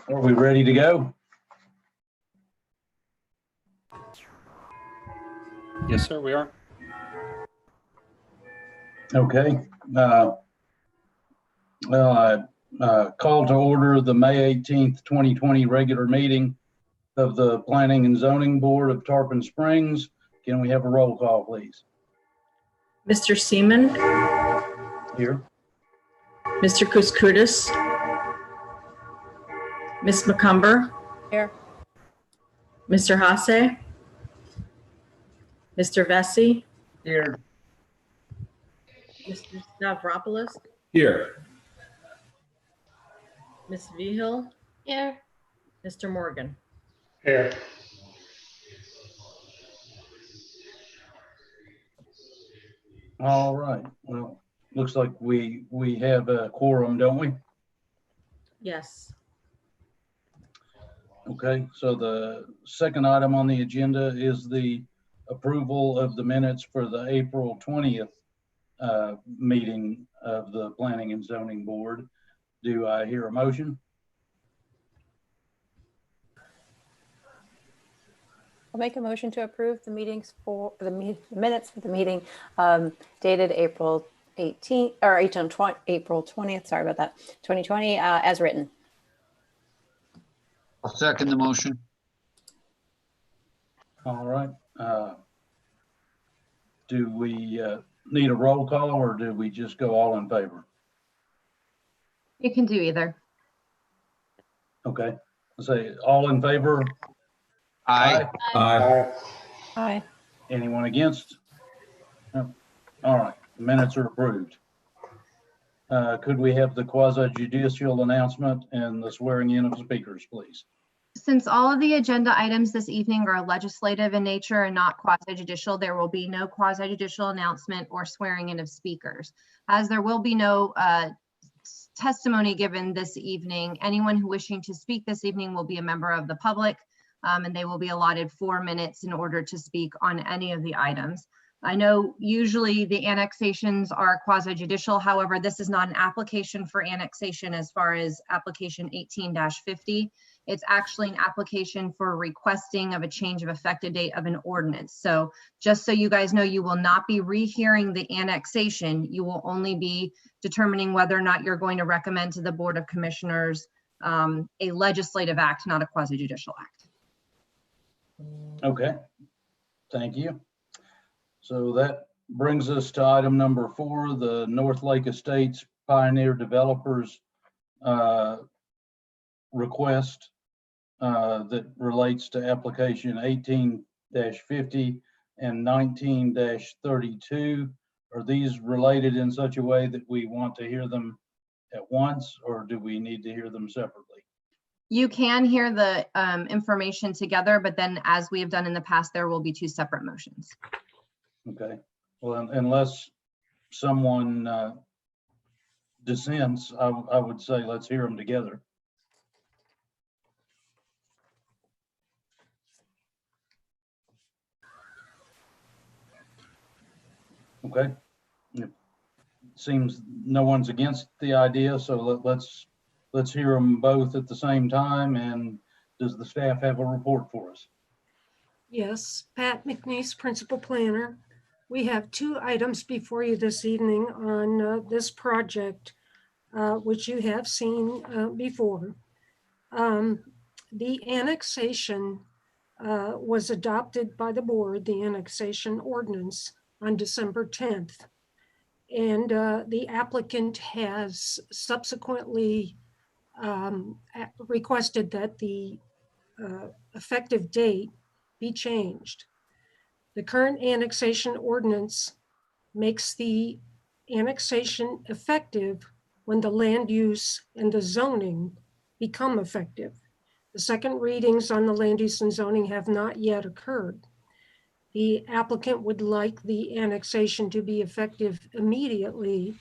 Are we ready to go? Yes, sir, we are. Okay. Well, I call to order the May 18th, 2020 regular meeting of the Planning and Zoning Board of Tarpon Springs. Can we have a roll call, please? Mr. Seaman, Here. Mr. Kuskudis, Ms. McCumber, Here. Mr. Hasse, Mr. Vesey, Here. Mr. Stavropoulos, Here. Ms. Vigil, Here. Mr. Morgan. Here. All right. Well, looks like we have a quorum, don't we? Yes. Okay, so the second item on the agenda is the approval of the minutes for the April 20th meeting of the Planning and Zoning Board. Do I hear a motion? I'll make a motion to approve the meetings for the minutes for the meeting dated April 18th or April 20th. Sorry about that. 2020 as written. I'll second the motion. All right. Do we need a roll call or do we just go all in favor? You can do either. Okay, say all in favor. Aye. Aye. Aye. Anyone against? No. All right, the minutes are approved. Could we have the quasi judicial announcement and the swearing in of speakers, please? Since all of the agenda items this evening are legislative in nature and not quasi-judicial, there will be no quasi-judicial announcement or swearing in of speakers. As there will be no testimony given this evening, anyone who wishing to speak this evening will be a member of the public, and they will be allotted 4 minutes in order to speak on any of the items. I know usually the annexations are quasi-judicial. However, this is not an application for annexation as far as application 18-50. It's actually an application for requesting of a change of effective date of an ordinance. So just so you guys know, you will not be rehearing the annexation. You will only be determining whether or not you're going to recommend to the Board of Commissioners a legislative act, not a quasi-judicial act. Okay, thank you. So that brings us to item number 4, the North Lake Estates Pioneer Developers request that relates to application 18-50 and 19-32. Are these related in such a way that we want to hear them at once, or do we need to hear them separately? You can hear the information together, but then as we have done in the past, there will be 2 separate motions. Okay, well, unless someone dissents, I would say let's hear them together. Okay, it seems no one's against the idea, so let's hear them both at the same time. And does the staff have a report for us? Yes, Pat McNeese, Principal Planner. We have 2 items before you this evening on this project, which you have seen before. The annexation was adopted by the board, the Annexation Ordinance, on December 10th. And the applicant has subsequently requested that the effective date be changed. The current annexation ordinance makes the annexation effective when the land use and the zoning become effective. The second readings on the land use and zoning have not yet occurred. The applicant would like the annexation to be effective immediately,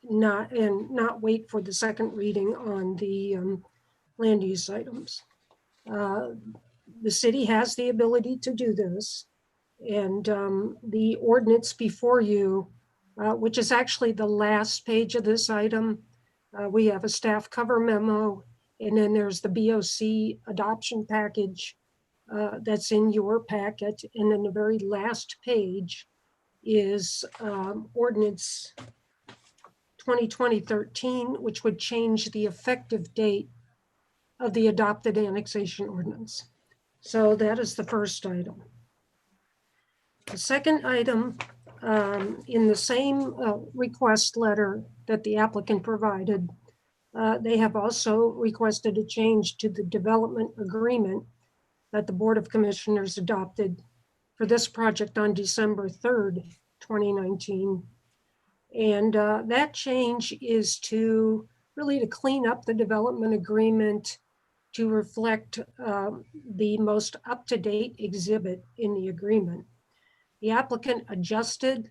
not wait for the second reading on the land use items. The city has the ability to do this, and the ordinance before you, which is actually the last page of this item, we have a staff cover memo And then there's the BOC adoption package that's in your packet. And then the very last page is ordinance 2020-13, which would change the effective date of the adopted annexation ordinance. So that is the first item. The second item, in the same request letter that the applicant provided, they have also requested a change to the development agreement that the Board of Commissioners adopted for this project on December 3rd, 2019. And that change is to really to clean up the development agreement to reflect the most up-to-date exhibit in the agreement. The applicant adjusted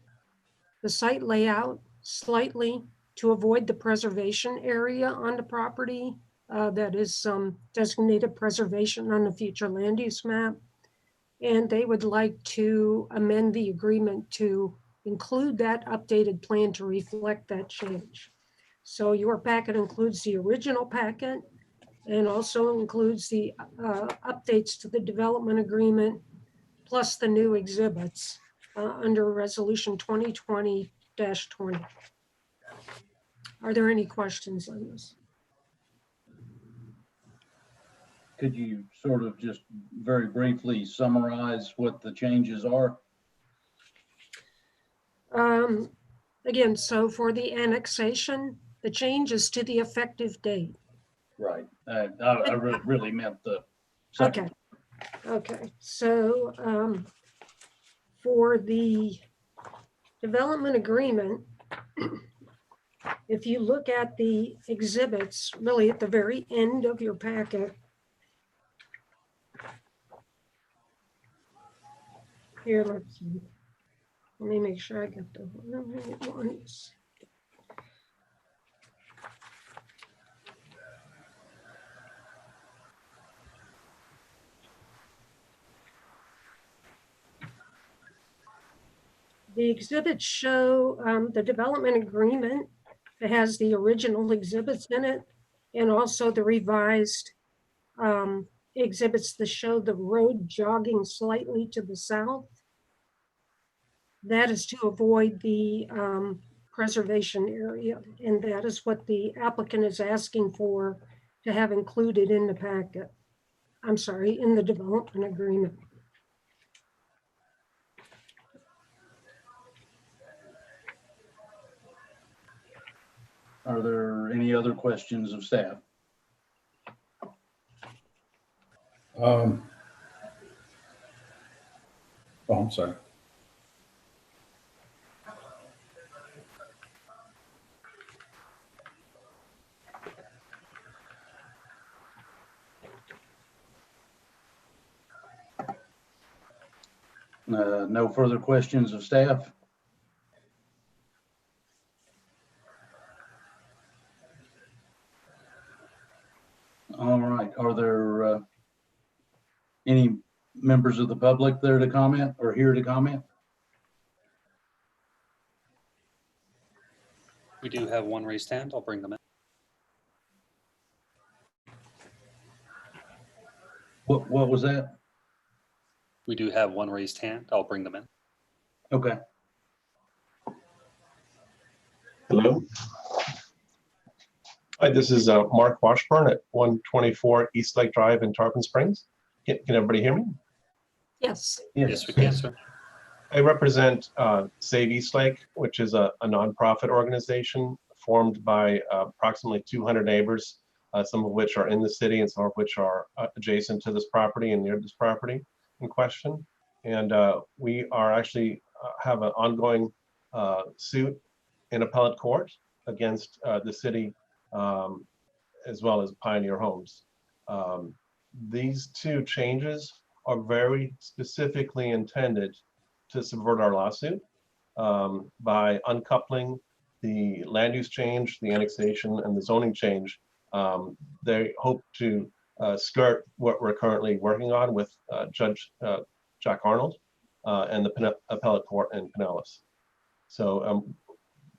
the site layout slightly to avoid the preservation area on the property that is designated preservation on the future land use map. And they would like to amend the agreement to include that updated plan to reflect that change. So your packet includes the original packet and also includes the updates to the development agreement plus the new exhibits under Resolution 2020-20. Are there any questions on this? Could you sort of just very briefly summarize what the changes are? Again, so for the annexation, the change is to the effective date. Right. I really meant the second. Okay. So for the development agreement, if you look at the exhibits, really at the very end of your packet, here, let's see. Let me make sure I get the right ones. The exhibits show the development agreement that has the original exhibits in it, and also the revised exhibits that show the road jogging slightly to the south. That is to avoid the preservation area, and that is what the applicant is asking for to have included in the packet. I'm sorry, in the development agreement. Are there any other questions of staff? Oh, I'm sorry. No further questions of staff? All right. Are there any members of the public there to comment or here to comment? We do have one raised hand. I'll bring them in. What was that? We do have one raised hand. I'll bring them in. Okay. Hello. Hi, this is Mark Washburn at 124 East Lake Drive in Tarpon Springs. Can everybody hear me? Yes. Yes, we can, sir. I represent Save East Lake, which is a nonprofit organization formed by approximately 200 neighbors, some of which are in the city and some of which are adjacent to this property and near this property in question. And we are actually have an ongoing suit in appellate court against the city as well as Pioneer Homes. These two changes are very specifically intended to subvert our lawsuit by uncoupling the land use change, the annexation, and the zoning change. They hope to skirt what we're currently working on with Judge Jack Arnold and the appellate court in Pinellas. So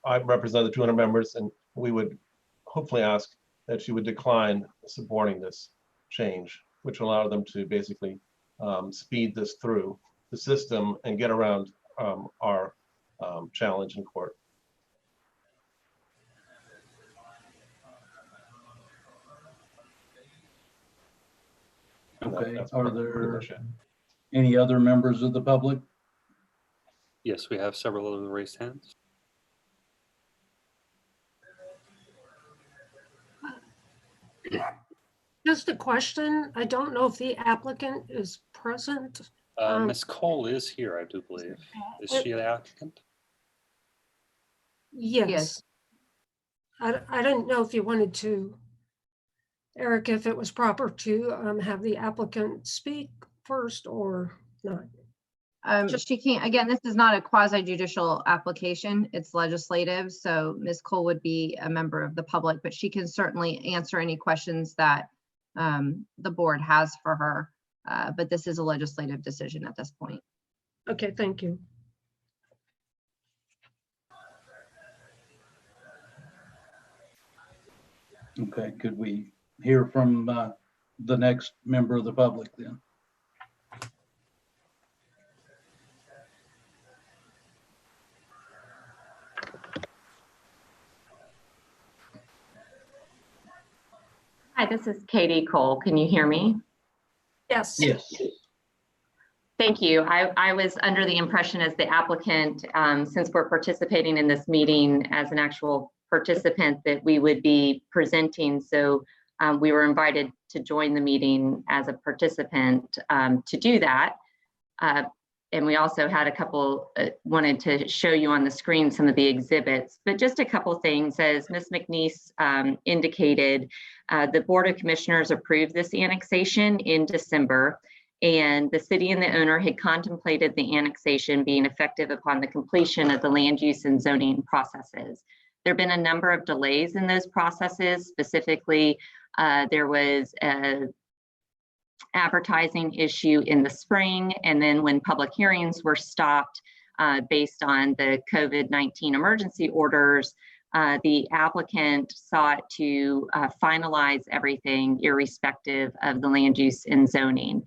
I represent the 200 members, and we would hopefully ask that she would decline supporting this change, which allowed them to basically speed this through the system and get around our challenge in court. Okay, That's are pretty there much it. any other members of the public? Yes, we have several other raised hands. Just a question. I don't know if the applicant is present. Ms. Cole is here, I do believe. Is she the applicant? Yes. I didn't know if you wanted to, Eric, if it was proper to have the applicant speak first or not. She can't, again, this is not a quasi judicial application, it's legislative, so Ms. Cole would be a member of the public, but she can certainly answer any questions that the board has for her. But this is a legislative decision at this point. Okay, thank you. Okay, could we hear from the next member of the public then? Hi, this is Katie Cole. Can you hear me? Yes. Yes. Thank you. I was under the impression as the applicant, since we're participating in this meeting as an actual participant, that we would be presenting. So we were invited to join the meeting as a participant to do that. And we also had a couple, wanted to show you on the screen some of the exhibits, but just a couple things. As Ms. McNeese indicated, the Board of Commissioners approved this annexation in December, and the city and the owner had contemplated the annexation being effective upon the completion of the land use and zoning processes. There have been a number of delays in those processes. Specifically, there was a advertising issue in the spring, and then when public hearings were stopped based on the COVID-19 emergency orders, the applicant sought to finalize everything irrespective of the land use and zoning.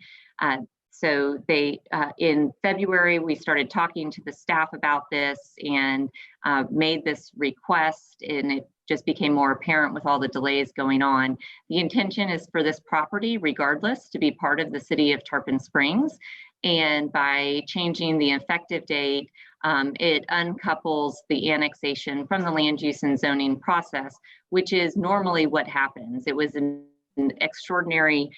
So they, in February, we started talking to the staff about this and made this request, and it just became more apparent with all the delays going on. The intention is for this property, regardless, to be part of the city of Tarpon Springs. And by changing the effective date, it uncouples the annexation from the land use and zoning process, which is normally what happens. It was an extraordinary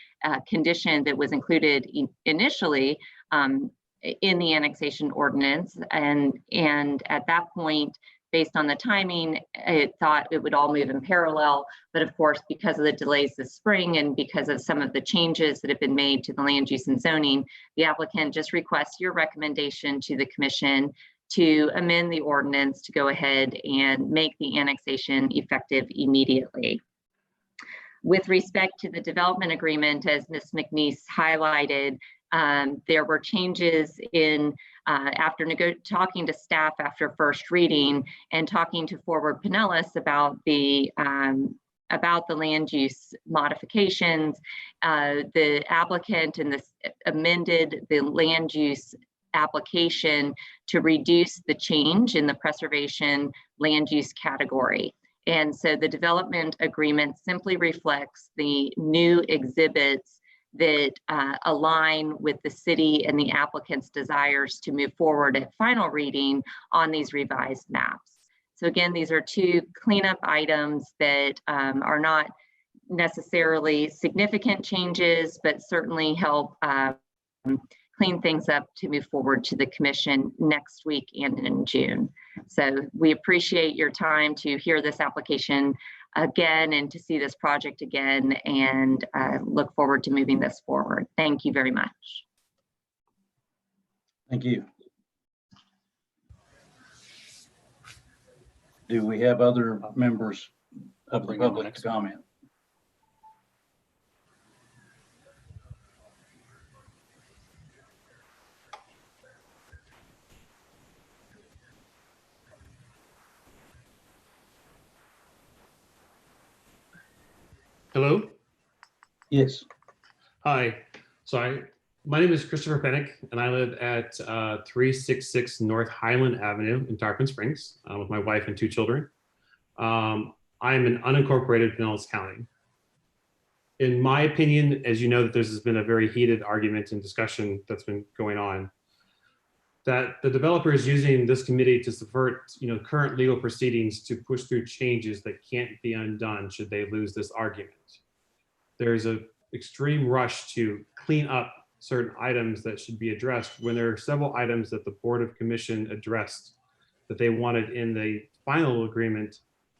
condition that was included initially in the Annexation Ordinance. And at that point, based on the timing, it thought it would all move in parallel. But of course, because of the delays this spring and because of some of the changes that have been made to the land use and zoning, the applicant just requests your recommendation to the commission to amend the ordinance to go ahead and make the annexation effective immediately. With respect to the development agreement, as Ms. McNeese highlighted, there were changes in after talking to staff after first reading and talking to Forward Pinellas about the land use modifications. The applicant and this amended the land use application to reduce the change in the preservation land use category. And so the development agreement simply reflects the new exhibits that align with the city and the applicant's desires to move forward at final reading on these revised maps. So again, these are two cleanup items that are not necessarily significant changes, but certainly help clean things up to move forward to the commission next week and in June. So we appreciate your time to hear this application again and to see this project again, and look forward to moving this forward. Thank you very much. Thank you. Do we have other members of the public to comment? Hello. Yes. Hi. My name is Christopher Pennick, and I live at 366 North Highland Avenue in Tarpon Springs with my wife and 2 children. I am in unincorporated Pinellas County. In my opinion, as you know, that there's been a very heated argument and discussion that's been going on, that the developer is using this committee to subvert, current legal proceedings to push through changes that can't be undone should they lose this argument. There's an extreme rush to clean up certain items that should be addressed when there are several items that the Board of Commission addressed that they wanted in the final agreement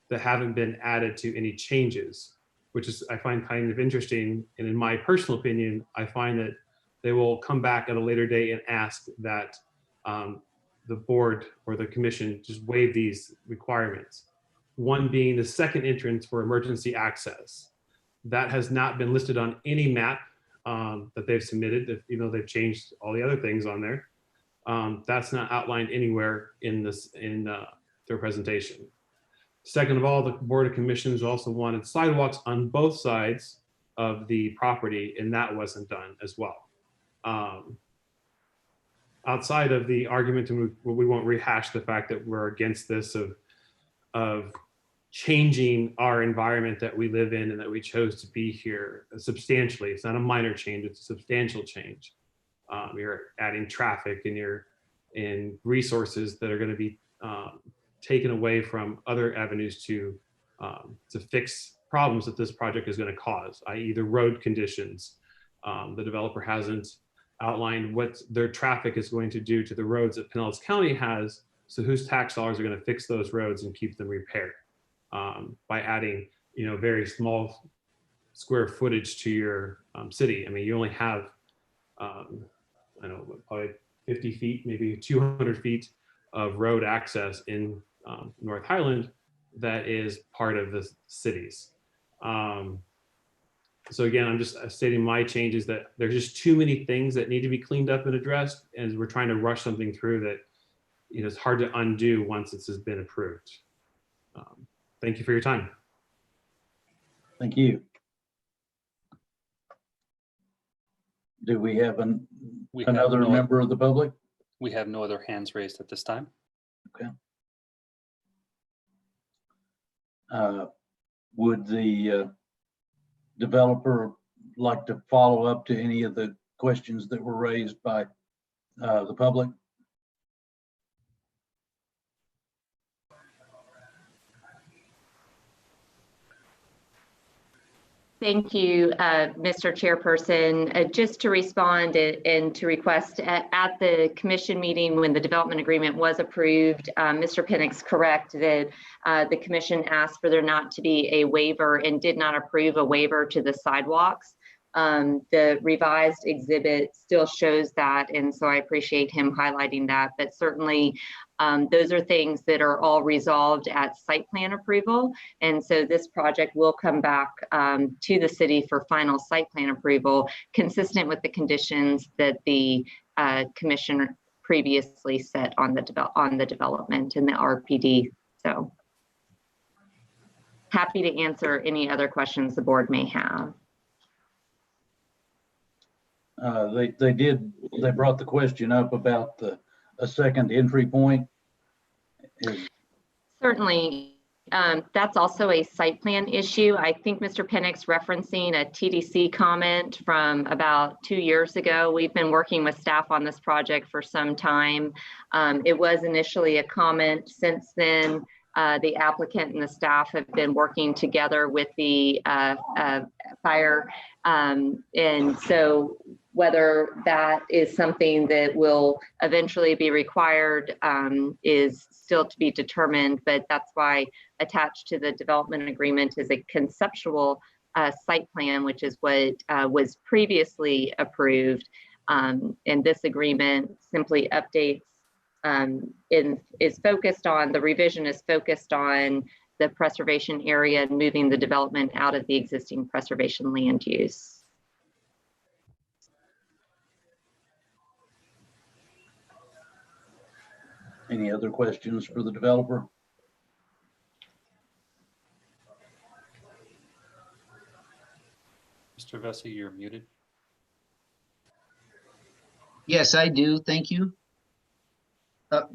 that haven't been added to any changes, which is, I find kind of interesting. And in my personal opinion, I find that they will come back at a later date and ask that the board or the commission just waive these requirements. One being the second entrance for emergency access. That has not been listed on any map that they've submitted, even though they've changed all the other things on there. That's not outlined anywhere in their presentation. Second of all, the Board of Commissioners also wanted sidewalks on both sides of the property, and that wasn't done as well. Outside of the argument, and we won't rehash the fact that we're against this of changing our environment that we live in and that we chose to be here substantially. It's not a minor change, it's a substantial change. You're adding traffic and you're in resources that are going to be taken away from other avenues to fix problems that this project is going to cause, i.e. the road conditions. The developer hasn't outlined what their traffic is going to do to the roads that Pinellas County has, so whose tax dollars are going to fix those roads and keep them repaired by adding, very small square footage to your city. I mean, you only have, I don't know, probably 50 feet, maybe 200 feet of road access in North Highland that is part of the cities. So again, I'm just stating my changes that there's just too many things that need to be cleaned up and addressed, and we're trying to rush something through that it's hard to undo once this has been approved. Thank you for your time. Thank you. Do we have another member of the public? We have no other hands raised at this time. Okay. Would the developer like to follow up to any of the questions that were raised by the public? Thank you, Mr. Chairperson. Just to respond and to request at the commission meeting when the development agreement was approved, Mr. Pennick's correct that the commission asked for there not to be a waiver and did not approve a waiver to the sidewalks. The revised exhibit still shows that, and so I appreciate him highlighting that, but certainly those are things that are all resolved at site plan approval, and so this project will come back to the city for final site plan approval, consistent with the conditions that the commission previously set on the development in the RPD. So happy to answer any other questions the board may have. They brought the question up about a second entry point. Certainly, that's also a site plan issue. I think Mr. Pennick's referencing a TDC comment from about 2 years ago. We've been working with staff on this project for some time. It was initially a comment. Since then, the applicant and the staff have been working together with the fire. And so whether that is something that will eventually be required is still to be determined, but that's why attached to the development agreement is a conceptual site plan, which is what was previously approved. And this agreement simply updates is focused on, the revision is focused on the preservation area and moving the development out of the existing preservation land use. Any other questions for the developer? Mr. Vesey, you're muted. Yes, I do. Thank you.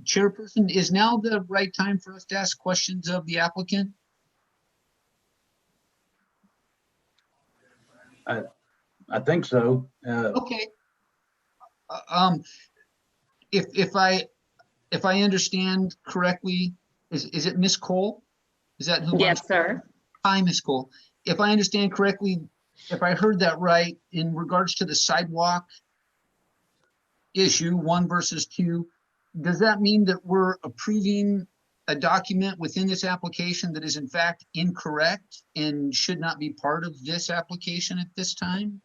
Chairperson, is now the right time for us to ask questions of the applicant? I think so. Okay. If I understand correctly, is it Miss Cole? Is that who? Yes, sir. Hi, Miss Cole. If I understand correctly, if I heard that right, in regards to the sidewalk issue, 1 versus 2, does that mean that we're approving a document within this application that is in fact incorrect and should not be part of this application at this time?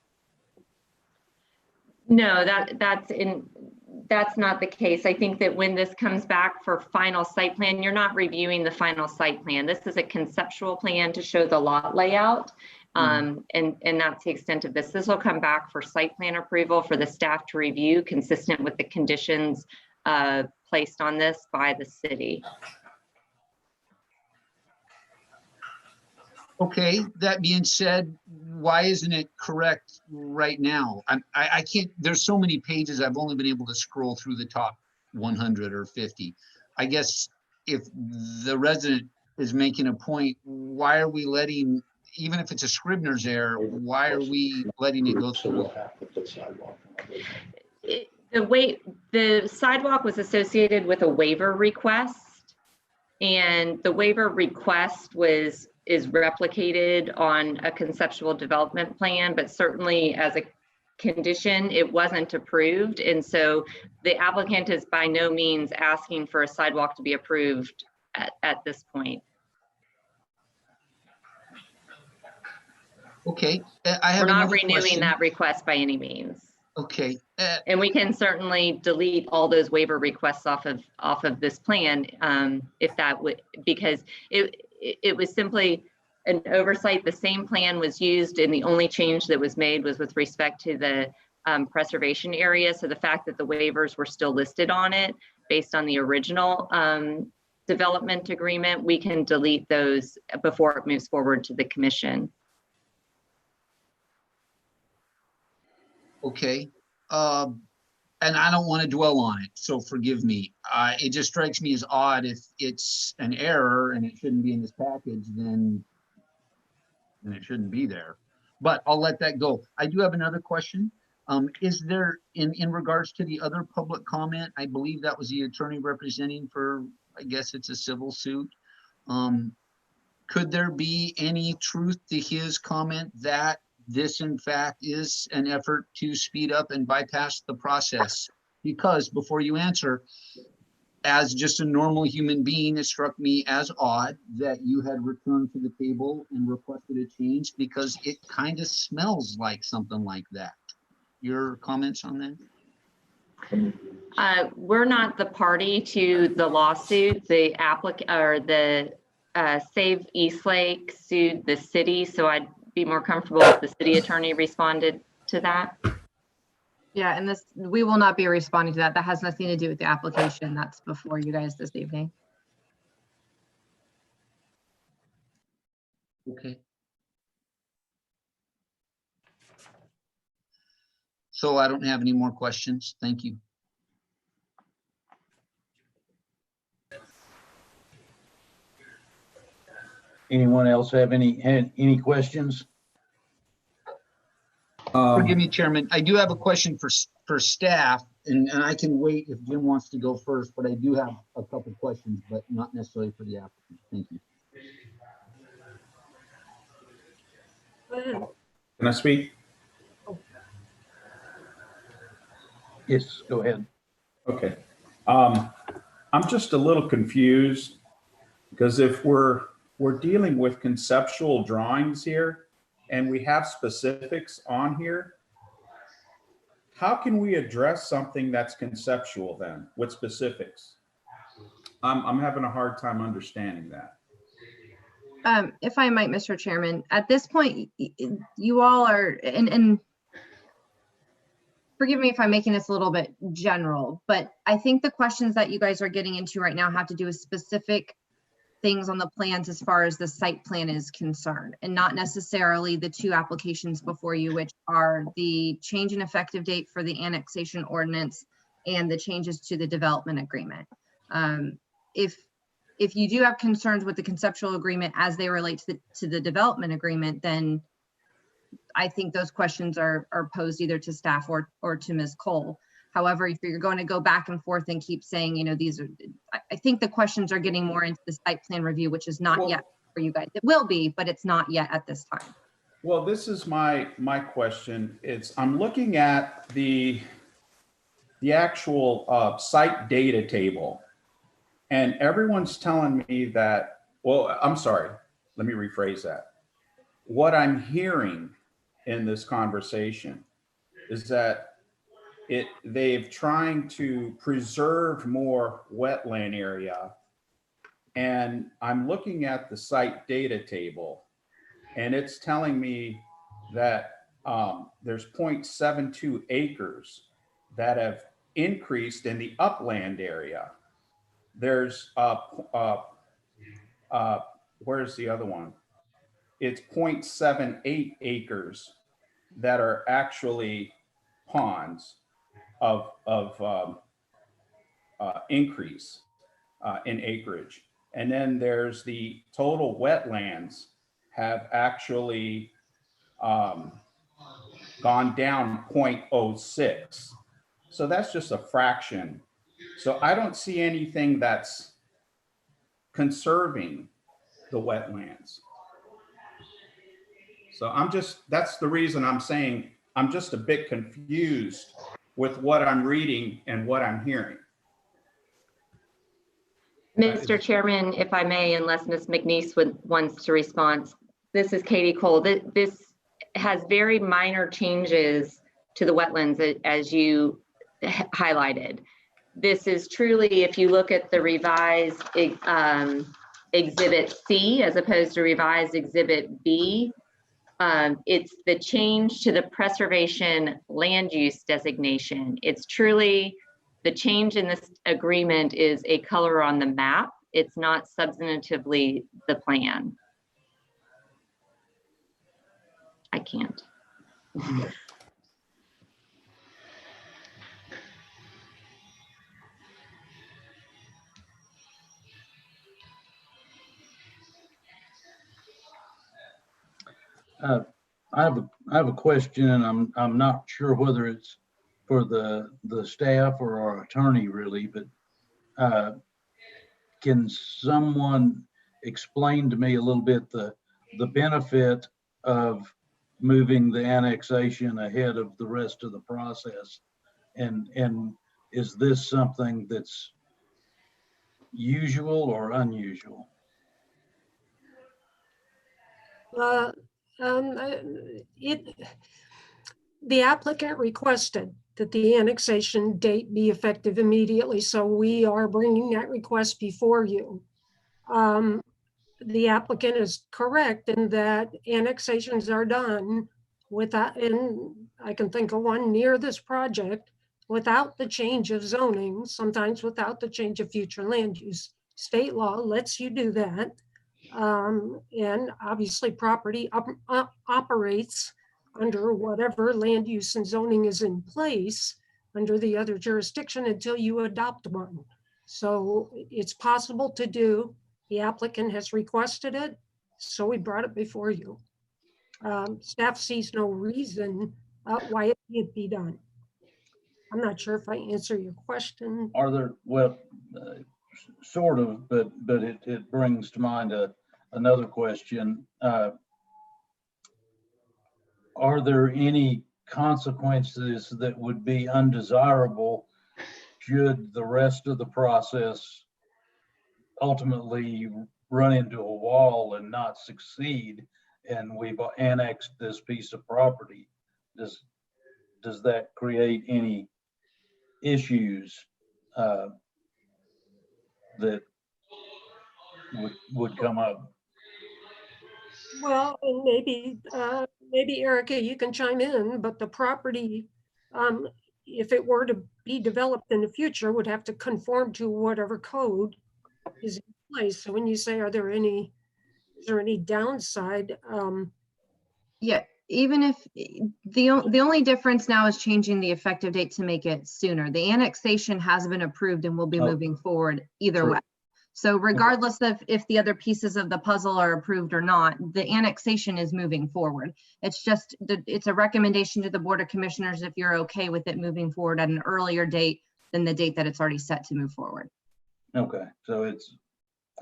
No, that's not the case. I think that when this comes back for final site plan, you're not reviewing the final site plan. This is a conceptual plan to show the lot layout. And that's the extent of this. This will come back for site plan approval for the staff to review, consistent with the conditions placed on this by the city. Okay, that being said, why isn't it correct right now? I can't, there's so many pages, I've only been able to scroll through the top 100 or 50. I guess if the resident is making a point, why are we letting, even if it's a Scribner's error, why are we letting it go through? The sidewalk was associated with a waiver request, and the waiver request is replicated on a conceptual development plan, but certainly as a condition, it wasn't approved. And so the applicant is by no means asking for a sidewalk to be approved at this point. Okay, I have We're not another renewing question. that request by any means. Okay. And we can certainly delete all those waiver requests off of this plan if that would, because it was simply an oversight. The same plan was used, and the only change that was made was with respect to the preservation area. So the fact that the waivers were still listed on it based on the original development agreement, we can delete those before it moves forward to the commission. Okay, and I don't want to dwell on it, so forgive me. It just strikes me as odd if it's an error and it shouldn't be in this package, then it shouldn't be there. But I'll let that go. I do have another question. Is there, in regards to the other public comment, I believe that was the attorney representing for, I guess it's a civil suit. Could there be any truth to his comment that this in fact is an effort to speed up and bypass the process? Because before you answer, as just a normal human being, it struck me as odd that you had returned to the table and requested a change, because it kind of smells like something like that. Your comments on that? We're not the party to the lawsuit. The applicant or the Save Eastlake sued the city, so I'd be more comfortable if the city attorney responded to that. Yeah, and we will not be responding to that. That has nothing to do with the application. That's before you guys this evening. Okay. So I don't have any more questions. Thank you. Anyone else have any questions? Forgive me, Chairman. I do have a question for staff, and I can wait if Jim wants to go first, but I do have a couple questions, but not necessarily for the applicant. Thank you. Go ahead. Can I speak? Yes, go ahead. Okay. I'm just a little confused because if we're dealing with conceptual drawings here and we have specifics on here, how can we address something that's conceptual then with specifics? I'm having a hard time understanding that. If I might, Mr. Chairman, at this point, you all are, and forgive me if I'm making this a little bit general, but I think the questions that you guys are getting into right now have to do with specific things on the plans as far as the site plan is concerned, and not necessarily the two applications before you, which are the change in effective date for the annexation ordinance and the changes to the development agreement. If you do have concerns with the conceptual agreement as they relate to the development agreement, then I think those questions are posed either to staff or to Ms. Cole. However, if you're going to go back and forth and keep saying, you know, these are, I think the questions are getting more into the site plan review, which is not yet for you guys. It will be, but it's not yet at this time. Well, this is my question. I'm looking at the actual site data table, and everyone's telling me that, well, I'm sorry, let me rephrase that. What I'm hearing in this conversation is that they've trying to preserve more wetland area. And I'm looking at the site data table, and it's telling me that there's 0.72 acres that have increased in the upland area. There's where's the other one? It's 0.78 acres that are actually ponds of increase in acreage. And then there's the total wetlands have actually gone down 0.06. So that's just a fraction. So I don't see anything that's conserving the wetlands. So that's the reason I'm saying I'm just a bit confused with what I'm reading and what I'm hearing. Mr. Chairman, if I may, unless Ms. McNeese wants to respond, this is Katie Cole. This has very minor changes to the wetlands as you highlighted. This is truly, if you look at the revised Exhibit C as opposed to revised Exhibit B, it's the change to the preservation land use designation. It's truly the change in this agreement is a color on the map. It's not substantively the plan. I can't. I have a question, and I'm not sure whether it's for the staff or our attorney really, but can someone explain to me a little bit the benefit of moving the annexation ahead of the rest of the process? And is this something that's usual or unusual? The applicant requested that the annexation date be effective immediately, so we are bringing that request before you. The applicant is correct in that annexations are done without, and I can think of one near this project, without the change of zoning, sometimes without the change of future land use. State law lets you do that. And obviously property operates under whatever land use and zoning is in place under the other jurisdiction until you adopt one. So it's possible to do. The applicant has requested it, so we brought it before you. Staff sees no reason why it can't be done. I'm not sure if I answer your question. Are there, well, sort of, but it brings to mind another question. Are there any consequences that would be undesirable should the rest of the process ultimately run into a wall and not succeed, and we've annexed this piece of property? Does that create any issues that would come up? Well, and maybe Erica, you can chime in, but the property, if it were to be developed in the future, would have to conform to whatever code is in place. So when you say, is there any downside? Yeah, even if the only difference now is changing the effective date to make it sooner. The annexation has been approved and will be Oh, moving forward either true. way. So regardless of if the other pieces of the puzzle are approved or not, the annexation is moving forward. It's just, it's a recommendation to the Board of Commissioners if you're okay with it moving forward at an earlier date than the date that it's already set to move forward. Okay, so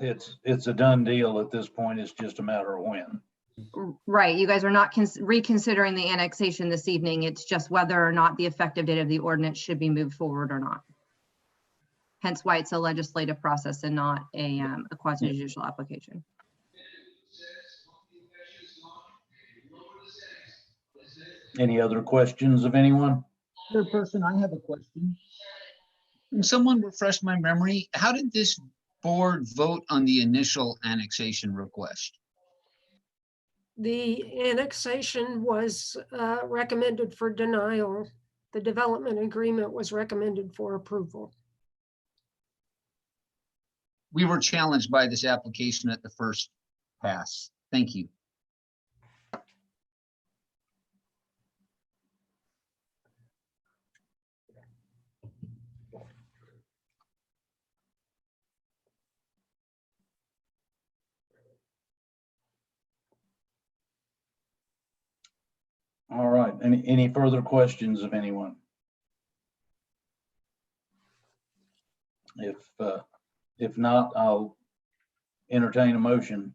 it's a done deal at this point. It's just a matter of when. Right, you guys are not reconsidering the annexation this evening. It's just whether or not the effective date of the ordinance should be moved forward or not. Hence why it's a legislative process and not a quasi judicial application. Any other questions of anyone? Chairperson, I have a question. Can someone refresh my memory? How did this board vote on the initial annexation request? The annexation was recommended for denial. The development agreement was recommended for approval. We were challenged by this application at the first pass. Thank you. All right, any further questions of anyone? If not, I'll entertain a motion.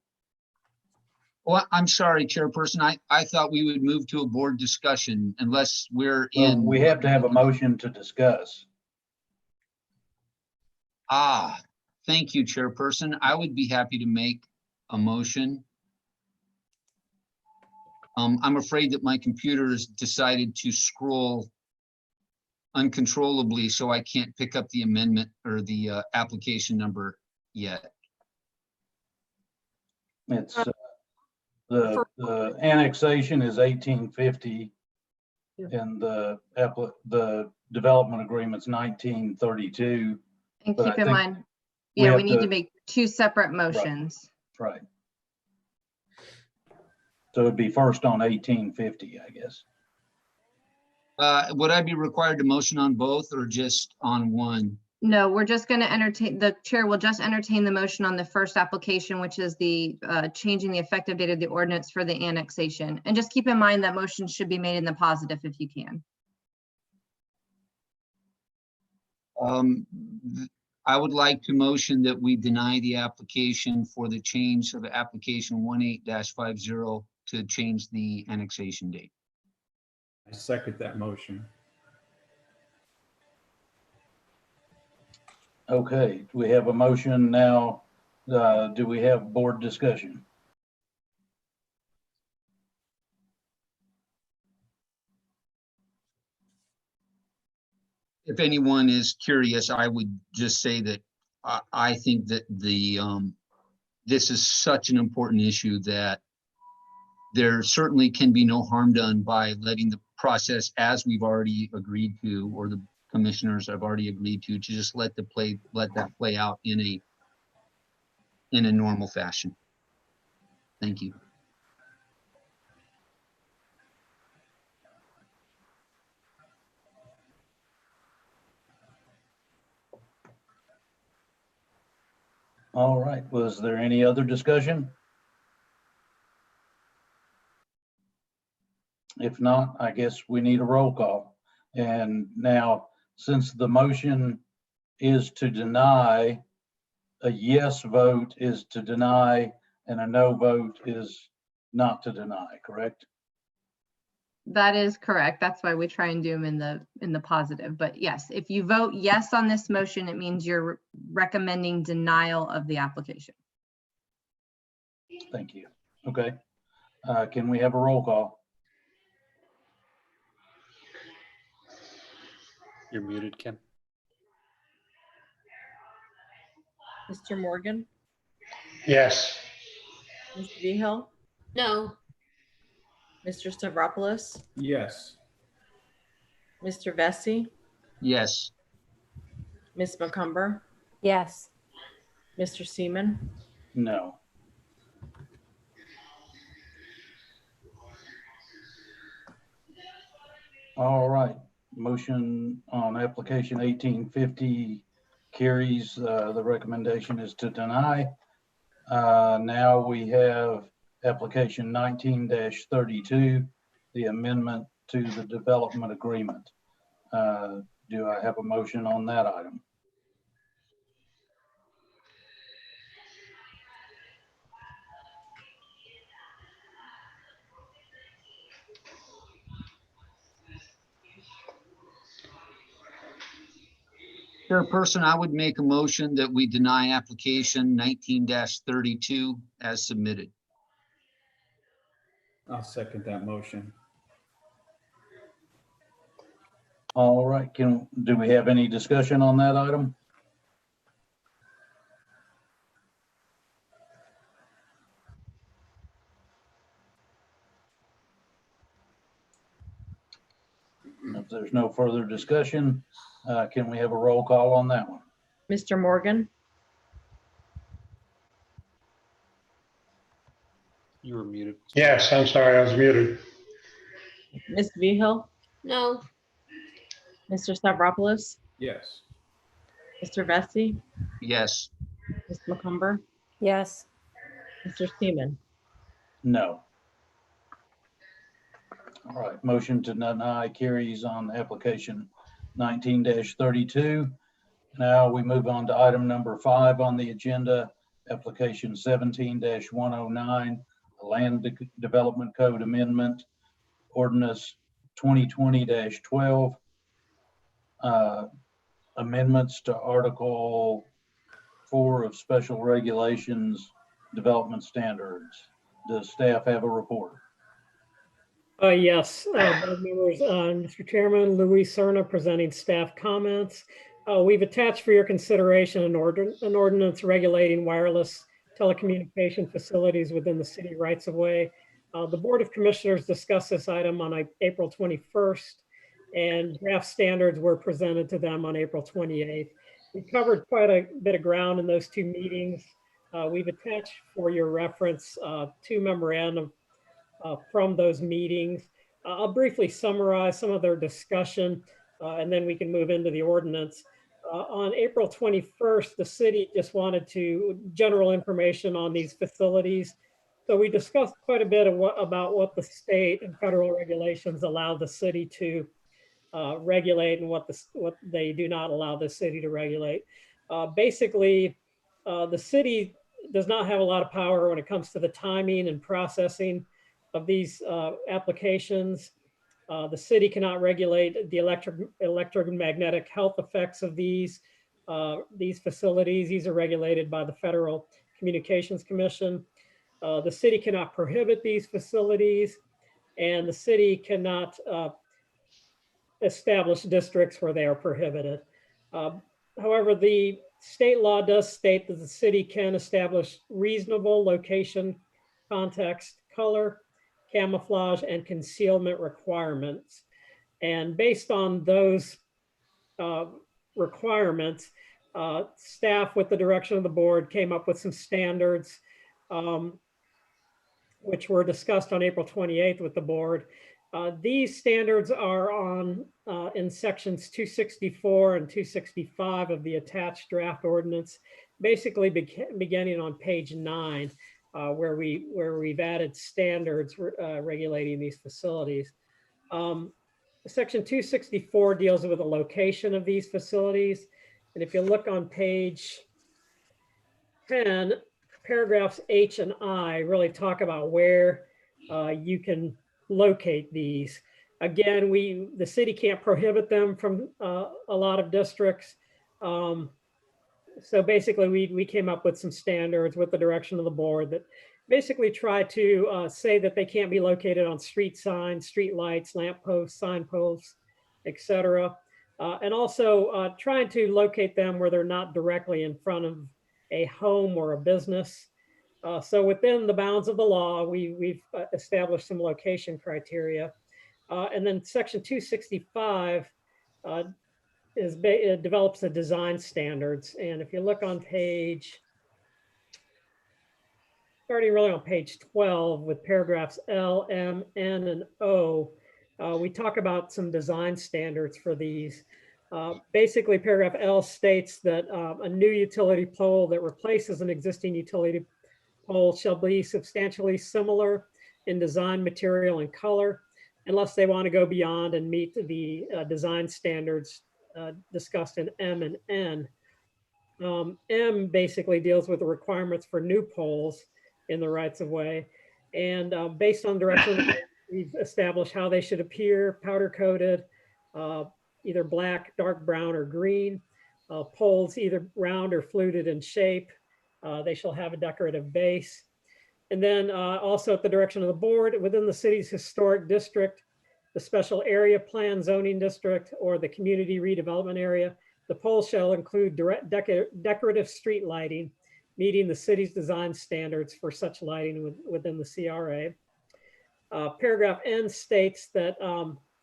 Well, I'm sorry, Chairperson. I thought we would move to a board discussion unless we're Well, in. we have to have a motion to discuss. Thank you, Chairperson. I would be happy to make a motion. I'm afraid that my computer has decided to scroll uncontrollably, so I can't pick up the amendment or the application number yet. It's the annexation is 1850 and the development agreement's 1932. And But keep I in think mind, we yeah, have we need to- to make two separate motions. Right. So it'd be first on 1850, I guess. Would I be required to motion on both or just on one? No, we're just going to entertain, the chair will just entertain the motion on the first application, which is the changing the effective date of the ordinance for the annexation. And just keep in mind that motion should be made in the positive if you can. I would like to motion that we deny the application for the change of application 18-50 to change the annexation date. I second that motion. Okay, we have a motion now. Do we have board discussion? If anyone is curious, I would just say that I think that this is such an important issue that there certainly can be no harm done by letting the process, as we've already agreed to, or the commissioners have already agreed to just let that play out in a normal fashion. Thank you. All right, was there any other discussion? If not, I guess we need a roll call. And now, since the motion is to deny, a yes vote is to deny and a no vote is not to deny, correct? That is correct. That's why we try and do them in the positive. But yes, if you vote yes on this motion, it means you're recommending denial of the application. Thank you. Okay. Can we have a roll call? You're muted, Kim. Mr. Morgan, Yes. Ms. Behill, No. Mr. Stavropoulos, Yes. Mr. Vesey, Yes. Ms. McCumber, Yes. Mr. Seaman, No. All right, motion on application 1850 carries. The recommendation is to deny. Now we have application 19-32, the amendment to the development agreement. Do I have a motion on that item? Chairperson, I would make a motion that we deny application 19-32 as submitted. I'll second that motion. All right, do we have any discussion on that item? If there's no further discussion, can we have a roll call on that one? Mr. Morgan, You were muted. Yes, I'm sorry, I was muted. Ms. Vehil, No. Mr. Stavropoulos, Yes. Mr. Vesey, Yes. Ms. McCumber, Yes. Mr. Seaman. No. All right, motion to deny carries on application 19-32. Now we move on to item number 5 on the agenda, application 17-109, Land Development Code Amendment, Ordinance 2020-12, amendments to Article 4 of Special Regulations, Development Standards. Does staff have a report? Yes, board members, Mr. Chairman, Louis Cerna presenting staff comments. We've attached for your consideration an ordinance regulating wireless telecommunication facilities within the city rights of way. The Board of Commissioners discussed this item on April 21st, and draft standards were presented to them on April 28th. We covered quite a bit of ground in those two meetings. We've attached for your reference 2 memorandum from those meetings. I'll briefly summarize some of their discussion and then we can move into the ordinance. On April 21st, the city just wanted general information on these facilities. So we discussed quite a bit about what the state and federal regulations allow the city to regulate and what they do not allow the city to regulate. Basically, the city does not have a lot of power when it comes to the timing and processing of these applications. The city cannot regulate the electromagnetic health effects of these facilities. These are regulated by the Federal Communications Commission. The city cannot prohibit these facilities, and the city cannot establish districts where they are prohibited. However, the state law does state that the city can establish reasonable location, context, color, camouflage, and concealment requirements. And based on those requirements, staff with the direction of the board came up with some standards which were discussed on April 28th with the board. These standards are in sections 264 and 265 of the attached draft ordinance, basically beginning on page 9. Where we've added standards regulating these facilities. Section 264 deals with the location of these facilities. And if you look on page 10, paragraphs H and I really talk about where you can locate these. Again, the city can't prohibit them from a lot of districts. So basically, we came up with some standards with the direction of the board that basically try to say that they can't be located on street signs, street lights, lamp posts, signposts, etc. And also trying to locate them where they're not directly in front of a home or a business. So within the bounds of the law, we've established some location criteria. And then section 265 it develops the design standards. And if you look on page starting really on page 12 with paragraphs L, M, N, and O, we talk about some design standards for these. Basically, paragraph L states that a new utility pole that replaces an existing utility pole shall be substantially similar in design, material, and color, unless they want to go beyond and meet the design standards discussed in M and N. M basically deals with the requirements for new poles in the rights of way. And based on direction, we've established how they should appear: powder coated, either black, dark brown, or green. Poles either round or fluted in shape. They shall have a decorative base. And then also at the direction of the board, within the city's historic district, the special area plan zoning district, or the community redevelopment area, the poles shall include decorative street lighting, meeting the city's design standards for such lighting within the CRA. Paragraph N states that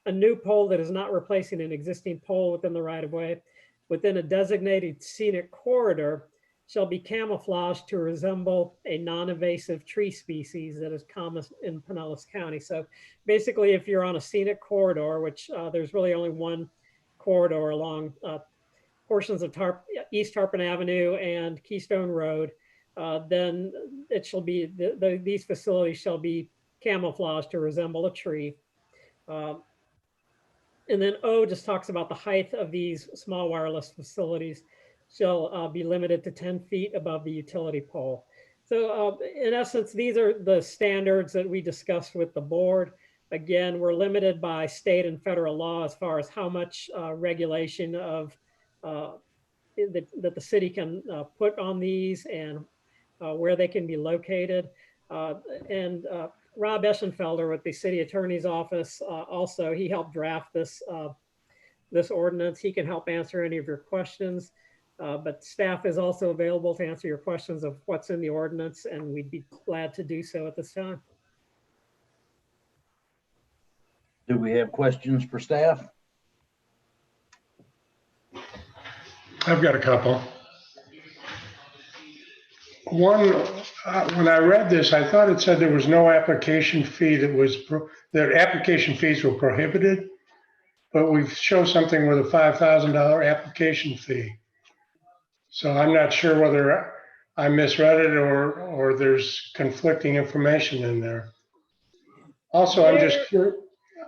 a new pole that is not replacing an existing pole within the right-of-way within a designated scenic corridor shall be camouflaged to resemble a non-invasive tree species that is common in Pinellas County. So basically, if you're on a scenic corridor, which there's really only one corridor along portions of East Tarpon Avenue and Keystone Road, then it shall be, these facilities shall be camouflaged to resemble a tree. And then O just talks about the height of these small wireless facilities shall be limited to 10 feet above the utility pole. So in essence, these are the standards that we discussed with the board. Again, we're limited by state and federal law as far as how much regulation of that the city can put on these and where they can be located. Rob Eschenfelder with the city attorney's office, also, he helped draft this, this ordinance. He can help answer any of your questions. But staff is also available to answer your questions of what's in the ordinance, and we'd be glad to do so at this time. Do we have questions for staff? I've got a couple. One, when I read this, I thought it said there was no application fee that application fees were prohibited, but we show something with a $5,000 application fee. So I'm not sure whether I misread it or there's conflicting information in there. Also, I'm just curious.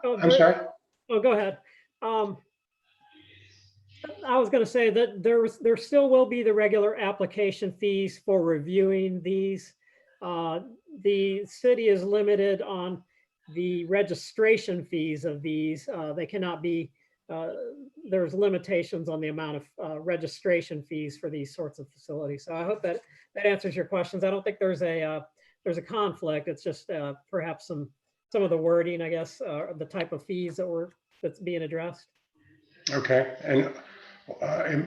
I'm sorry. Oh, go ahead. I was going to say that there still will be the regular application fees for reviewing these. The city is limited on the registration fees of these. They cannot be, there's limitations on the amount of registration fees for these sorts of facilities. So I hope that answers your questions. I don't think there's a conflict. It's just perhaps some of the wording, I guess, the type of fees that's being addressed. Okay, and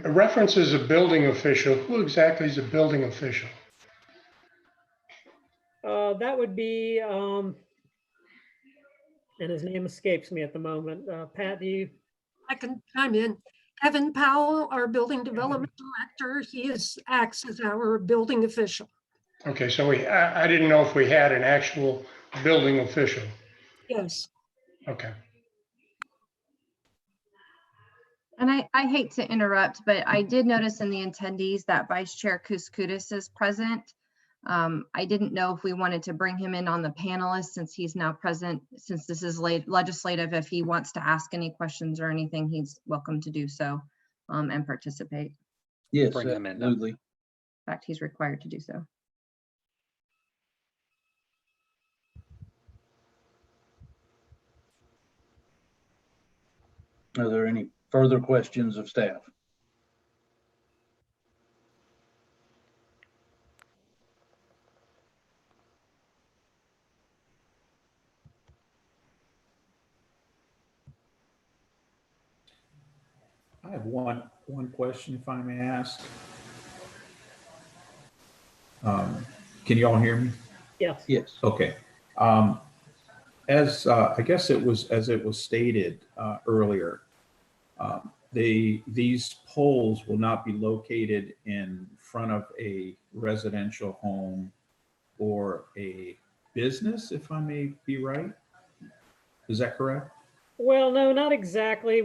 references a building official. Who exactly is a building official? That would be, and his name escapes me at the moment. Pat, do you? I can chime in. Evan Powell, our building development director, he acts as our building official. Okay, so I didn't know if we had an actual building official. Yes. Okay. And I hate to interrupt, but I did notice in the attendees that Vice Chair Kuskudis is present. I didn't know if we wanted to bring him in on the panelist since he's now present, since this is legislative. If he wants to ask any questions or anything, he's welcome to do so and participate. Yes, Bring him in. absolutely. In fact, he's required to do so. Are there any further questions of staff? I have one question, if I may ask. Can you all hear me? Yes. Yes. Okay. As I guess it was stated earlier, these poles will not be located in front of a residential home or a business, if I may be right. Is that correct? Well, no, not exactly.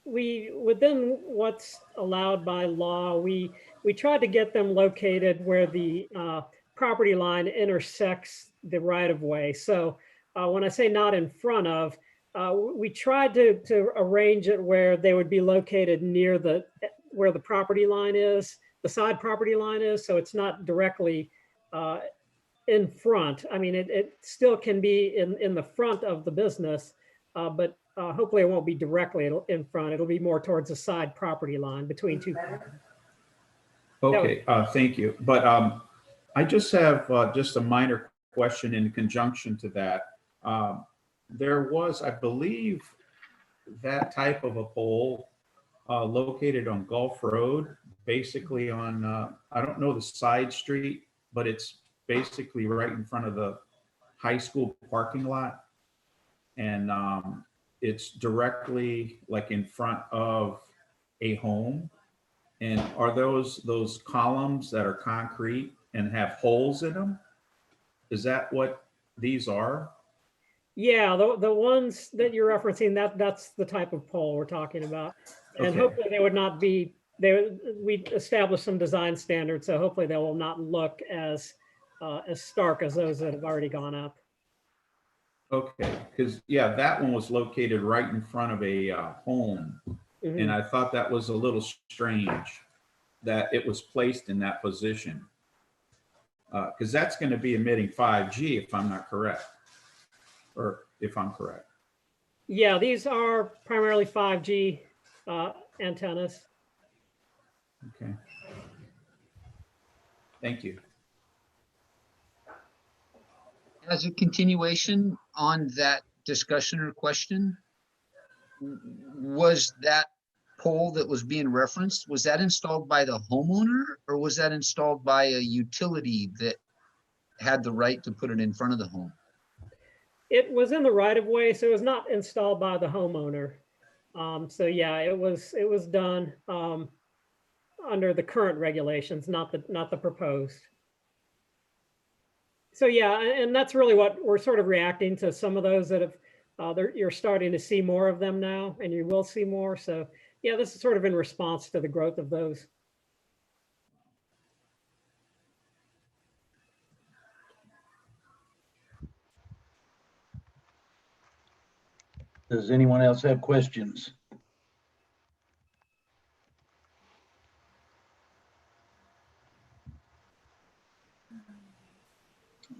Within what's allowed by law, we tried to get them located where the property line intersects the right of way. So when I say not in front of, we tried to arrange it where they would be located near where the property line is, the side property line is. So it's not directly in front. I mean, it still can be in the front of the business, but hopefully it won't be directly in front. It'll be more towards the side property line between two. Okay, thank you. But I just have just a minor question in conjunction to that. There was, I believe, that type of a pole located on Gulf Road, basically on, I don't know the side street, but it's basically right in front of the high school parking lot. And it's directly like in front of a home. And are those columns that are concrete and have holes in them? Is that what these are? Yeah, the ones that you're referencing, that's the type of pole we're talking about. And Okay. hopefully they would not be, we established some design standards, so hopefully they will not look as stark as those that have already gone up. Okay, because yeah, that one was located right in front of a home. Mhm. And I thought that was a little strange that it was placed in that position. Because that's going to be emitting 5G if I'm not correct, or if I'm correct. Yeah, these are primarily 5G antennas. Okay. Thank you. As a continuation on that discussion or question, was that pole that was being referenced, was that installed by the homeowner or was that installed by a utility that had the right to put it in front of the home? It was in the right of way, so it was not installed by the homeowner. So yeah, it was done under the current regulations, not the proposed. So yeah, and that's really what we're sort of reacting to, some of those that have, you're starting to see more of them now, and you will see more. So yeah, this is sort of in response to the growth of those. Does anyone else have questions?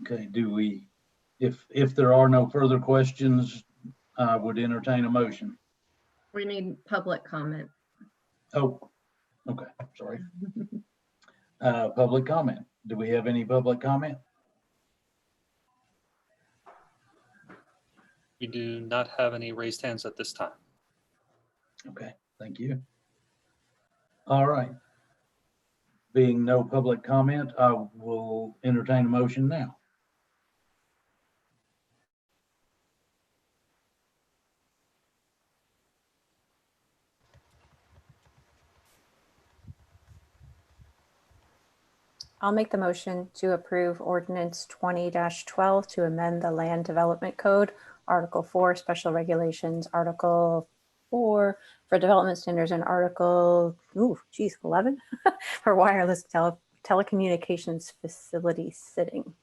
Okay, if there are no further questions, I would entertain a motion. We need public comment. Oh, okay, sorry. Public comment. Do we have any public comment? We do not have any raised hands at this time. Okay, thank you. All right. Being no public comment, I will entertain a motion now. I'll make the motion to approve ordinance 20-12 to amend the Land Development Code, Article 4, Special Regulations, Article 4 for development standards, and Article 11 for wireless telecommunications facility sitting.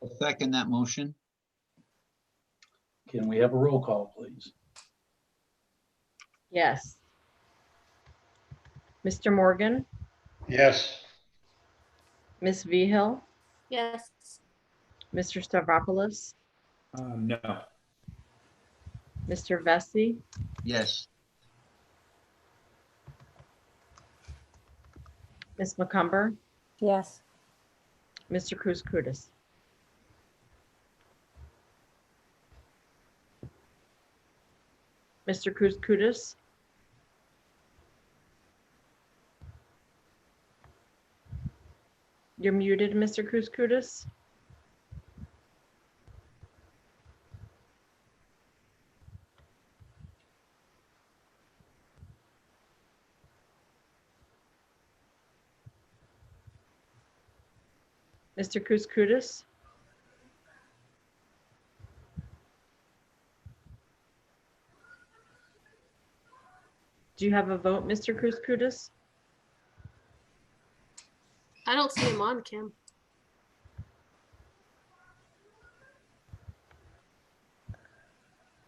I'll second that motion. Can we have a roll call, please? Yes. Mr. Morgan, Yes. Ms. Vihill, Yes. Mr. Stavropoulos, No. Mr. Vesey, Yes. Ms. McCumber, Yes. Mr. Kouskoudis. Mr. Kouskoudis, you're muted, Mr. Kouskoudis. Mr. Kouskoudis, do you have a vote, Mr. Kouskoudis? I don't see him on, Kim.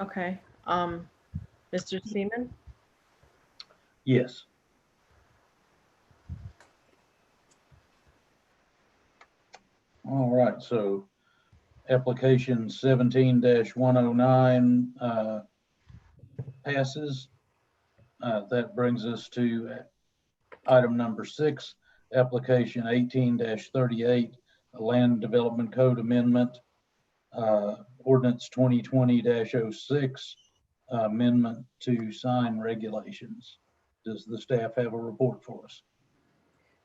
Okay, Mr. Seaman, Yes. All right, so application 17-109 passes. That brings us to item number 6, application 18-38, a land development code amendment, ordinance 2020-06, amendment to sign regulations. Does the staff have a report for us?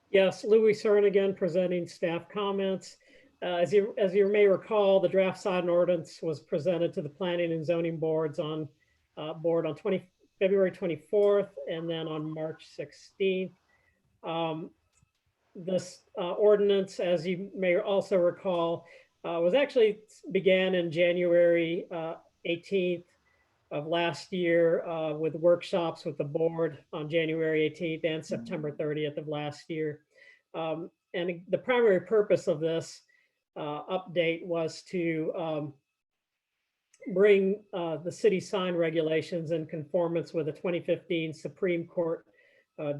Yes, Louis Cern again presenting staff comments. As you may recall, the draft sign ordinance was presented to the Planning and Zoning boards on February 24th and then on March 16th. This ordinance, as you may also recall, was actually began in January 18th of last year with workshops with the board on January 18th and September 30th of last year. And the primary purpose of this update was to bring the city sign regulations in conformance with a 2015 Supreme Court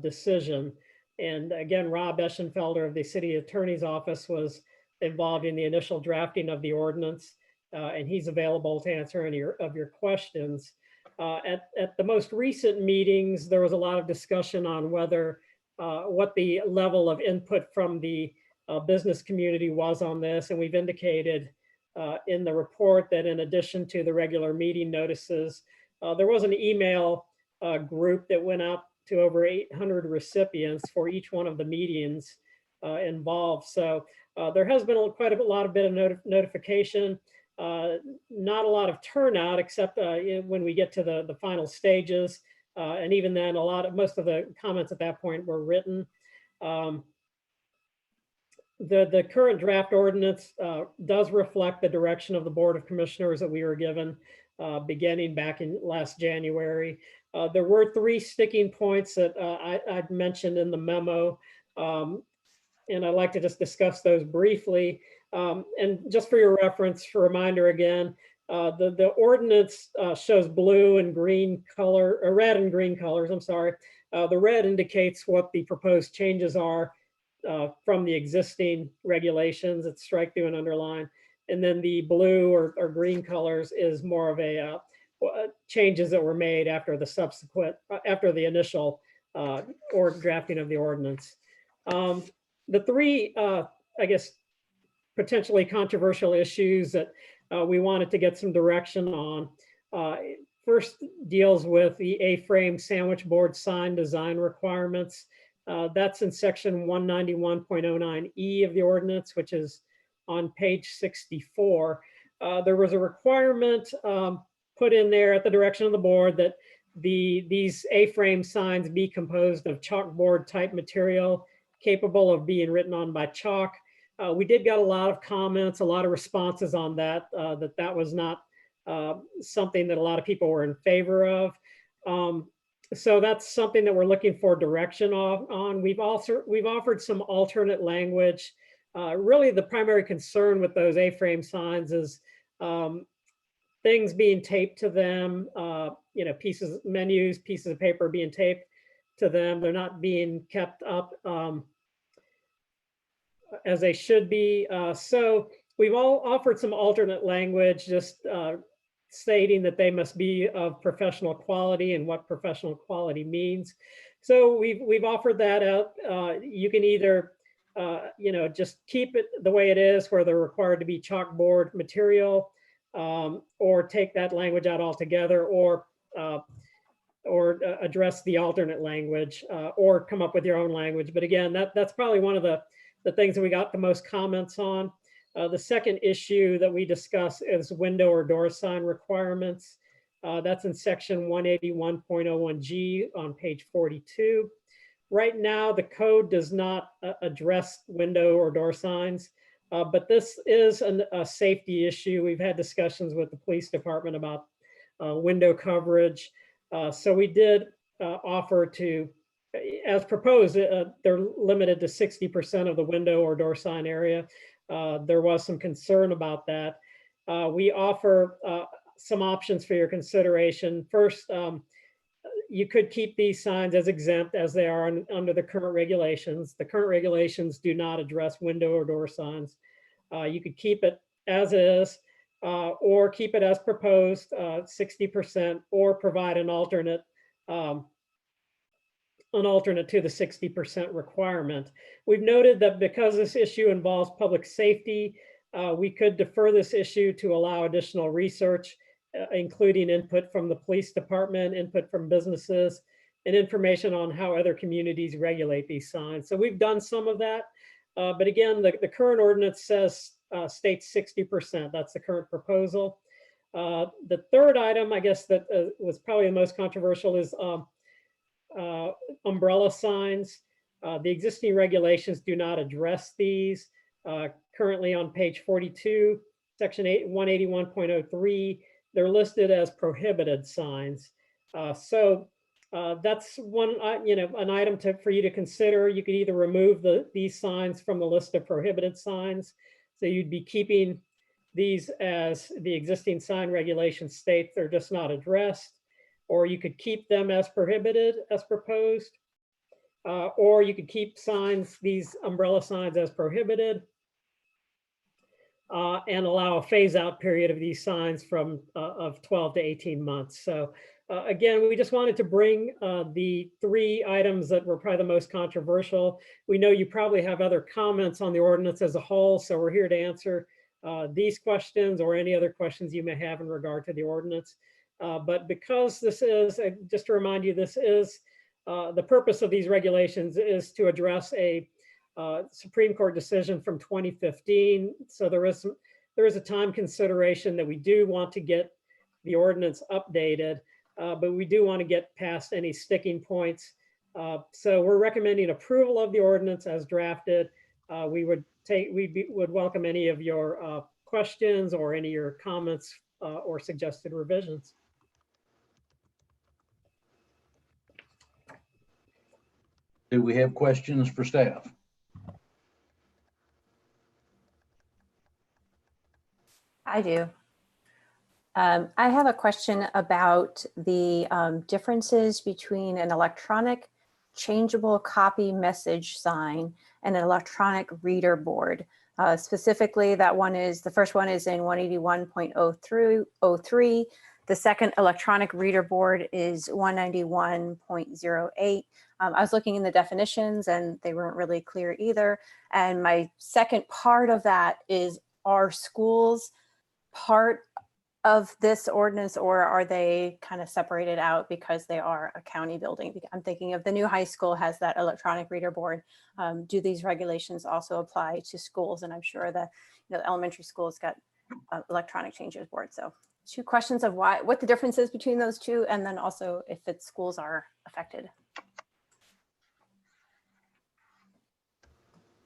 decision. And again, Rob Eschenfelder of the City Attorney's Office was involved in the initial drafting of the ordinance, and he's available to answer any of your questions. At the most recent meetings, there was a lot of discussion on whether what the level of input from the business community was on this, and we've indicated in the report that in addition to the regular meeting notices, there was an email group that went out to over 800 recipients for each one of the meetings involved. So there has been quite a lot of notification, not a lot of turnout except when we get to the final stages. And even then, most of the comments at that point were written. The current draft ordinance does reflect the direction of the Board of Commissioners that we were given beginning back in last January. There were 3 sticking points that I'd mentioned in the memo, and I'd like to just discuss those briefly. And just for your reference, for reminder again, the ordinance shows blue and green color, or red and green colors, I'm sorry. The red indicates what the proposed changes are from the existing regulations. It's strike through and underline. And then the blue or green colors is more of a changes that were made after the initial drafting of the ordinance. The 3, I guess, potentially controversial issues that we wanted to get some direction on. First deals with the A-frame sandwich board sign design requirements. That's in section 191.09E of the ordinance, which is on page 64. There was a requirement put in there at the direction of the board that these A-frame signs be composed of chalkboard type material capable of being written on by chalk. We did get a lot of comments, a lot of responses on that, that was not something that a lot of people were in favor of. So that's something that we're looking for direction on. We've offered some alternate language. Really the primary concern with those A-frame signs is things being taped to them, menus, pieces of paper being taped to them. They're not being kept up as they should be. So we've all offered some alternate language, just stating that they must be of professional quality and what professional quality means. So we've offered that out. You can either just keep it the way it is where they're required to be chalkboard material, or take that language out altogether, or address the alternate language, or come up with your own language. But again, that's probably one of the things that we got the most comments on. The second issue that we discuss is window or door sign requirements. That's in section 181.01G on page 42. Right now, the code does not address window or door signs. But this is a safety issue. We've had discussions with the police department about window coverage. So we did offer to, as proposed, they're limited to 60% of the window or door sign area. There was some concern about that. We offer some options for your consideration. First, you could keep these signs as exempt as they are under the current regulations. The current regulations do not address window or door signs. You could keep it as is, or keep it as proposed, 60%, or provide an alternate to the 60% requirement. We've noted that because this issue involves public safety, we could defer this issue to allow additional research, including input from the police department, input from businesses, and information on how other communities regulate these signs. So we've done some of that. But again, the current ordinance states 60%. That's the current proposal. The third item, I guess, that was probably the most controversial is umbrella signs. The existing regulations do not address these. Currently on page 42, section 181.03, they're listed as prohibited signs. So that's one, an item for you to consider. You could either remove these signs from the list of prohibited signs. So you'd be keeping these as the existing sign regulations state, they're just not addressed. Or you could keep them as prohibited as proposed. Or you could keep these umbrella signs as prohibited. And allow a phase out period of these signs of 12 to 18 months. So again, we just wanted to bring the three items that were probably the most controversial. We know you probably have other comments on the ordinance as a whole, so we're here to answer these questions or any other questions you may have in regard to the ordinance. But because this is, just to remind you, this is, the purpose of these regulations is to address a Supreme Court decision from 2015. So there is a time consideration that we do want to get the ordinance updated, but we do want to get past any sticking points. So we're recommending approval of the ordinance as drafted. We would welcome any of your questions or any of your comments or suggested revisions. Do we have questions for staff? I do. I have a question about the differences between an electronic changeable copy message sign and an electronic reader board. Specifically, the first one is in 181.03. The second electronic reader board is 191.08. I was looking in the definitions and they weren't really clear either. And my second part of that is, are schools part of this ordinance, or are they kind of separated out because they are a county building? I'm thinking of the new high school has that electronic reader board. Do these regulations also apply to schools? And I'm sure the elementary school's got electronic changes board. So two questions of what the difference is between those two, and then also if its schools are affected.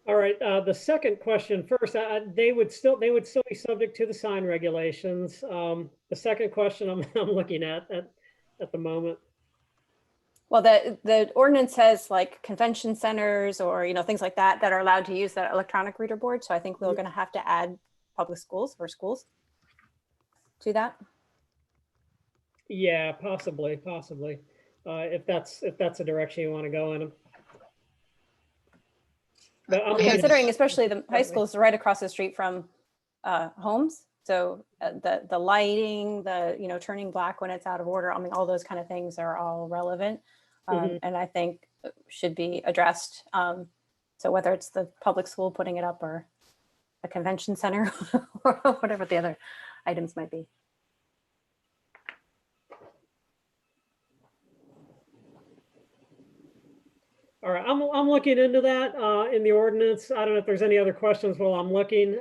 All right, the second question first, they would still be subject to the sign regulations. The second question I'm looking at the moment. Well, the ordinance says like convention centers or things like that are allowed to use that electronic reader board. So I think we're going to have to add public schools or schools to that. Yeah, possibly. If that's the direction you want to go in. I'm considering, especially the high schools right across the street from homes. So the lighting, turning black when it's out of order. I mean, all those kind of things are all relevant, and I think should be addressed. So whether it's the public school putting it up or a convention center or whatever the other items might be. All right, I'm looking into that in the ordinance. I don't know if there's any other questions while I'm looking.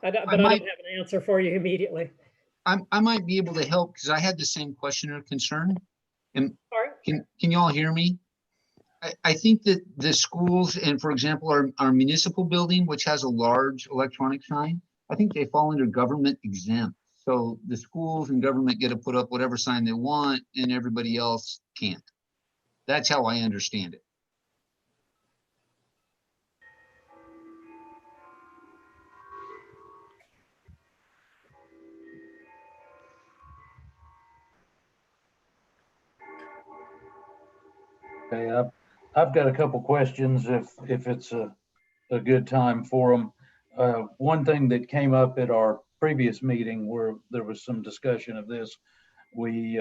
I don't have an answer for you immediately. I might be able to help because I had the same question or concern. Can you all hear me? I think that the schools and, for example, our municipal building, which has a large electronic sign, I think they fall under government exempt. So the schools and government get to put up whatever sign they want and everybody else can't. That's how I understand it. Okay, I've got a couple questions if it's a good time for them. One thing that came up at our previous meeting where there was some discussion of this, we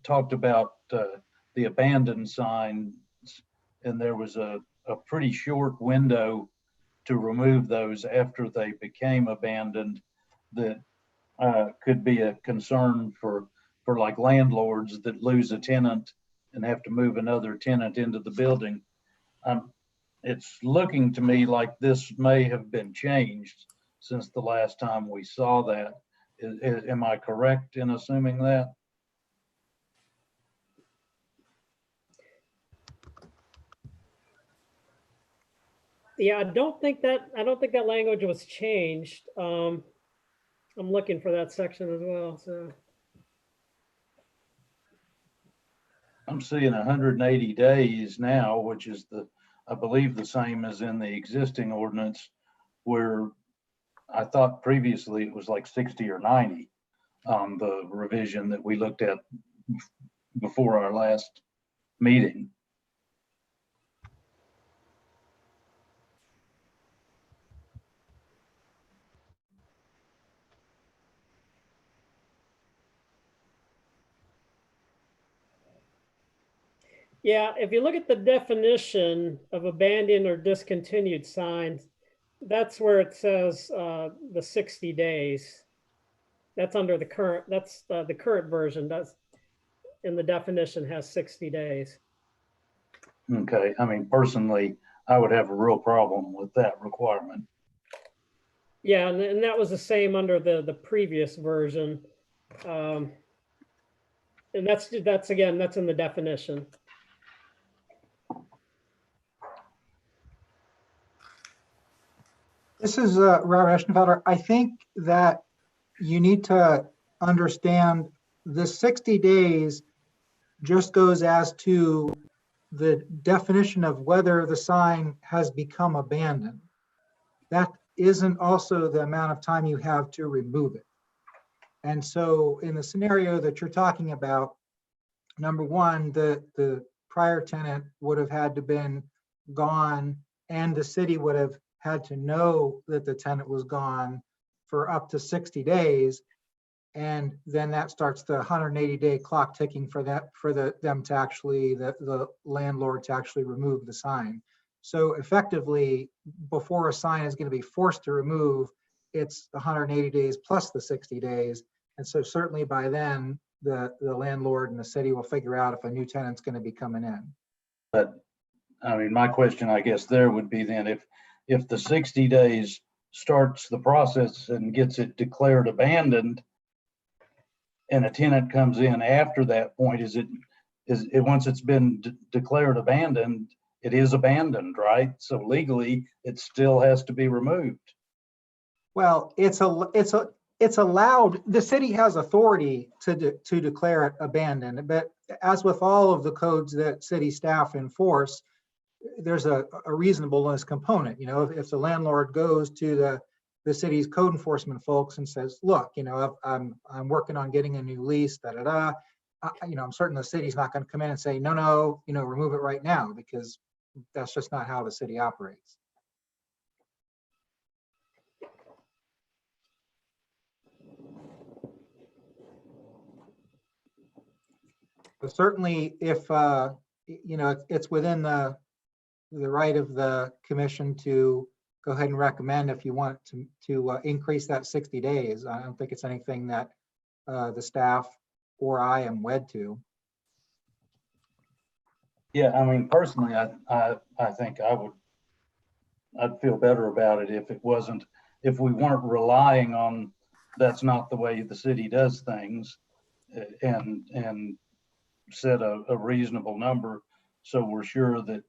talked about the abandoned signs, and there was a pretty short window to remove those after they became abandoned that could be a concern for like landlords that lose a tenant and have to move another tenant into the building. It's looking to me like this may have been changed since the last time we saw that. Am I correct in assuming that? Yeah, I don't think that language was changed. I'm looking for that section as well, so. I'm seeing 180 days now, which is I believe the same as in the existing ordinance, where I thought previously it was like 60 or 90 on the revision that we looked at before our last meeting. Yeah, if you look at the definition of abandoned or discontinued signs, that's where it says the 60 days. That's under the current, that's the current version. That's in the definition has 60 days. Okay, I mean, personally, I would have a real problem with that requirement. Yeah, and that was the same under the previous version. And that's again, that's in the definition. This is Robert Eschenfelder. I think that you need to understand the 60 days just goes as to the definition of whether the sign has become abandoned. That isn't also the amount of time you have to remove it. And so in the scenario that you're talking about, number one, the prior tenant would have had to been gone and the city would have had to know that the tenant was gone for up to 60 days. And then that starts the 180-day clock ticking for them to actually, the landlord to actually remove the sign. So effectively, before a sign is going to be forced to remove, it's 180 days plus the 60 days. And so certainly by then, the landlord and the city will figure out if a new tenant's going to be coming in. But I mean, my question, I guess, there would be then if the 60 days starts the process and gets it declared abandoned, and a tenant comes in after that point, is it once it's been declared abandoned, it is abandoned, right? So legally, it still has to be removed. Well, it's allowed. The city has authority to declare it abandoned, but as with all of the codes that city staff enforce, there's a reasonableness component. You know, if the landlord goes to the city's code enforcement folks and says, look, you know, I'm working on getting a new lease, you know, I'm certain the city's not going to come in and say, no, you know, remove it right now, because that's just not how the city operates. But certainly if, you know, it's within the right of the commission to go ahead and recommend if you want to increase that 60 days. I don't think it's anything that the staff or I am wed to. Yeah, I mean, personally, I think I'd feel better about it if we weren't relying on that's not the way the city does things, and set a reasonable number so we're sure that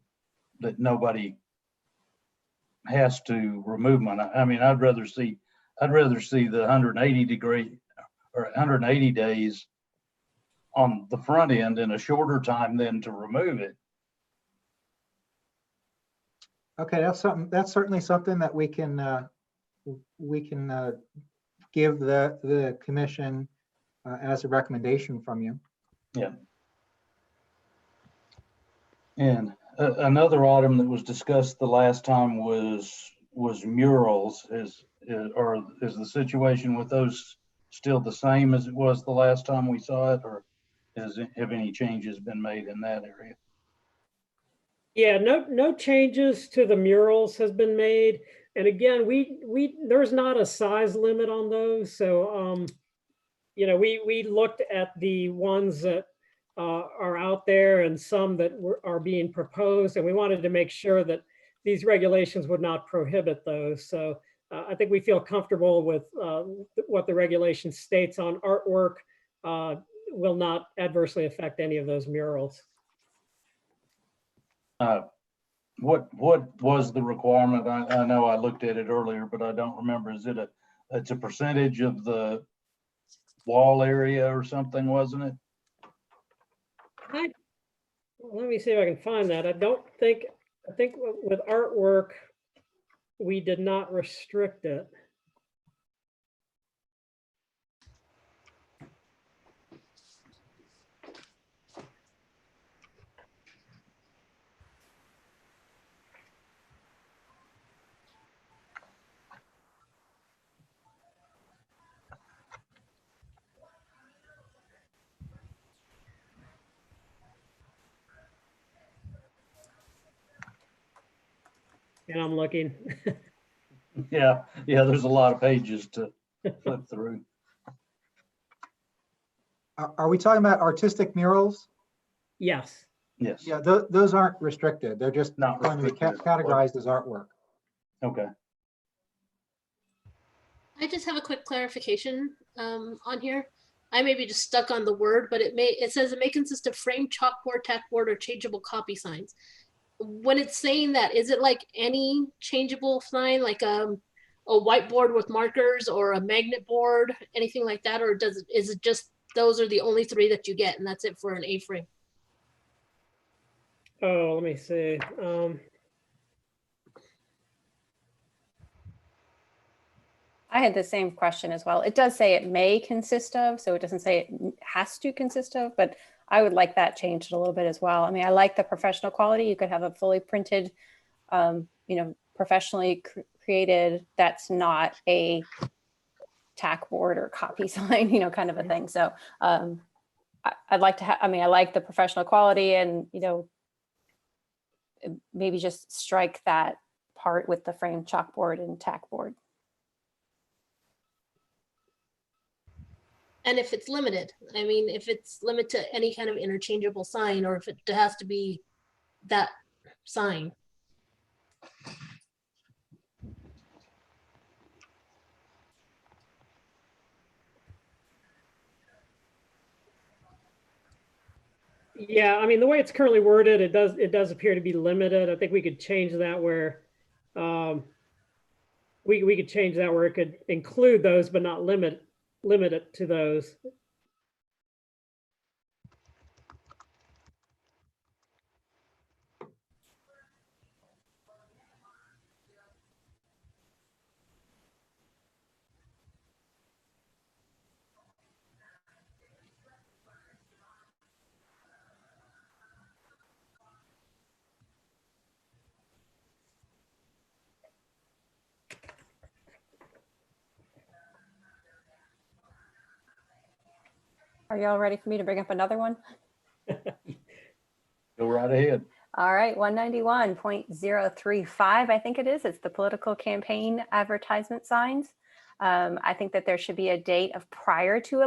nobody has to remove them. I mean, I'd rather see the 180 or 180 days on the front end in a shorter time than to remove it. Okay, that's certainly something that we can give the commission as a recommendation from you. Yeah. And another item that was discussed the last time was murals. Is the situation with those still the same as it was the last time we saw it, or have any changes been made in that area? Yeah, no changes to the murals has been made. And again, there's not a size limit on those. So, you know, we looked at the ones that are out there and some that are being proposed, and we wanted to make sure that these regulations would not prohibit those. So I think we feel comfortable with what the regulation states on artwork will not adversely affect any of those murals. What was the requirement? I know I looked at it earlier, but I don't remember. Is it it's a percentage of the wall area or something, wasn't it? Let me see if I can find that. I think with artwork, we did not restrict it. And I'm looking. Yeah, there's a lot of pages to flip through. Are we talking about artistic murals? Yes. Yes. Yeah, those aren't restricted. They're just Not going to be restricted. categorized as artwork. Okay. I just have a quick clarification on here. I may be just stuck on the word, but it says it may consist of framed chalkboard, tackboard, or changeable copy signs. When it's saying that, is it like any changeable sign, like a whiteboard with markers or a magnet board, anything like that, or is it just those are the only three that you get and that's it for an A-frame? Oh, let me see. I had the same question as well. It does say it may consist of, so it doesn't say it has to consist of, but I would like that changed a little bit as well. I mean, I like the professional quality. You could have a fully printed, professionally created, that's not a tack board or copy sign, kind of a thing. So I'd like to have, I like the professional quality and, maybe just strike that part with the framed chalkboard and tack board. And if it's limited, if it's limited to any kind of interchangeable sign, or if it has to be that sign. Yeah, the way it's currently worded, it does appear to be limited. I think we could change that where we could change that where it could include those, but not limit it to those. Are y'all ready for me to bring up another one? Go right ahead. All right, 191.035, I think it is. It's the political campaign advertisement signs. I think that there should be a date of prior to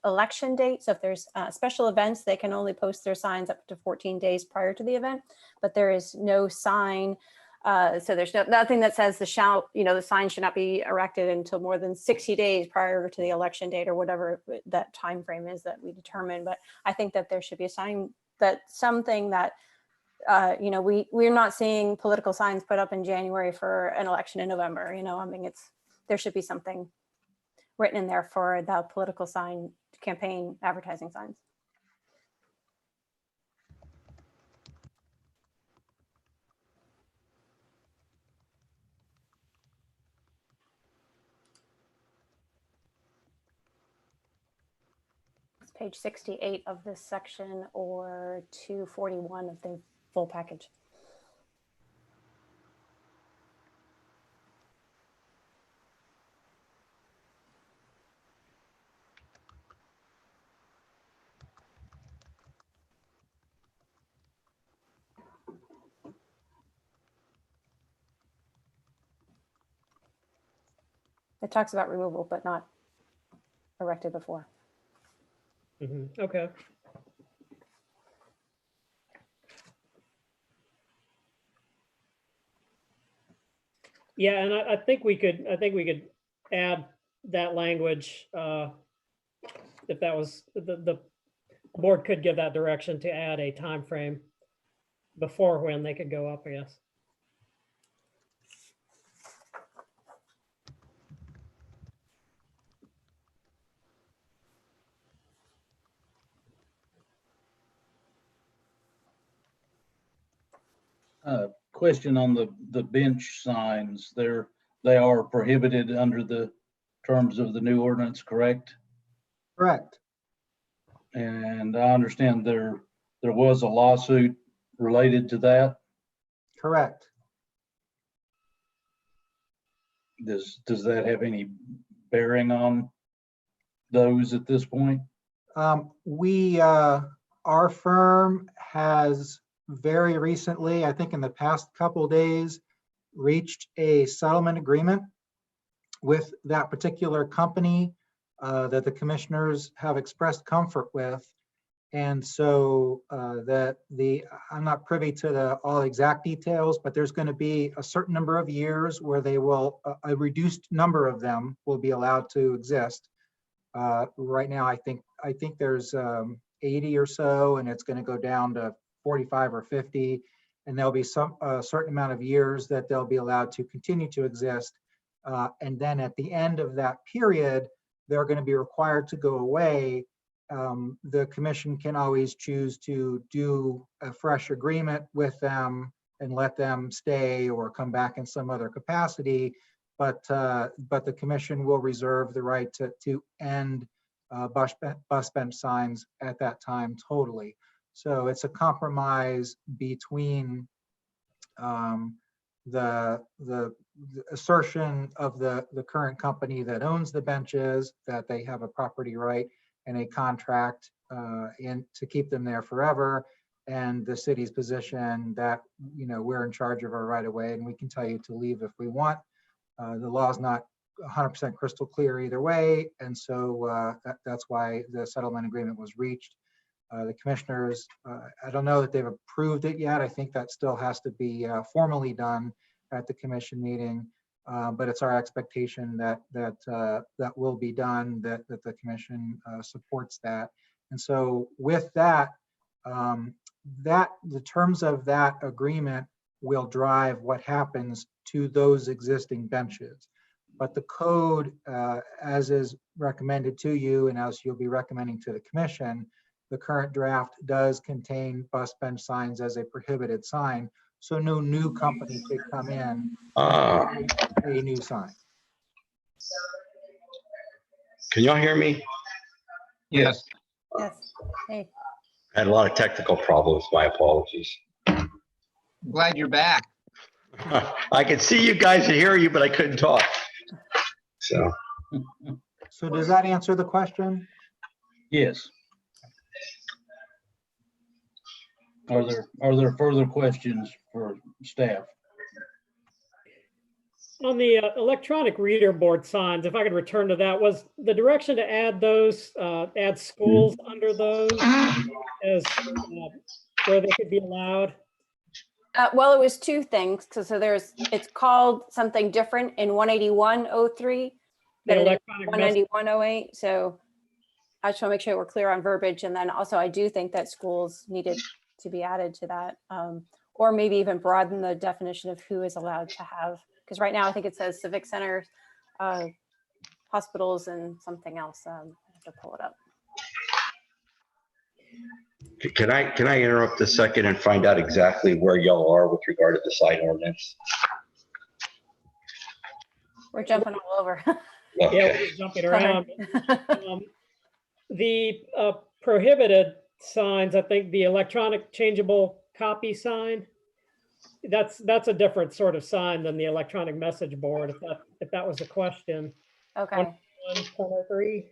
election date. So if there's special events, they can only post their signs up to 14 days prior to the event, but there is no sign. So there's nothing that says the sign should not be erected until more than 60 days prior to the election date or whatever that time frame is that we determine. But I think that there should be a sign, that something that you know, we're not seeing political signs put up in January for an election in November, you know, I mean, there should be something written in there for the political sign campaign advertising signs. It's page 68 of this section or 241 of the full package. It talks about removal, but not erected before. Okay. Yeah, and I think we could add that language if that was the board could give that direction to add a time frame before when they could go up, I guess. Question on the bench signs. They are prohibited under the terms of the new ordinance, correct? Correct. And I understand there was a lawsuit related to that. Correct. Does that have any bearing on those at this point? Our firm has very recently, I think in the past couple of days, reached a settlement agreement with that particular company that the commissioners have expressed comfort with. And so I'm not privy to all exact details, but there's going to be a certain number of years where they will, a reduced number of them will be allowed to exist. Right now, I think there's 80 or so, and it's going to go down to 45 or 50, and there'll be a certain amount of years that they'll be allowed to continue to exist. And then at the end of that period, they're going to be required to go away. The commission can always choose to do a fresh agreement with them and let them stay or come back in some other capacity. But the commission will reserve the right to end bus bench signs at that time totally. So it's a compromise between the assertion of the current company that owns the benches that they have a property right and a contract to keep them there forever, and the city's position that, you know, we're in charge of our right of way and we can tell you to leave if we want. The law is not 100% crystal clear either way, and so that's why the settlement agreement was reached. The commissioners, I don't know that they've approved it yet. I think that still has to be formally done at the commission meeting, but it's our expectation that will be done, that the commission supports that. And so with that, the terms of that agreement will drive what happens to those existing benches. But the code, as is recommended to you and as you'll be recommending to the commission, the current draft does contain bus bench signs as a prohibited sign. So no new company could come in and create a new sign. Can y'all hear me? Yes. Yes. Hey. I had a lot of technical problems. My apologies. I'm glad you're back. I could see you guys and hear you, but I couldn't talk. So does that answer the question? Yes. Are there further questions for staff? On the electronic reader board signs, if I could return to that, was the direction to add those, add schools under those as where they could be allowed? Well, it was two things. So it's called something different in 18103 than in 19108. So I just want to make sure we're clear on verbiage. And then also I do think that schools needed to be added to that. Or maybe even broaden the definition of who is allowed to have, because right now I think it says civic centers, hospitals, and something else. I have to pull it up. Can I interrupt a second and find out exactly where y'all are with regard to the sign ordinance? We're jumping all over. Yeah, Okay. we're just jumping around. The prohibited signs, I think the electronic changeable copy sign, that's a different sort of sign than the electronic message board, if that was the question. Okay. 1.03.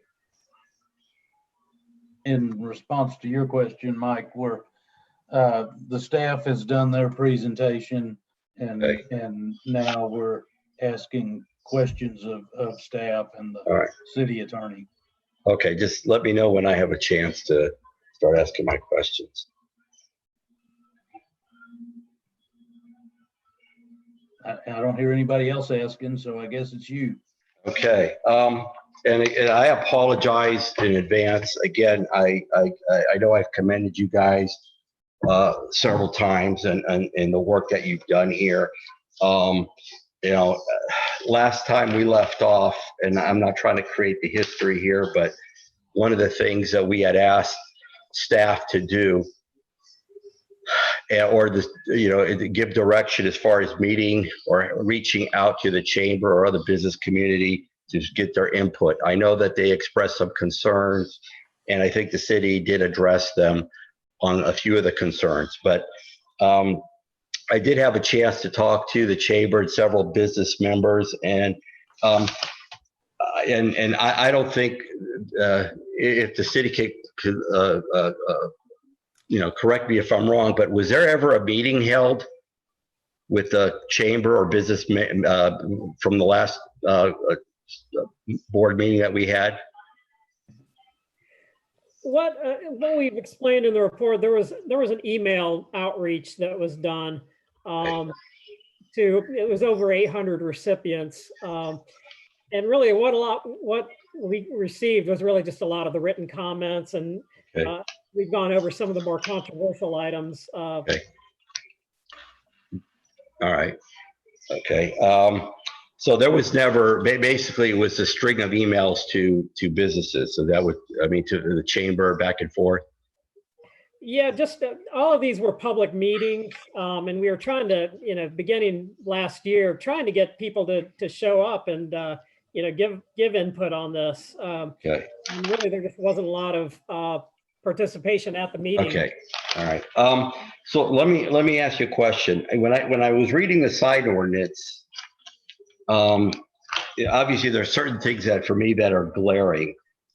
In response to your question, Mike, the staff has done their presentation, and now we're asking questions of staff and the city attorney. Okay, just let me know when I have a chance to start asking my questions. I don't hear anybody else asking, so I guess it's you. Okay, and I apologize in advance. Again, I know I've commended you guys several times and the work that you've done here. You know, last time we left off, and I'm not trying to create the history here, but one of the things that we had asked staff to do, or give direction as far as meeting or reaching out to the chamber or other business community to get their input. I know that they expressed some concerns, and I think the city did address them on a few of the concerns, but I did have a chance to talk to the chamber and several business members, and I don't think if the city could, correct me if I'm wrong, but was there ever a meeting held with the chamber or business from the last board meeting that we had? What we've explained in the report, there was an email outreach that was done it was over 800 recipients, and really what we received was really just a lot of the written comments, and we've gone over some of the more controversial items. Okay. All right. Okay. So there was never, basically it was a string of emails to businesses. So that would, to the chamber back and forth. Yeah, just all of these were public meetings, and we were trying to, beginning last year, trying to get people to show up and, give input on this. Okay. And really, there just wasn't a lot of participation at the meeting. Okay. All right. So let me ask you a question. When I was reading the sign ordinance, obviously there are certain things that for me that are glaring.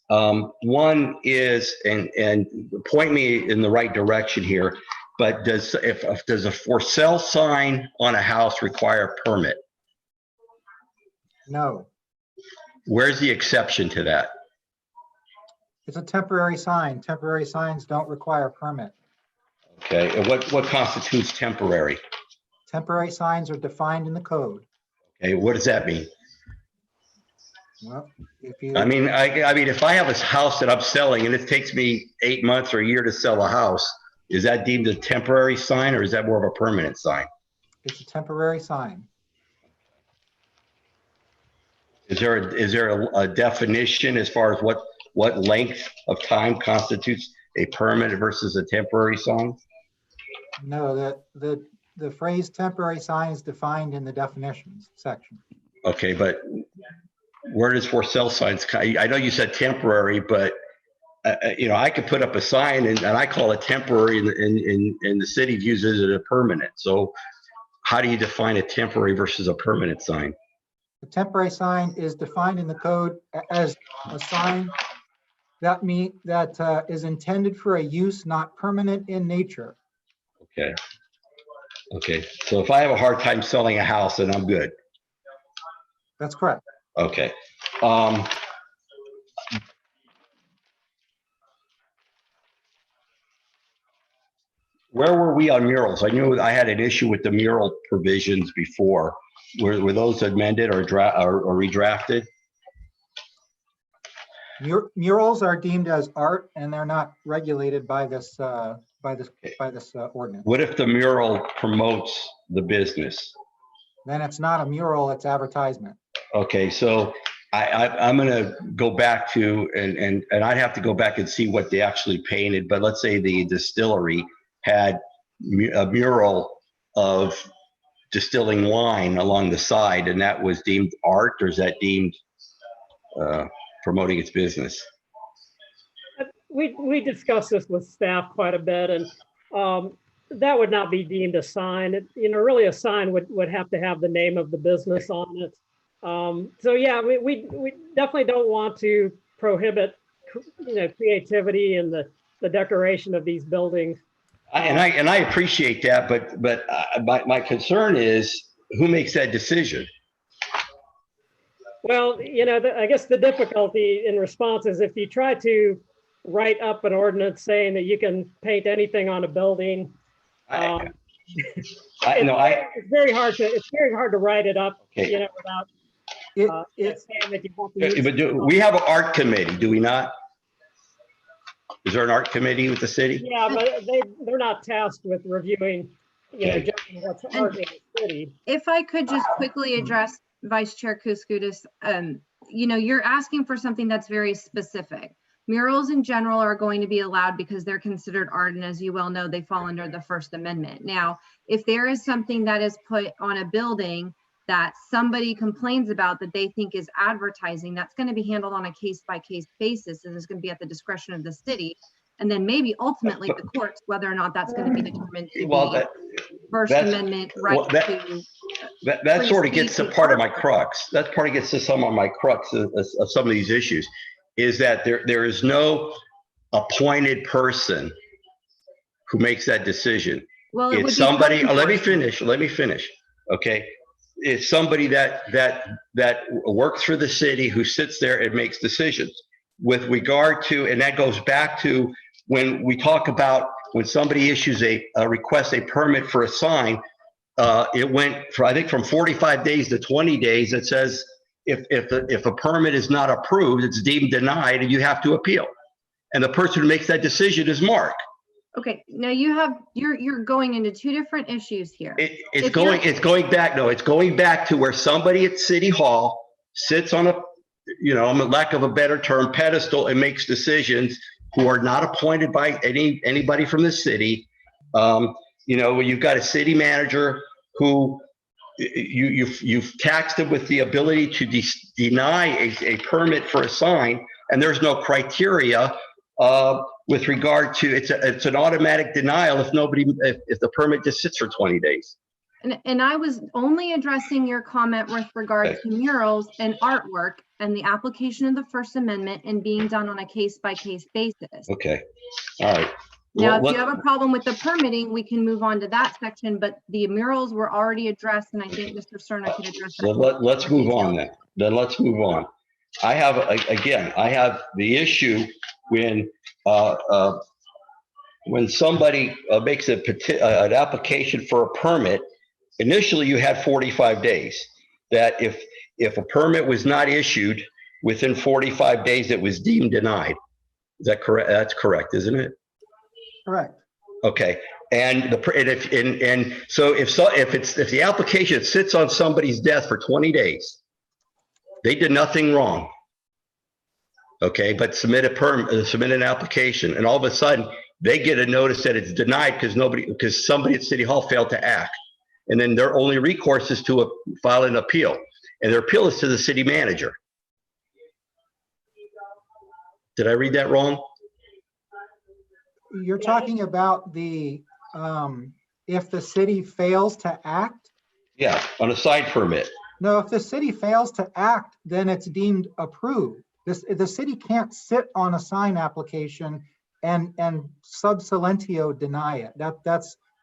One is, and point me in the right direction here, but does a for sale sign on a house require a permit? No, Where's the exception to that? it's a temporary sign. Temporary signs don't require a permit. Okay, and what constitutes temporary? Temporary signs are defined in the code. Okay, what does that mean? Well, if you. I mean, if I have a house that I'm selling and it takes me 8 months or a year to sell a house, is that deemed a temporary sign, or is that more of a permanent sign? It's a temporary sign. Is there a definition as far as what length of time constitutes a permanent versus a temporary sign? No, the phrase temporary sign is defined in the definitions section. Okay, but where does for sale signs? I know you said temporary, but I could put up a sign and I call it temporary, and the city views it as a permanent. So how do you define a temporary versus a permanent sign? The temporary sign is defined in the code as a sign that is intended for a use not permanent in nature. Okay. Okay. So if I have a hard time selling a house, then I'm good. That's correct. Okay. Where were we on murals? I knew I had an issue with the mural provisions before. Were those amended or redrafted? Murals are deemed as art, and they're not regulated by this by this ordinance. What if the mural promotes the business? Then it's not a mural, it's advertisement. Okay, so I'm gonna go back to, and I'd have to go back and see what they actually painted, but let's say the distillery had a mural of distilling wine along the side, and that was deemed art, or is that deemed promoting its business? We discussed this with staff quite a bit, and that would not be deemed a sign. Really a sign would have to have the name of the business on it. So yeah, we definitely don't want to prohibit, creativity and the decoration of these buildings. And I appreciate that, but my concern is who makes that decision? Well, I guess the difficulty in response is if you try to write up an ordinance saying that you can paint anything on a building, it's very hard to write it up, okay. Without saying that you want to use. But we have an art committee, do we not? Is there an art committee with the city? Yeah, but they're not tasked with reviewing, judging what's art in the city. If I could just quickly address Vice Chair Constitutes, you're asking for something that's very specific. Murals in general are going to be allowed because they're considered art, and as you well know, they fall under the First Amendment. Now, if there is something that is put on a building that somebody complains about that they think is advertising, that's going to be handled on a case-by-case basis, and it's going to be at the discretion of the city, and then maybe ultimately the courts, whether or not that's going to be determined to be First Amendment right to. That sort of gets to part of my crux. That part gets to some of my crux of some of these issues, is that there is no appointed person who makes that decision. Well, it's somebody. Let me finish. Okay. It's somebody that works for the city who sits there and makes decisions with regard to, and that goes back to when we talk about when somebody issues a permit for a sign, it went from 45 days to 20 days. It says if a permit is not approved, it's deemed denied and you have to appeal. And the person who makes that decision is Mark. Okay, now you're going into two different issues here. It's going back to where somebody at City Hall sits on a lack of a better term, pedestal, and makes decisions who are not appointed by anybody from the city. You've got a city manager who you've taxed him with the ability to deny a permit for a sign, and there's no criteria with regard to it's an automatic denial if the permit just sits for 20 days. And I was only addressing your comment with regard to murals and artwork and the application of the First Amendment and being done on a case-by-case basis. Okay, all right. Now, if you have a problem with the permitting, we can move on to that section, but the murals were already addressed, and I think Mr. Cerna could address that. Let's move on then. Let's move on. I have the issue when somebody makes an application for a permit. Initially, you had 45 days. That if a permit was not issued within 45 days, it was deemed denied. Is that correct? That's correct, isn't it? Correct. Okay. And so if the application sits on somebody's desk for 20 days, they did nothing wrong. Okay, but submit an application, and all of a sudden they get a notice that it's denied because somebody at City Hall failed to act. And then their only recourse is to file an appeal, and their appeal is to the city manager. Did I read that wrong? You're talking about if the city fails to act? Yeah, on a sign permit. No, if the city fails to act, then it's deemed approved. The city can't sit on a sign application and sub silentio deny it.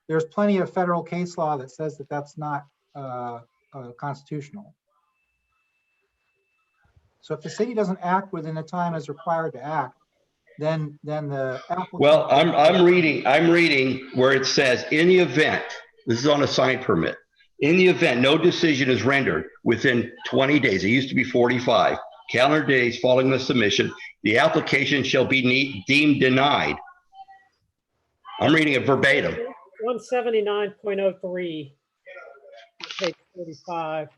There's plenty of federal case law that says that that's not constitutional. So if the city doesn't act within the time as required to act, then the applicant. Well, I'm reading where it says, in the event, this is on a sign permit, in the event no decision is rendered within 20 days, it used to be 45 calendar days following the submission, the application shall be deemed denied. I'm reading it verbatim. 179.03, page 45.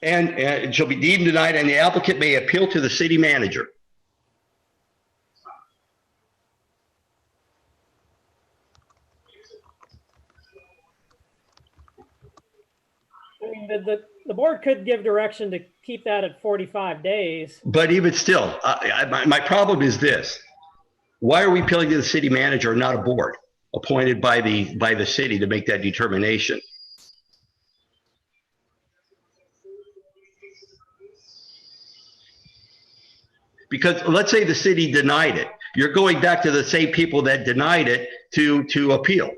And it shall be deemed denied, and the applicant may appeal to the city manager. I mean, the board could give direction to keep that at 45 days. But even still, my problem is this. Why are we appealing to the city manager and not a board appointed by the city to make that determination? Because let's say the city denied it. You're going back to the same people that denied it to appeal.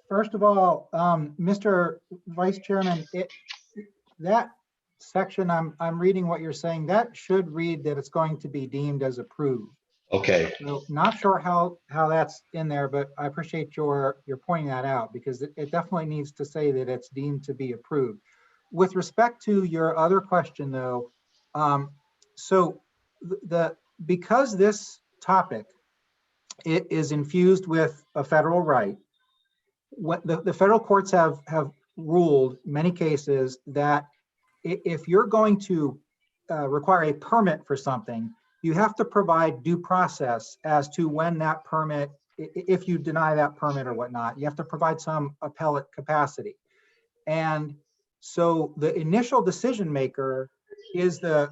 First of all, Mr. Vice Chairman, that section, I'm reading what you're saying, that should read that it's going to be deemed as approved. Okay. So not sure how that's in there, but I appreciate your pointing that out, because it definitely needs to say that it's deemed to be approved. With respect to your other question though, so because this topic it is infused with a federal right, what the federal courts have ruled many cases that if you're going to require a permit for something, you have to provide due process as to when that permit, if you deny that permit or whatnot, you have to provide some appellate capacity. And so the initial decision maker is the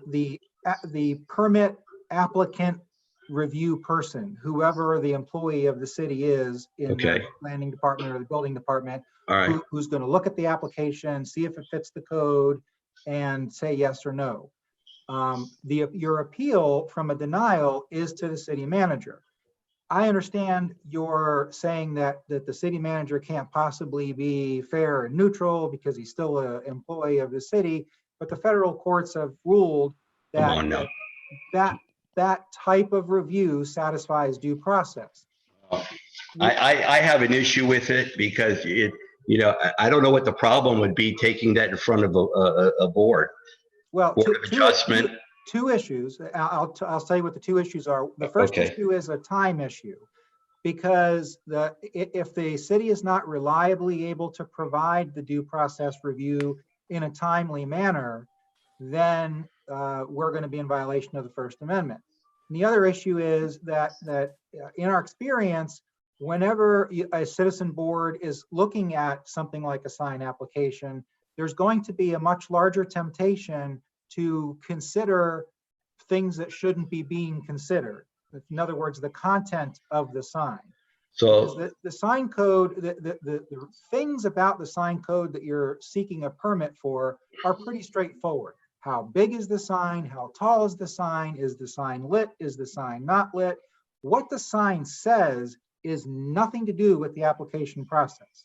permit applicant review person, whoever the employee of the city is in the planning department or the building department, who's going to look at the application, see if it fits the code, and say yes or no. Your appeal from a denial is to the city manager. I understand you're saying that the city manager can't possibly be fair and neutral because he's still an employee of the city, but the federal courts have ruled that that type of review satisfies due process. I have an issue with it because I don't know what the problem would be taking that in front of a board. Well, Board of Adjustment. Two issues. I'll say what the two issues are. The first issue is a time issue, because if the city is not reliably able to provide the due process review in a timely manner, then we're going to be in violation of the First Amendment. And the other issue is that in our experience, whenever a citizen board is looking at something like a sign application, there's going to be a much larger temptation to consider things that shouldn't be being considered. In other words, the content of the sign. So the sign code, the things about the sign code that you're seeking a permit for are pretty straightforward. How big is the sign? How tall is the sign? Is the sign lit? Is the sign not lit? What the sign says is nothing to do with the application process.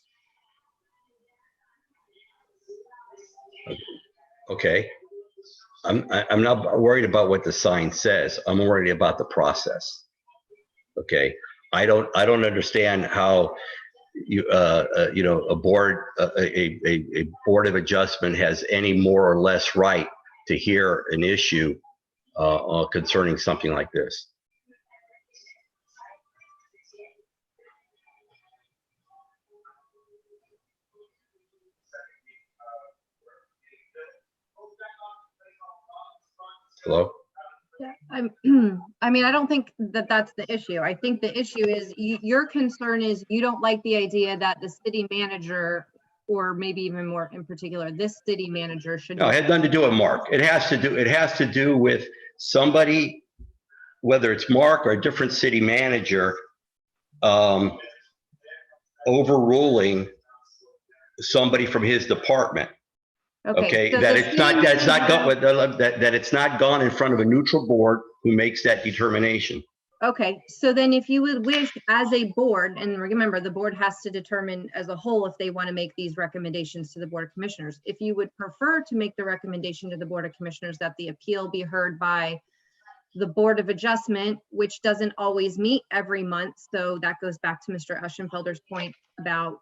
Okay. I'm not worried about what the sign says. I'm worried about the process. Okay. I don't understand how a board of adjustment has any more or less right to hear an issue concerning something like this. Hello? Yeah, I mean, I don't think that that's the issue. I think the issue is your concern is you don't like the idea that the city manager, or maybe even more in particular, this city manager should. No, it had nothing to do with Mark. It has to do with somebody, whether it's Mark or a different city manager, overruling somebody from his department. Okay, so that it's not gone in front of a neutral board who makes that determination. Okay, so then if you would wish as a board, and remember the board has to determine as a whole if they want to make these recommendations to the Board of Commissioners. If you would prefer to make the recommendation to the Board of Commissioners that the appeal be heard by the Board of Adjustment, which doesn't always meet every month, so that goes back to Mr. Eschenfelder's point about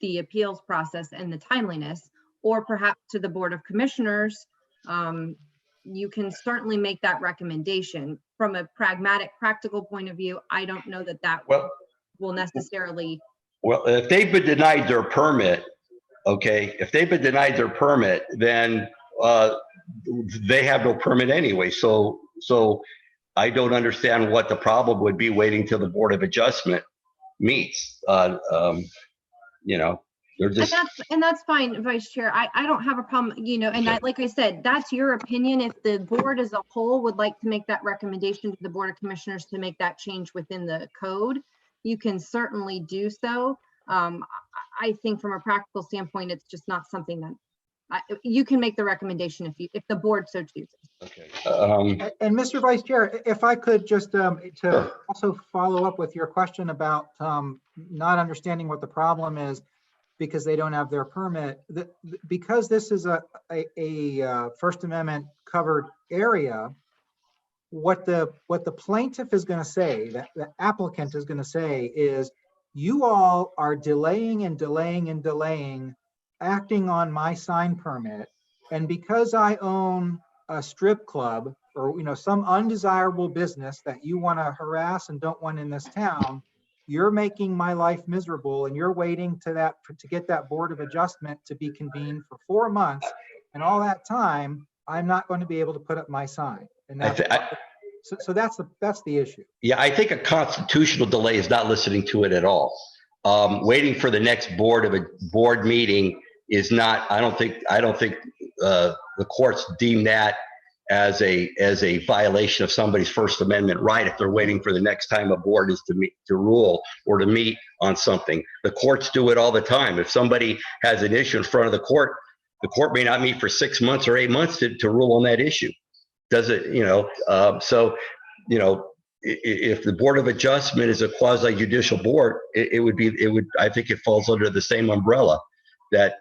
the appeals process and the timeliness, or perhaps to the Board of Commissioners, you can certainly make that recommendation. From a pragmatic, practical point of view, I don't know that that will necessarily. Well, if they've been denied their permit, okay, if they've been denied their permit, then they have no permit anyway. So I don't understand what the problem would be waiting till the Board of Adjustment meets. You know, they're just. And that's fine, Vice Chair. I don't have a problem, you know, and like I said, that's your opinion. If the board as a whole would like to make that recommendation to the Board of Commissioners to make that change within the code, you can certainly do so. I think from a practical standpoint, it's just not something that you can make the recommendation if the board so chooses. Okay. And Mr. Vice Chair, if I could just to also follow up with your question about not understanding what the problem is because they don't have their permit, because this is a First Amendment covered area, what the plaintiff is going to say, that the applicant is going to say is, you all are delaying and delaying and delaying acting on my sign permit. And because I own a strip club or, you know, some undesirable business that you want to harass and don't want in this town, you're making my life miserable, and you're waiting to get that Board of Adjustment to be convened for 4 months. And all that time, I'm not going to be able to put up my sign. And that's so that's the issue. Yeah, I think a constitutional delay is not listening to it at all. Waiting for the next board meeting is not. I don't think the courts deem that as a violation of somebody's First Amendment right if they're waiting for the next time a board is to rule or to meet on something. The courts do it all the time. If somebody has an issue in front of the court may not meet for 6 months or 8 months to rule on that issue. Does it, you know, so, you know, if the Board of Adjustment is a quasi judicial board, I think it falls under the same umbrella that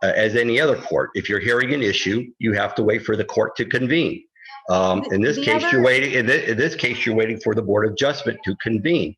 as any other court. If you're hearing an issue, you have to wait for the court to convene. In this case, you're waiting. In this case, you're waiting for the Board of Adjustment to convene.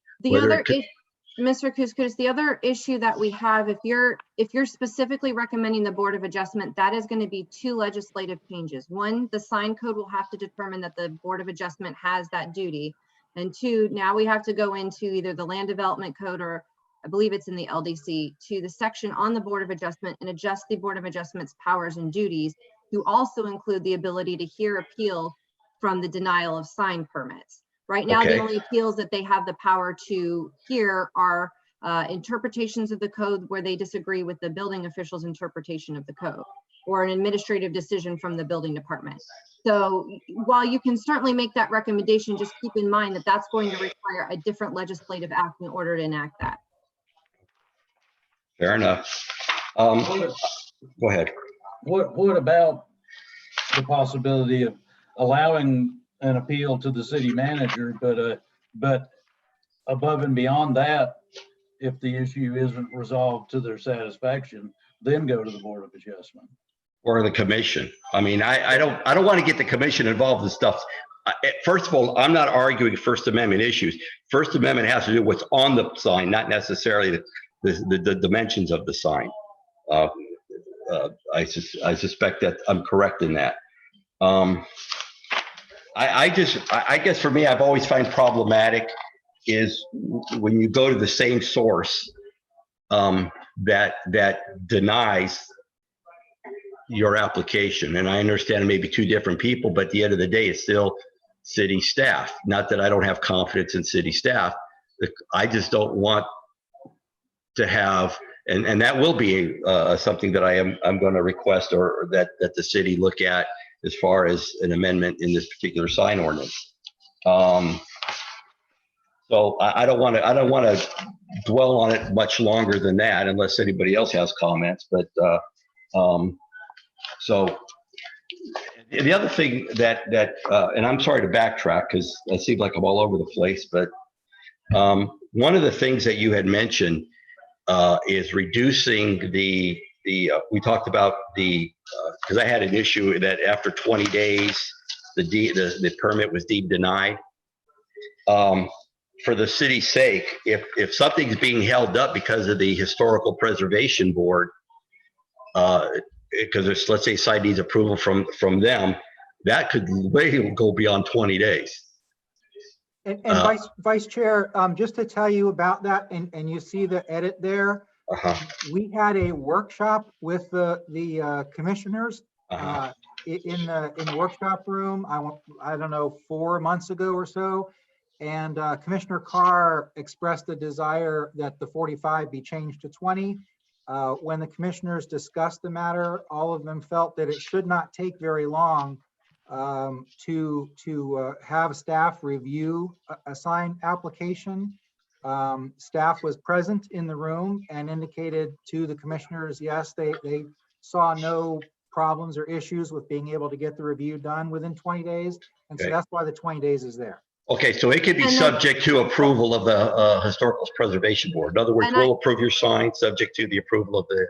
Mr. Couscous, the other issue that we have, if you're specifically recommending the Board of Adjustment, that is going to be 2 legislative changes. 1, the sign code will have to determine that the Board of Adjustment has that duty. And 2, now we have to go into either the Land Development Code or I believe it's in the LDC to the section on the Board of Adjustment and adjust the Board of Adjustment's powers and duties to also include the ability to hear appeal from the denial of sign permits. Right now, the only appeals that they have the power to hear are interpretations of the code where they disagree with the building official's interpretation of the code or an administrative decision from the building department. So while you can certainly make that recommendation, just keep in mind that that's going to require a different legislative act in order to enact that. Fair enough. Go ahead. What about the possibility of allowing an appeal to the city manager, but above and beyond that, if the issue isn't resolved to their satisfaction, then go to the Board of Adjustment or the commission? I mean, I don't want to get the commission involved in stuff. First of all, I'm not arguing First Amendment issues. First Amendment has to do with what's on the sign, not necessarily the dimensions of the sign. I suspect that I'm correct in that. I guess for me, I've always find problematic is when you go to the same source that denies your application. And I understand it may be 2 different people, but at the end of the day, it's still city staff. Not that I don't have confidence in city staff. I just don't want to have, and that will be something that I'm going to request or that the city look at as far as an amendment in this particular sign ordinance. So I don't want to dwell on it much longer than that, unless anybody else has comments. But so the other thing that and I'm sorry to backtrack because it seems like I'm all over the place, but one of the things that you had mentioned is reducing the we talked about because I had an issue that after 20 days, the permit was deemed denied. For the city's sake, if something's being held up because of the Historical Preservation Board, because let's say site needs approval from them, that could way go beyond 20 days. And Vice Chair, just to tell you about that, and you see the edit there, we had a workshop with the commissioners in the workshop room. I don't know, 4 months ago or so, and Commissioner Carr expressed a desire that the 45 be changed to 20. When the commissioners discussed the matter, all of them felt that it should not take very long to have staff review a sign application. Staff was present in the room and indicated to the commissioners, yes, they saw no problems or issues with being able to get the review done within 20 days. And so that's why the 20 days is there. Okay, so it could be subject to approval of the Historical Preservation Board. In other words, we'll approve your sign subject to the approval of the.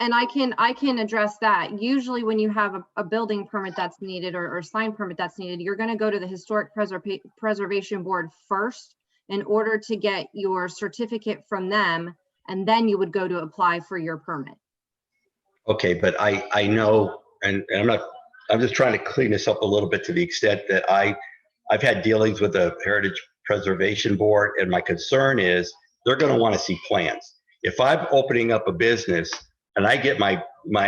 And I can address that. Usually when you have a building permit that's needed or sign permit that's needed, you're going to go to the Historic Preservation Board first in order to get your certificate from them, and then you would go to apply for your permit. Okay, but I know, and I'm just trying to clean this up a little bit to the extent that I've had dealings with the Heritage Preservation Board, and my concern is they're going to want to see plans. If I'm opening up a business and I get my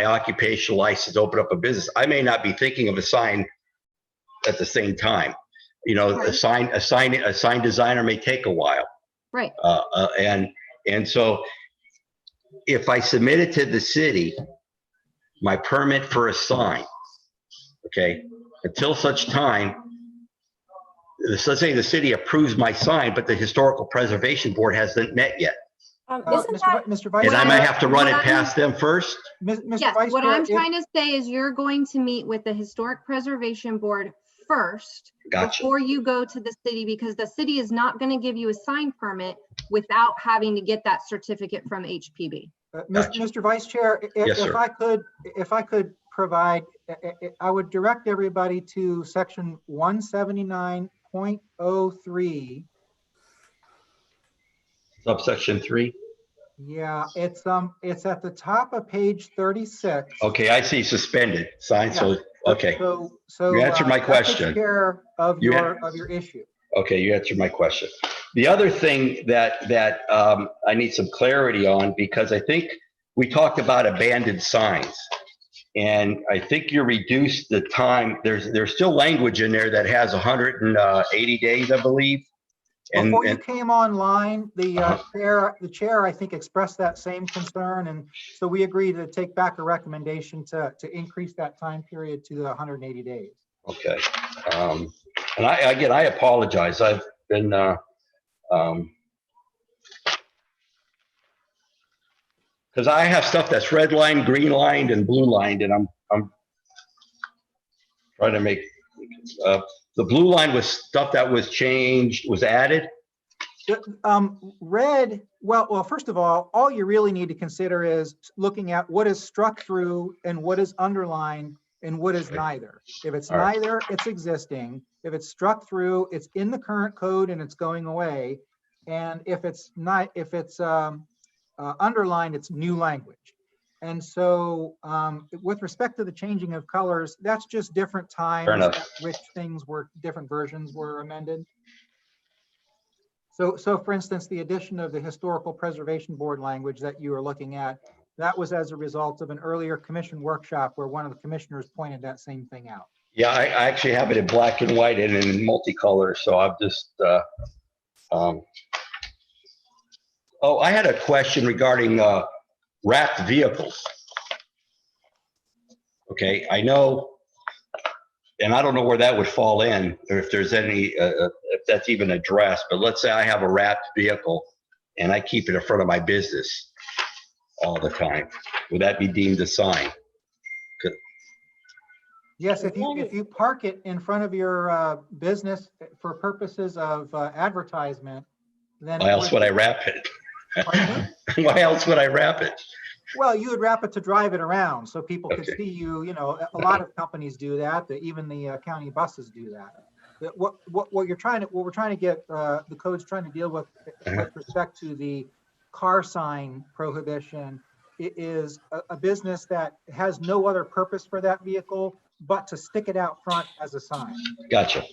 occupational license to open up a business, I may not be thinking of a sign at the same time. You know, a sign designer may take a while. Right. And so if I submit it to the city, my permit for a sign, okay, until such time, let's say the city approves my sign, but the Historical Preservation Board hasn't met yet. Mr. Vice And I might have to run it What past them first? Mr. Yes, Vice what Chair, I'm trying to say is you're going to meet with the Historic Preservation Board first before you go to the city, because the city is not going to give you a sign permit without having to get that certificate from HPB. Mr. Vice Chair, if I could provide, I would direct everybody to section 179.03. Subsection 3. Yeah, it's at the top of page 36. Okay, I see suspended sign. Yeah. So okay, So you answered my that question. takes care of your issue. Okay, you answered my question. The other thing that I need some clarity on, because I think we talked about abandoned signs, and I think you reduced the time. There's still language in there that has 180 days, I believe. Before you came online, the chair, I think, expressed that same concern, and so we agreed to take back a recommendation to increase that time period to the 180 days. Okay, and I apologize. I've been because I have stuff that's red lined, green lined, and blue lined, and I'm trying to make the blue line was stuff that was changed, was added. Red, well, first of all you really need to consider is looking at what is struck through and what is underlined and what is neither. If it's neither, it's existing. If it's struck through, it's in the current code and it's going away. And if it's underlined, it's new language. And so with respect to the changing of colors, that's just different times at which different versions were amended. So for instance, the addition of the Historical Preservation Board language that you are looking at, that was as a result of an earlier commission workshop where one of the commissioners pointed that same thing out. Yeah, I actually have it in black and white and in multicolor. So I'm just, oh, I had a question regarding wrapped vehicles. Okay, I know, and I don't know where that would fall in, or if there's any, if that's even addressed, but let's say I have a wrapped vehicle and I keep it in front of my business all the time. Would that be deemed a sign? Yes, if you park it in front of your business for purposes of advertisement, then why else would I wrap it? Why else would I wrap it? Well, you would wrap it to drive it around so people could see you. You know, a lot of companies do that. Even the county buses do that. What we're trying to get the code's trying to deal with respect to the car sign prohibition is a business that has no other purpose for that vehicle but to stick it out front as a sign. Gotcha.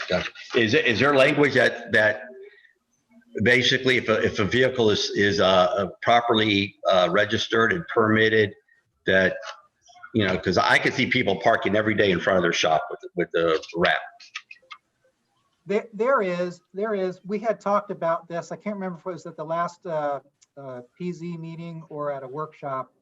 Gotcha. Is there language that basically if a vehicle is properly registered and permitted, that, you know, because I could see people parking every day in front of their shop with the wrap. There is. We had talked about this. I can't remember if it was at the last PZ meeting or at a workshop.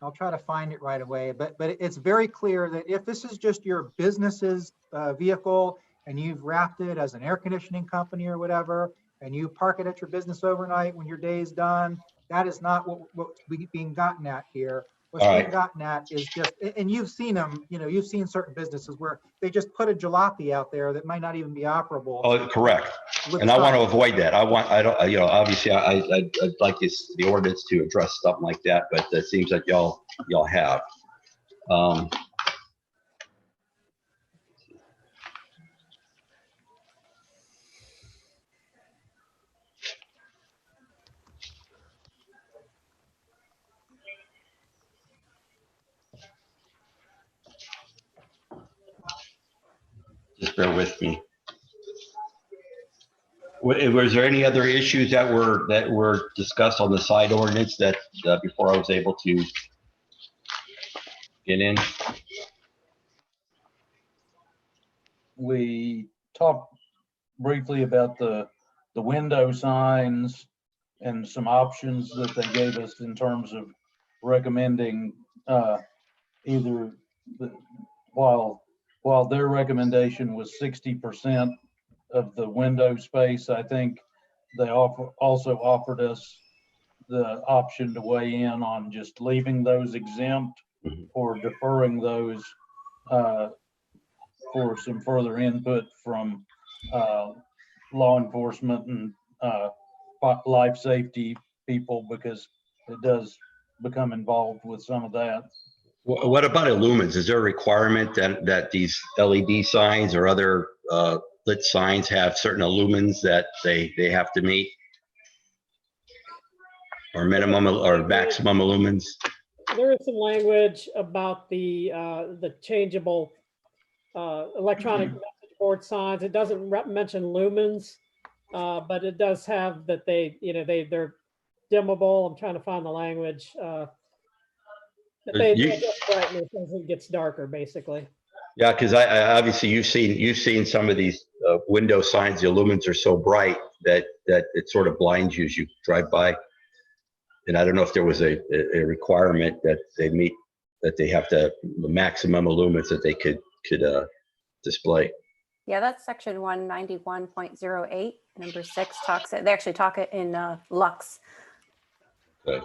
I'll try to find it right away. But it's very clear that if this is just your business's vehicle and you've wrapped it as an air conditioning company or whatever, and you park it at your business overnight when your day is done, that is not what's being gotten at here. What's All being right. gotten at is just, and you've seen them, you know, you've seen certain businesses where they just put a jalopy out there that might not even be operable. Oh, correct. with And I want to signs. avoid that. I don't, you know, obviously I'd like the ordinance to address something like that, but it seems like y'all have. Just bear with me. Was there any other issues that were discussed on the side ordinance that before I was able to get in? We talked briefly about the window signs and some options that they gave us in terms of recommending either while their recommendation was 60% of the window space, I think they also offered us the option to weigh in on just leaving those exempt or deferring those for some further input from law enforcement and life safety people, because it does become involved with some of that. What about illumins? Is there a requirement that these LED signs or other lit signs have certain illumins that they have to meet? Or minimum or maximum illumins? There is some language about the changeable electronic message board signs. It doesn't mention lumens, but it does have that they're dimmable. I'm trying to find the language. That they adjust brightness as it gets darker, basically. Yeah, because I obviously you've seen some of these window signs. The lumens are so bright that it sort of blinds you as you drive by. And I don't know if there was a requirement that they meet, that they have the maximum illumins that they could display. Yeah, that's section 191.08, number 6 talks, they actually talk it in lux. Good.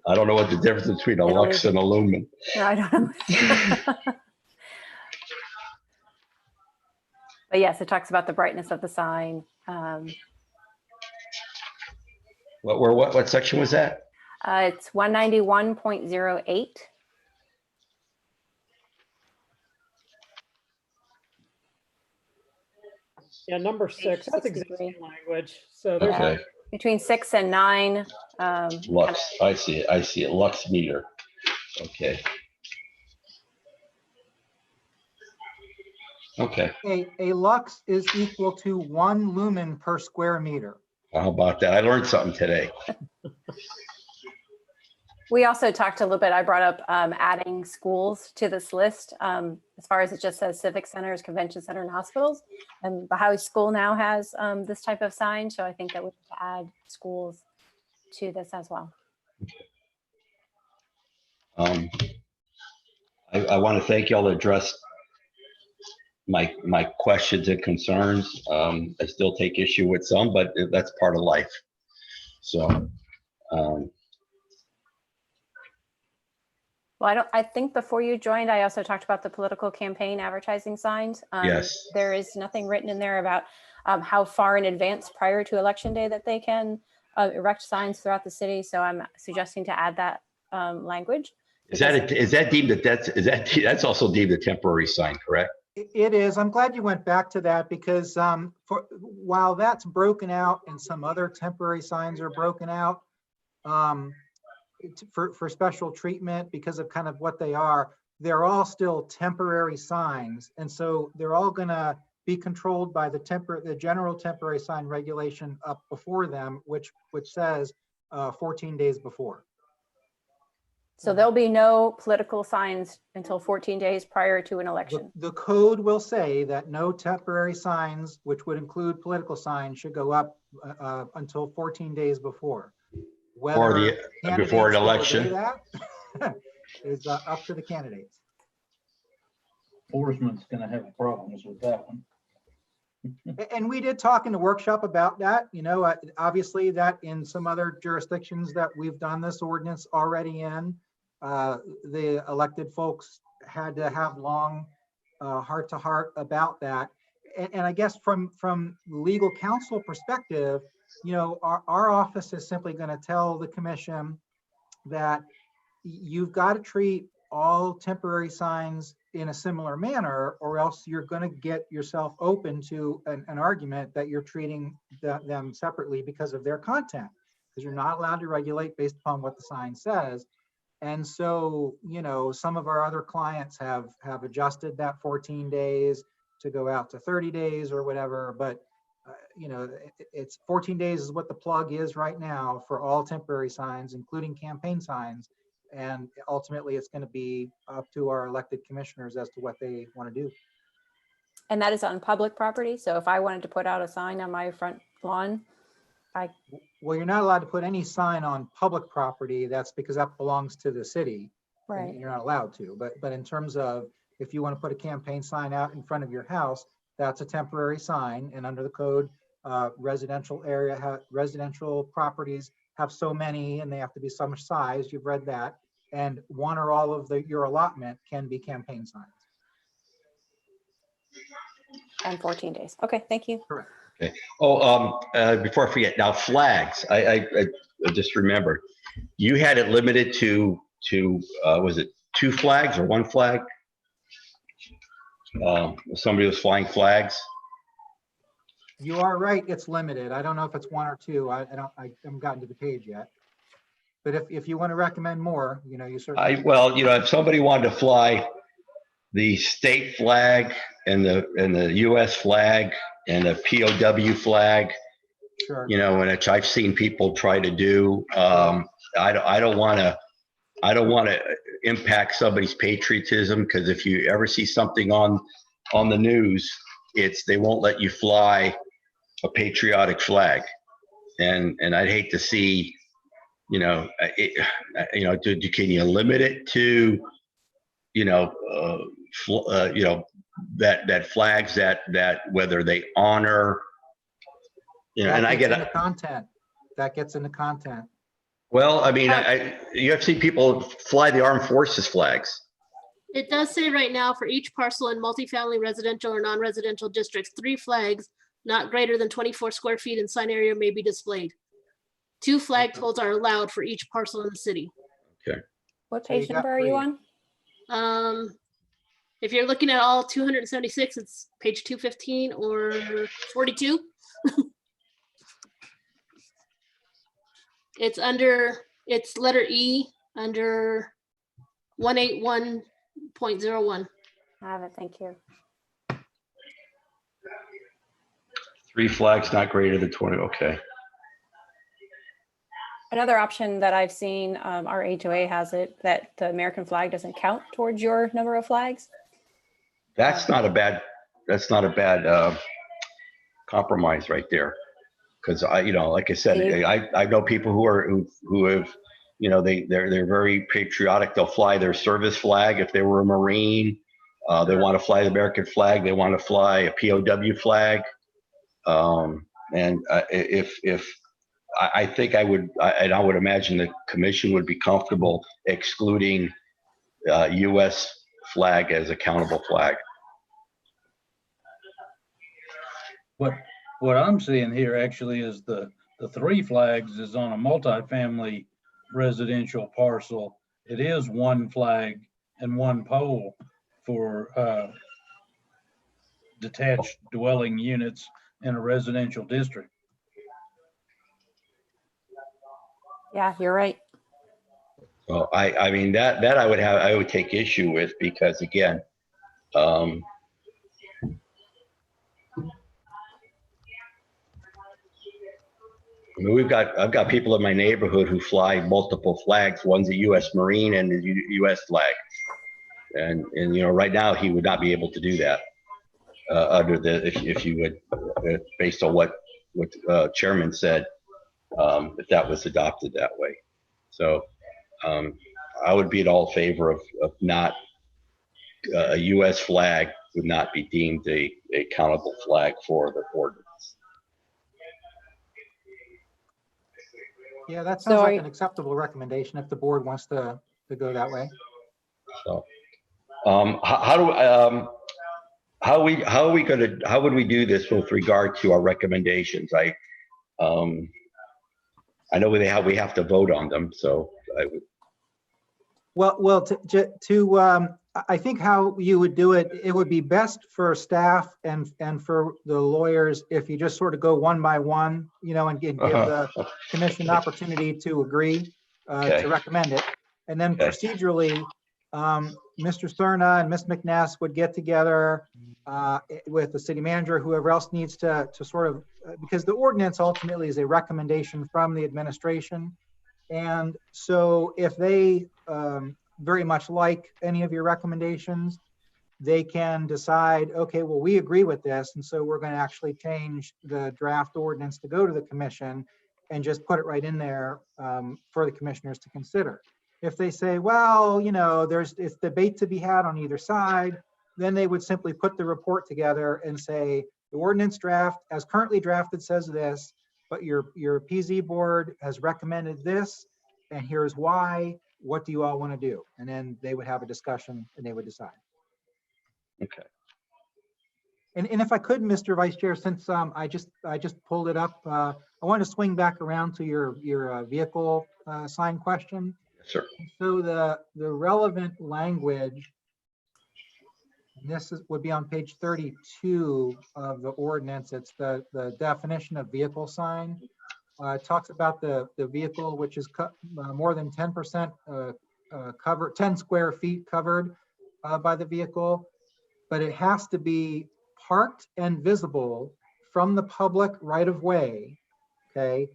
I don't know what the difference between a lux and a lumen. No, I don't know. But yes, it talks about the brightness of the sign. What section was that? It's 191.08. Yeah, number 6. That's existing language. So there's Okay. Between 6 and 9. Lux. I see it. Lux meter. Okay. Okay. A lux is equal to 1 lumen per square meter. How about that? I learned something today. We also talked a little bit, I brought up adding schools to this list. As far as it just says civic centers, convention center, and hospitals. And Baha'i School now has this type of sign. So I think that we need to add schools to this as well. I want to thank y'all that addressed my questions and concerns. I still take issue with some, but that's part of life. So, Well, I think before you joined, I also talked about the political campaign advertising signs. Yes. There is nothing written in there about how far in advance prior to election day that they can erect signs throughout the city. So I'm suggesting to add that language. That's also deemed a temporary sign, correct? It is. I'm glad you went back to that, because while that's broken out and some other temporary signs are broken out, for special treatment because of kind of what they are, they're all still temporary signs. And so they're all gonna be controlled by the general temporary sign regulation up before them, which says 14 days before. So there'll be no political signs until 14 days prior to an election. The code will say that no temporary signs, which would include political signs, should go up until 14 days before. Or the before an candidates will election. obey that is up to the candidates. Enforcement's gonna have problems with that one. And we did talk in the workshop about that. You know, obviously that in some other jurisdictions that we've done this ordinance already in, the elected folks had to have long heart-to-heart about that. And I guess from legal counsel perspective, you know, our office is simply going to tell the commission that you've got to treat all temporary signs in a similar manner, or else you're going to get yourself open to an argument that you're treating them separately because of their content, because you're not allowed to regulate based upon what the sign says. And so, you know, some of our other clients have adjusted that 14 days to go out to 30 days or whatever, but you know, it's 14 days is what the plug is right now for all temporary signs, including campaign signs. And ultimately, it's going to be up to our elected commissioners as to what they want to do. And that is on public property. So if I wanted to put out a sign on my front lawn, Well, you're not allowed to put any sign on public property. That's because that belongs to the city. right. You're not allowed to. But in terms of if you want to put a campaign sign out in front of your house, that's a temporary sign. And under the code, residential properties have so many and they have to be some size. You've read that. And one or all of your allotment can be campaign signs. And 14 days. Okay, thank you. Correct. Okay. Oh, before I forget, now flags. I just remembered. You had it limited to was it 2 flags or 1 flag? Somebody was flying flags. You are right. It's limited. I don't know if it's 1 or 2. I haven't gotten to the page yet. But if you want to recommend more, you know, you certainly. Well, you know, if somebody wanted to fly the state flag and the U.S. flag and a POW flag, Sure. you know, which I've seen people try to do. I don't want to impact somebody's patriotism, because if you ever see something on the news, they won't let you fly a patriotic flag, and I'd hate to see, you know, can you limit it to, you know, that flags that whether they honor, you know, and I get it. Content that gets into content. Well, I mean, you have seen people fly the armed forces flags. It does say right now for each parcel in multifamily residential or non-residential districts, 3 flags not greater than 24 square feet in sign area may be displayed. 2 flagpoles are allowed for each parcel in the city. Okay. What page number are you on? If you're looking at all 276, it's page 215 or 42. It's letter E under 181.01. I have it, thank you. 3 flags not greater than 20. Okay. Another option that I've seen, our HOA has it, that the American flag doesn't count towards your number of flags. That's not a bad compromise right there. Because you know, like I said, I know people who have, you know, they're very patriotic. They'll fly their service flag if they were a Marine. They want to fly the American flag. They want to fly a POW flag. And if I think I would imagine the commission would be comfortable excluding U.S. flag as a countable flag. What I'm seeing here actually is the 3 flags is on a multifamily residential parcel. It is 1 flag and 1 pole for detached dwelling units in a residential district. Yeah, you're right. Well, I mean, that I would take issue with, because again, I mean, I've got people in my neighborhood who fly multiple flags. One's a U.S. Marine and a U.S. flag. And you know, right now he would not be able to do that under the, if you would, based on what Chairman said, if that was adopted that way. So I would be in all favor of not, a U.S. flag would not be deemed a countable flag for the ordinance. Yeah, that So sounds are like you- an acceptable recommendation if the board wants to go that way. So how would we do this with regard to our recommendations? I know we have to vote on them, so I would. Well, I think how you would do it, it would be best for staff and for the lawyers if you just sort of go one by one, you know, and give the commission an opportunity to agree Okay. to recommend it. And then Okay. procedurally, Mr. Cerna and Ms. McNess would get together with the city manager, whoever else needs to sort of, because the ordinance ultimately is a recommendation from the administration. And so if they very much like any of your recommendations, they can decide, okay, well, we agree with this. And so we're going to actually change the draft ordinance to go to the commission and just put it right in there for the commissioners to consider. If they say, well, you know, it's debate to be had on either side, then they would simply put the report together and say, the ordinance draft as currently drafted says this, but your PZ board has recommended this, and here's why. What do you all want to do? And then they would have a discussion and they would decide. Okay. And if I could, Mr. Vice Chair, since I just pulled it up, I want to swing back around to your vehicle sign question. Sure. So the relevant language, and this would be on page 32 of the ordinance. It's the definition of vehicle sign. It talks about the vehicle which is more than 10% covered, 10 square feet covered by the vehicle, but it has to be parked and visible from the public right of way, okay?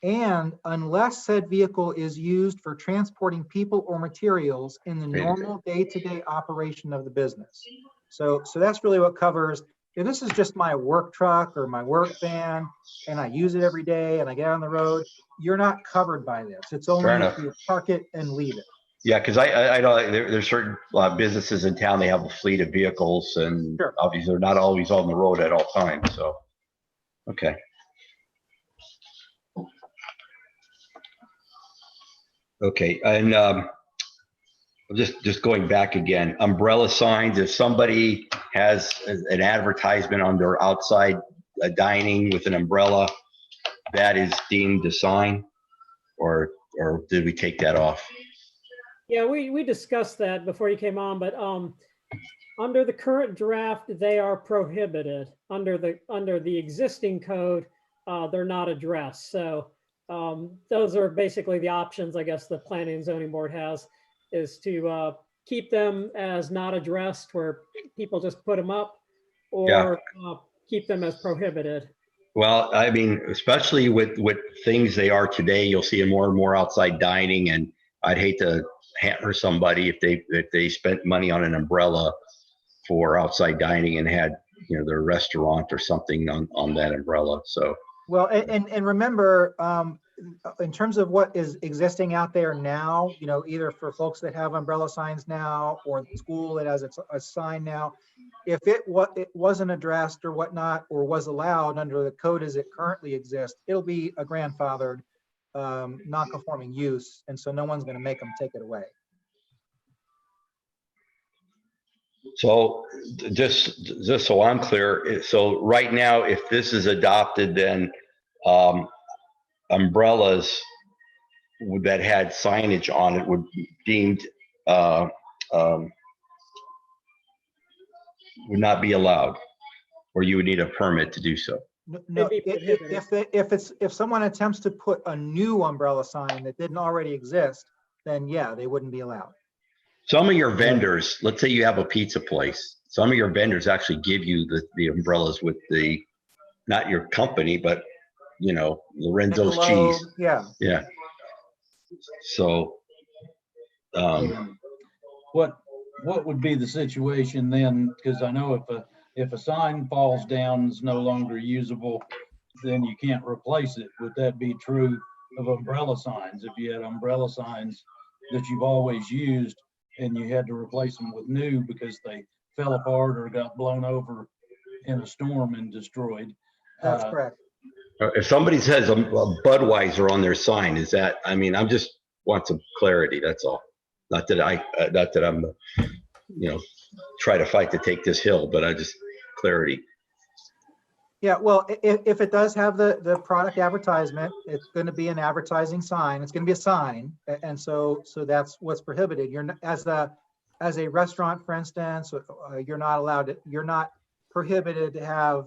And unless said vehicle is used for transporting people or materials in the normal day-to-day operation of the business. So that's really what covers. If this is just my work truck or my work van and I use it every day and I get on the road, you're not covered by this. It's only if you park it and leave it. Yeah, because I know there's certain businesses in town, they have a fleet of vehicles, and Sure. obviously they're not always on the road at all times, so, okay. Okay, and just going back again, umbrella signs, if somebody has an advertisement on their outside dining with an umbrella, that is deemed a sign, or did we take that off? Yeah, we discussed that before you came on, but under the current draft, they are prohibited. Under the existing code, they're not addressed. So those are basically the options, I guess, the Planning and Zoning Board has, is to keep them as not addressed, where people just put them up, or keep them as prohibited. Well, I mean, especially with things they are today, you'll see more and more outside dining, and I'd hate to hammer somebody if they spent money on an umbrella for outside dining and had, you know, their restaurant or something on that umbrella. So well, and remember, in terms of what is existing out there now, you know, either for folks that have umbrella signs now or the school that has a sign now, if it wasn't addressed or whatnot, or was allowed under the code as it currently exists, it'll be a grandfathered non-conforming use, and so no one's going to make them take it away. So just so I'm clear, so right now, if this is adopted, then umbrellas that had signage on it would be deemed would not be allowed, or you would need a permit to do so. No, if someone attempts to put a new umbrella sign that didn't already exist, then yeah, they wouldn't be allowed. Some of your vendors, let's say you have a pizza place, some of your vendors actually give you the umbrellas with the, not your company, but you know, Lorenzo's Michelob, cheese. yeah. Yeah. So, And what would be the situation then? Because I know if a sign falls down and is no longer usable, then you can't replace it. Would that be true of umbrella signs? If you had umbrella signs that you've always used and you had to replace them with new because they fell apart or got blown over in a storm and destroyed? That's correct. if somebody says a Budweiser on their sign, is that, I mean, I'm just want some clarity, that's all. Not that I'm, you know, try to fight to take this hill, but I just, clarity. Yeah, well, if it does have the product advertisement, it's going to be an advertising sign. It's going to be a sign, and so that's what's prohibited. You're not, as a restaurant, for instance, you're not allowed to. You're not prohibited to have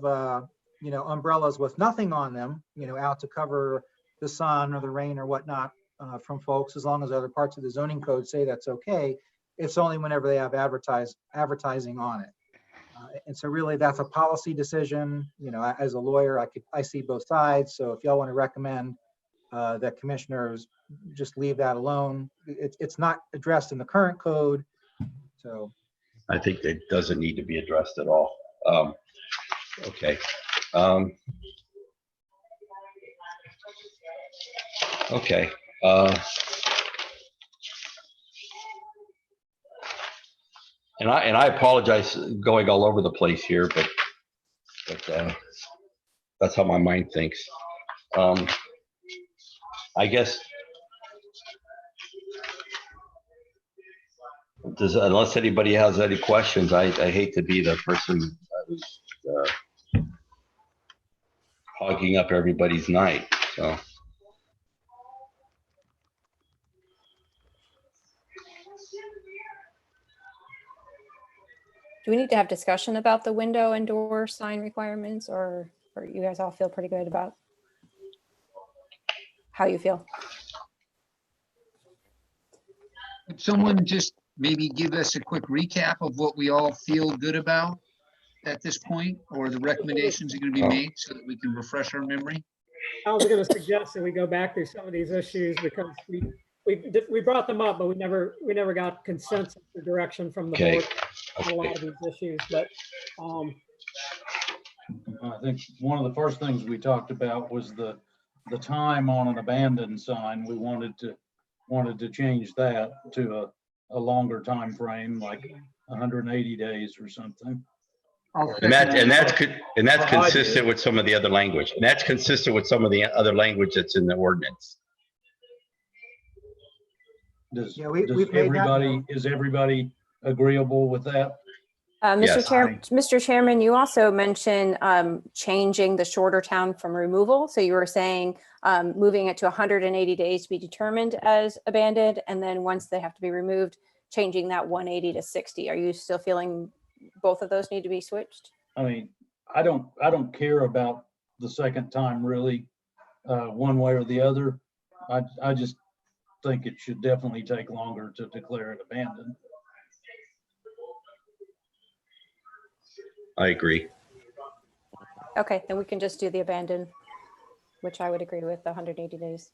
you know, umbrellas with nothing on them, you know, out to cover the sun or the rain or whatnot from folks, as long as other parts of the zoning code say that's okay. It's only whenever they have advertising on it. And so really that's a policy decision. You know, as a lawyer, I see both sides. So if y'all want to recommend that commissioners just leave that alone, it's not addressed in the current code. So I think that doesn't need to be addressed at all. Okay. Okay. And I apologize going all over the place here, but that's how my mind thinks. I guess unless anybody has any questions, I hate to be the person who's hogging up everybody's night. So. Do we need to have discussion about the window and door sign requirements, or you guys all feel pretty good about how you feel? Could someone just maybe give us a quick recap of what we all feel good about at this point, or the recommendations are going to be made so that we can refresh our memory? I was going to suggest that we go back through some of these issues because we brought them up, but we never got consensus or direction from the board on a lot of these issues. But I think one of the first things we talked about was the time on an abandoned sign. We wanted to change that to a longer time frame, like 180 days or something. And that's consistent with some of the other language. And that's consistent with some of the other language that's in the ordinance. Is everybody agreeable with that? Mr. Chairman, you also mentioned changing the shorter town from removal. So you were saying moving it to 180 days to be determined as abandoned, and then once they have to be removed, changing that 180 to 60. Are you still feeling both of those need to be switched? I mean, I don't care about the second time really, one way or the other. I just think it should definitely take longer to declare it abandoned. I agree. Okay, then we can just do the abandoned, which I would agree with, the 180 days.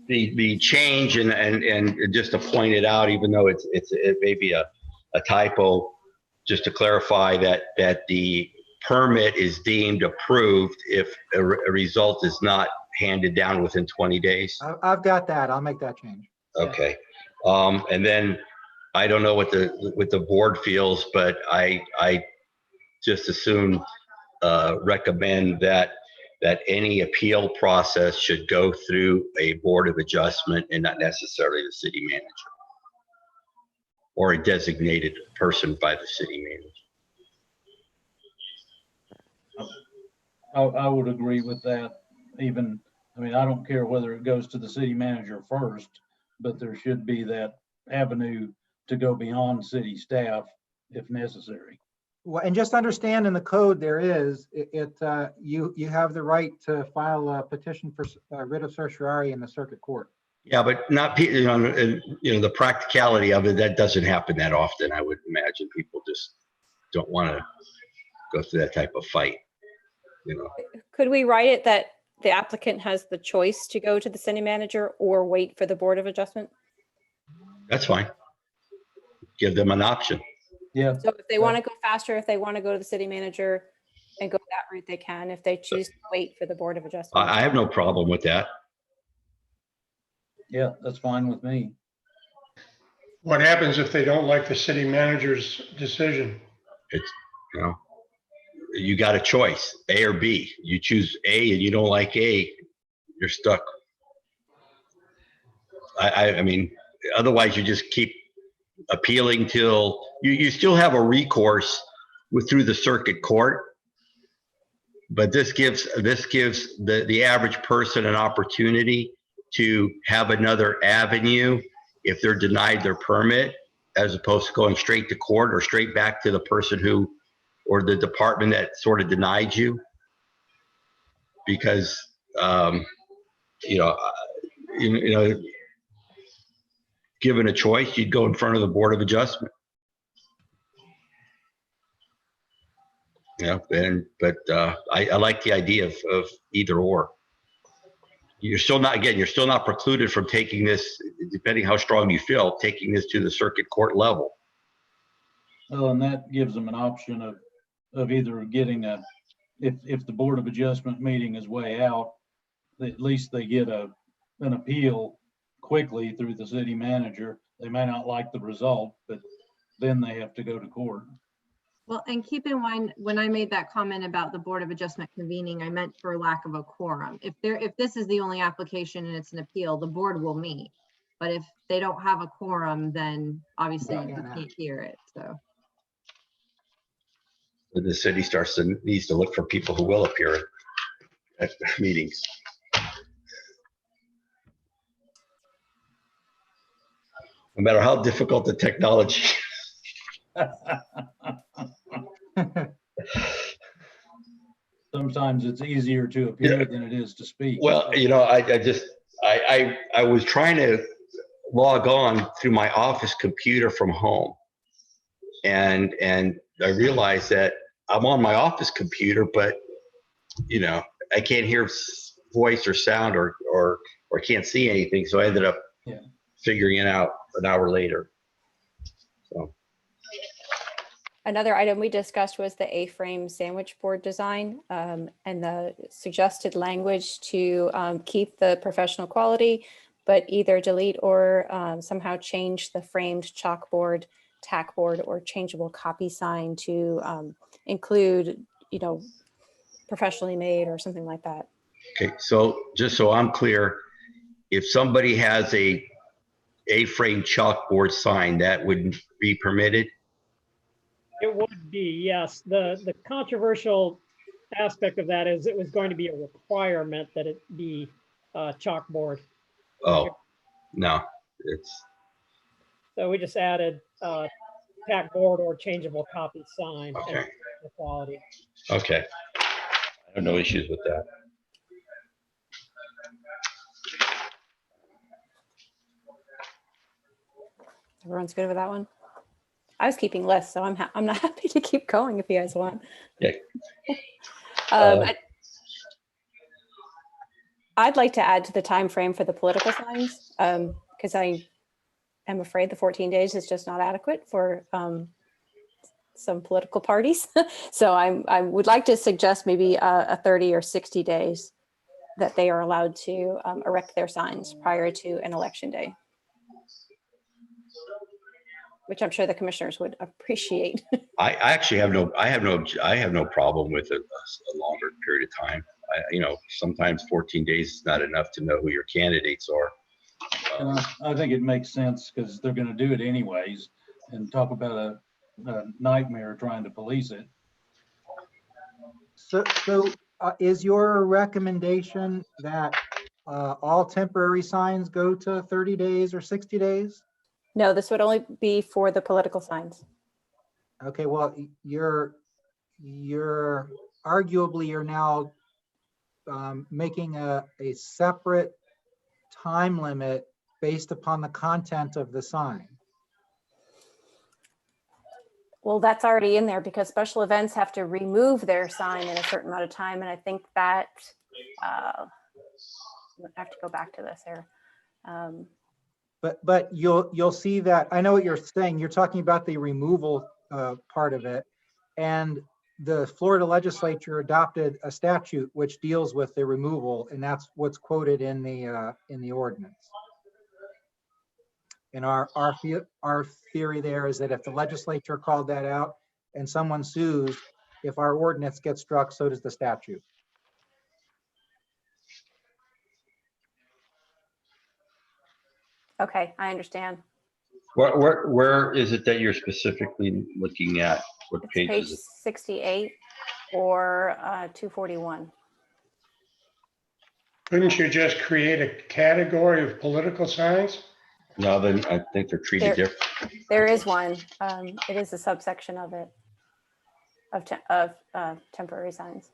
The change and just to point it out, even though it may be a typo, just to clarify that the permit is deemed approved if a result is not handed down within 20 days. I've got that. I'll make that change. Okay. And then I don't know what the board feels, but I just assume recommend that any appeal process should go through a board of adjustment and not necessarily the city manager or a designated person by the city manager. I would agree with that. Even, I mean, I don't care whether it goes to the city manager first, but there should be that avenue to go beyond city staff if necessary. Well, and just understand in the code there is, you have the right to file a petition for writ of certiorari in the circuit court. Yeah, but not, the practicality of it, that doesn't happen that often. I would imagine people just don't want to go through that type of fight, Could we write it that the applicant has the choice to go to the city manager or wait for the Board of Adjustment? That's fine. Give them an option. Yeah. So if they want to go faster, if they want to go to the city manager and go that route, they can. If they choose to wait for the Board of Adjustment. I have no problem with that. Yeah, that's fine with me. What happens if they don't like the city manager's decision? It's, you got a choice, A or B. You choose A and you don't like A, you're stuck. I mean, otherwise you just keep appealing till you still have a recourse through the circuit court. But this gives the average person an opportunity to have another avenue if they're denied their permit, as opposed to going straight to court or straight back to the person who, or the department that sort of denied you. Because, given a choice, you'd go in front of the Board of Adjustment. Yeah, but I like the idea of either or. You're still not precluded from taking this, depending how strong you feel, taking this to the circuit court level. Well, and that gives them an option of either getting if the Board of Adjustment meeting is way out, at least they get an appeal quickly through the city manager. They may not like the result, but then they have to go to court. Well, and keep in mind, when I made that comment about the Board of Adjustment convening, I meant for lack of a quorum. If this is the only application and it's an appeal, the board will meet. But if they don't have a quorum, then obviously you can't hear it, so. The city needs to look for people who will appear at meetings. No matter how difficult the technology. Sometimes it's easier to appear than it is to speak. Well, I was trying to log on through my office computer from home, and I realized that I'm on my office computer, but I can't hear voice or sound or can't see anything. So I ended up figuring it out an hour later. So. Another item we discussed was the A-frame sandwich board design and the suggested language to keep the professional quality, but either delete or somehow change the framed chalkboard, tackboard, or changeable copy sign to include, professionally made or something like that. Okay, so just so I'm clear, if somebody has a A-frame chalkboard sign, that wouldn't be permitted? It would be, yes. The controversial aspect of that is it was going to be a requirement that it be chalkboard. Oh, no, So we just added tackboard or changeable copy sign. Okay. And the quality. Okay. I have no issues with that. Everyone's good with that one? I was keeping lists, so I'm not happy to keep going if you guys want. Yeah. I'd like to add to the time frame for the political signs because I am afraid the 14 days is just not adequate for some political parties. So I would like to suggest maybe a 30 or 60 days that they are allowed to erect their signs prior to an election day, which I'm sure the commissioners would appreciate. I actually have no problem with a longer period of time. Sometimes 14 days is not enough to know who your candidates are. I think it makes sense because they're going to do it anyways, and talk about a nightmare trying to police it. So is your recommendation that all temporary signs go to 30 days or 60 days? No, this would only be for the political signs. Okay, well, you're arguably, you're now making a separate time limit based upon the content of the sign. Well, that's already in there because special events have to remove their sign in a certain amount of time. And I think that, I have to go back to this here. But you'll see that, I know what you're saying. You're talking about the removal part of it. And the Florida legislature adopted a statute which deals with the removal, and that's what's quoted in the ordinance. And our theory there is that if the legislature called that out and someone sues, if our ordinance gets struck, so does the statute. Okay, I understand. Where is it that you're specifically looking at? What It's page page is it? 68 or 241. Couldn't you just create a category of political signs? No, then I think they're treated different. There is one. It is a subsection of it, of temporary signs.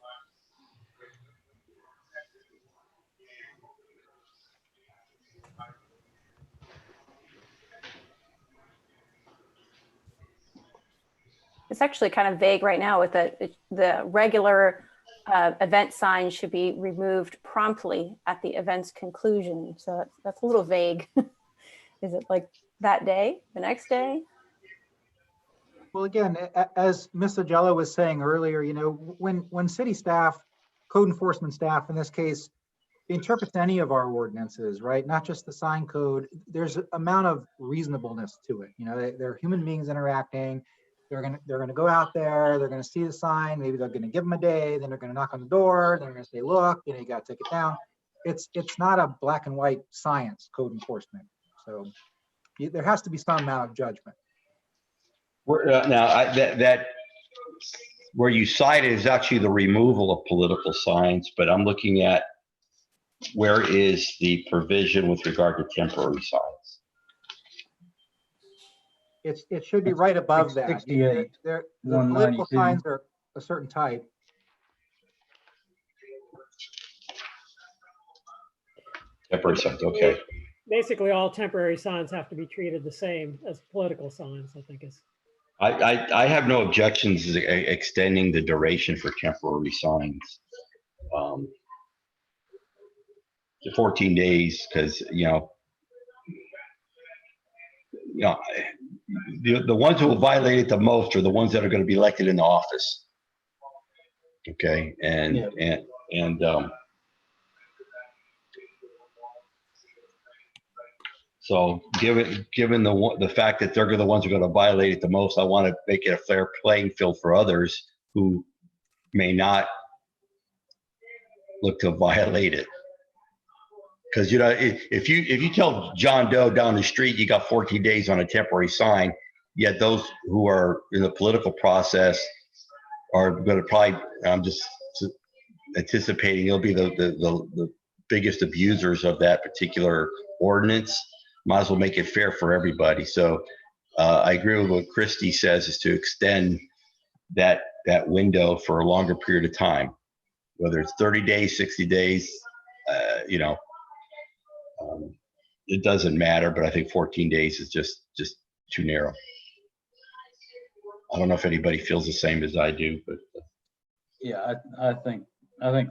It's actually kind of vague right now with the regular event sign should be removed promptly at the event's conclusion. So that's a little vague. Is it like that day, the next day? Well, again, as Ms. Agello was saying earlier, you know, when city staff, code enforcement staff in this case, interprets any of our ordinances, right? Not just the sign code, there's an amount of reasonableness to it. You know, they're human beings interacting. They're gonna go out there, they're gonna see the sign, maybe they're gonna give them a day, then they're gonna knock on the door, then they're gonna say, look, you know, you gotta take it down. It's not a black and white science, code enforcement. So there has to be some amount of judgment. Now, that where you cite it is actually the removal of political signs, but I'm looking at where is the provision with regard to temporary signs? It should be right above that. 68, The political 192. signs are a certain type. Temporary signs, okay. Basically, all temporary signs have to be treated the same as political signs, I think is. I have no objections to extending the duration for temporary signs to 14 days because, you know, the ones who will violate it the most are the ones that are going to be elected in the office. Okay, so given the fact that they're the ones who are going to violate it the most, I want to make it a fair playing field for others who may not look to violate it. Because, you know, if you tell John Doe down the street you got 14 days on a temporary sign, yet those who are in the political process are going to probably, I'm just anticipating, they'll be the biggest abusers of that particular ordinance. Might as well make it fair for everybody. So I agree with what Christie says, is to extend that window for a longer period of time, whether it's 30 days, 60 days, you know, it doesn't matter, but I think 14 days is just too narrow. I don't know if anybody feels the same as I do, but Yeah, I think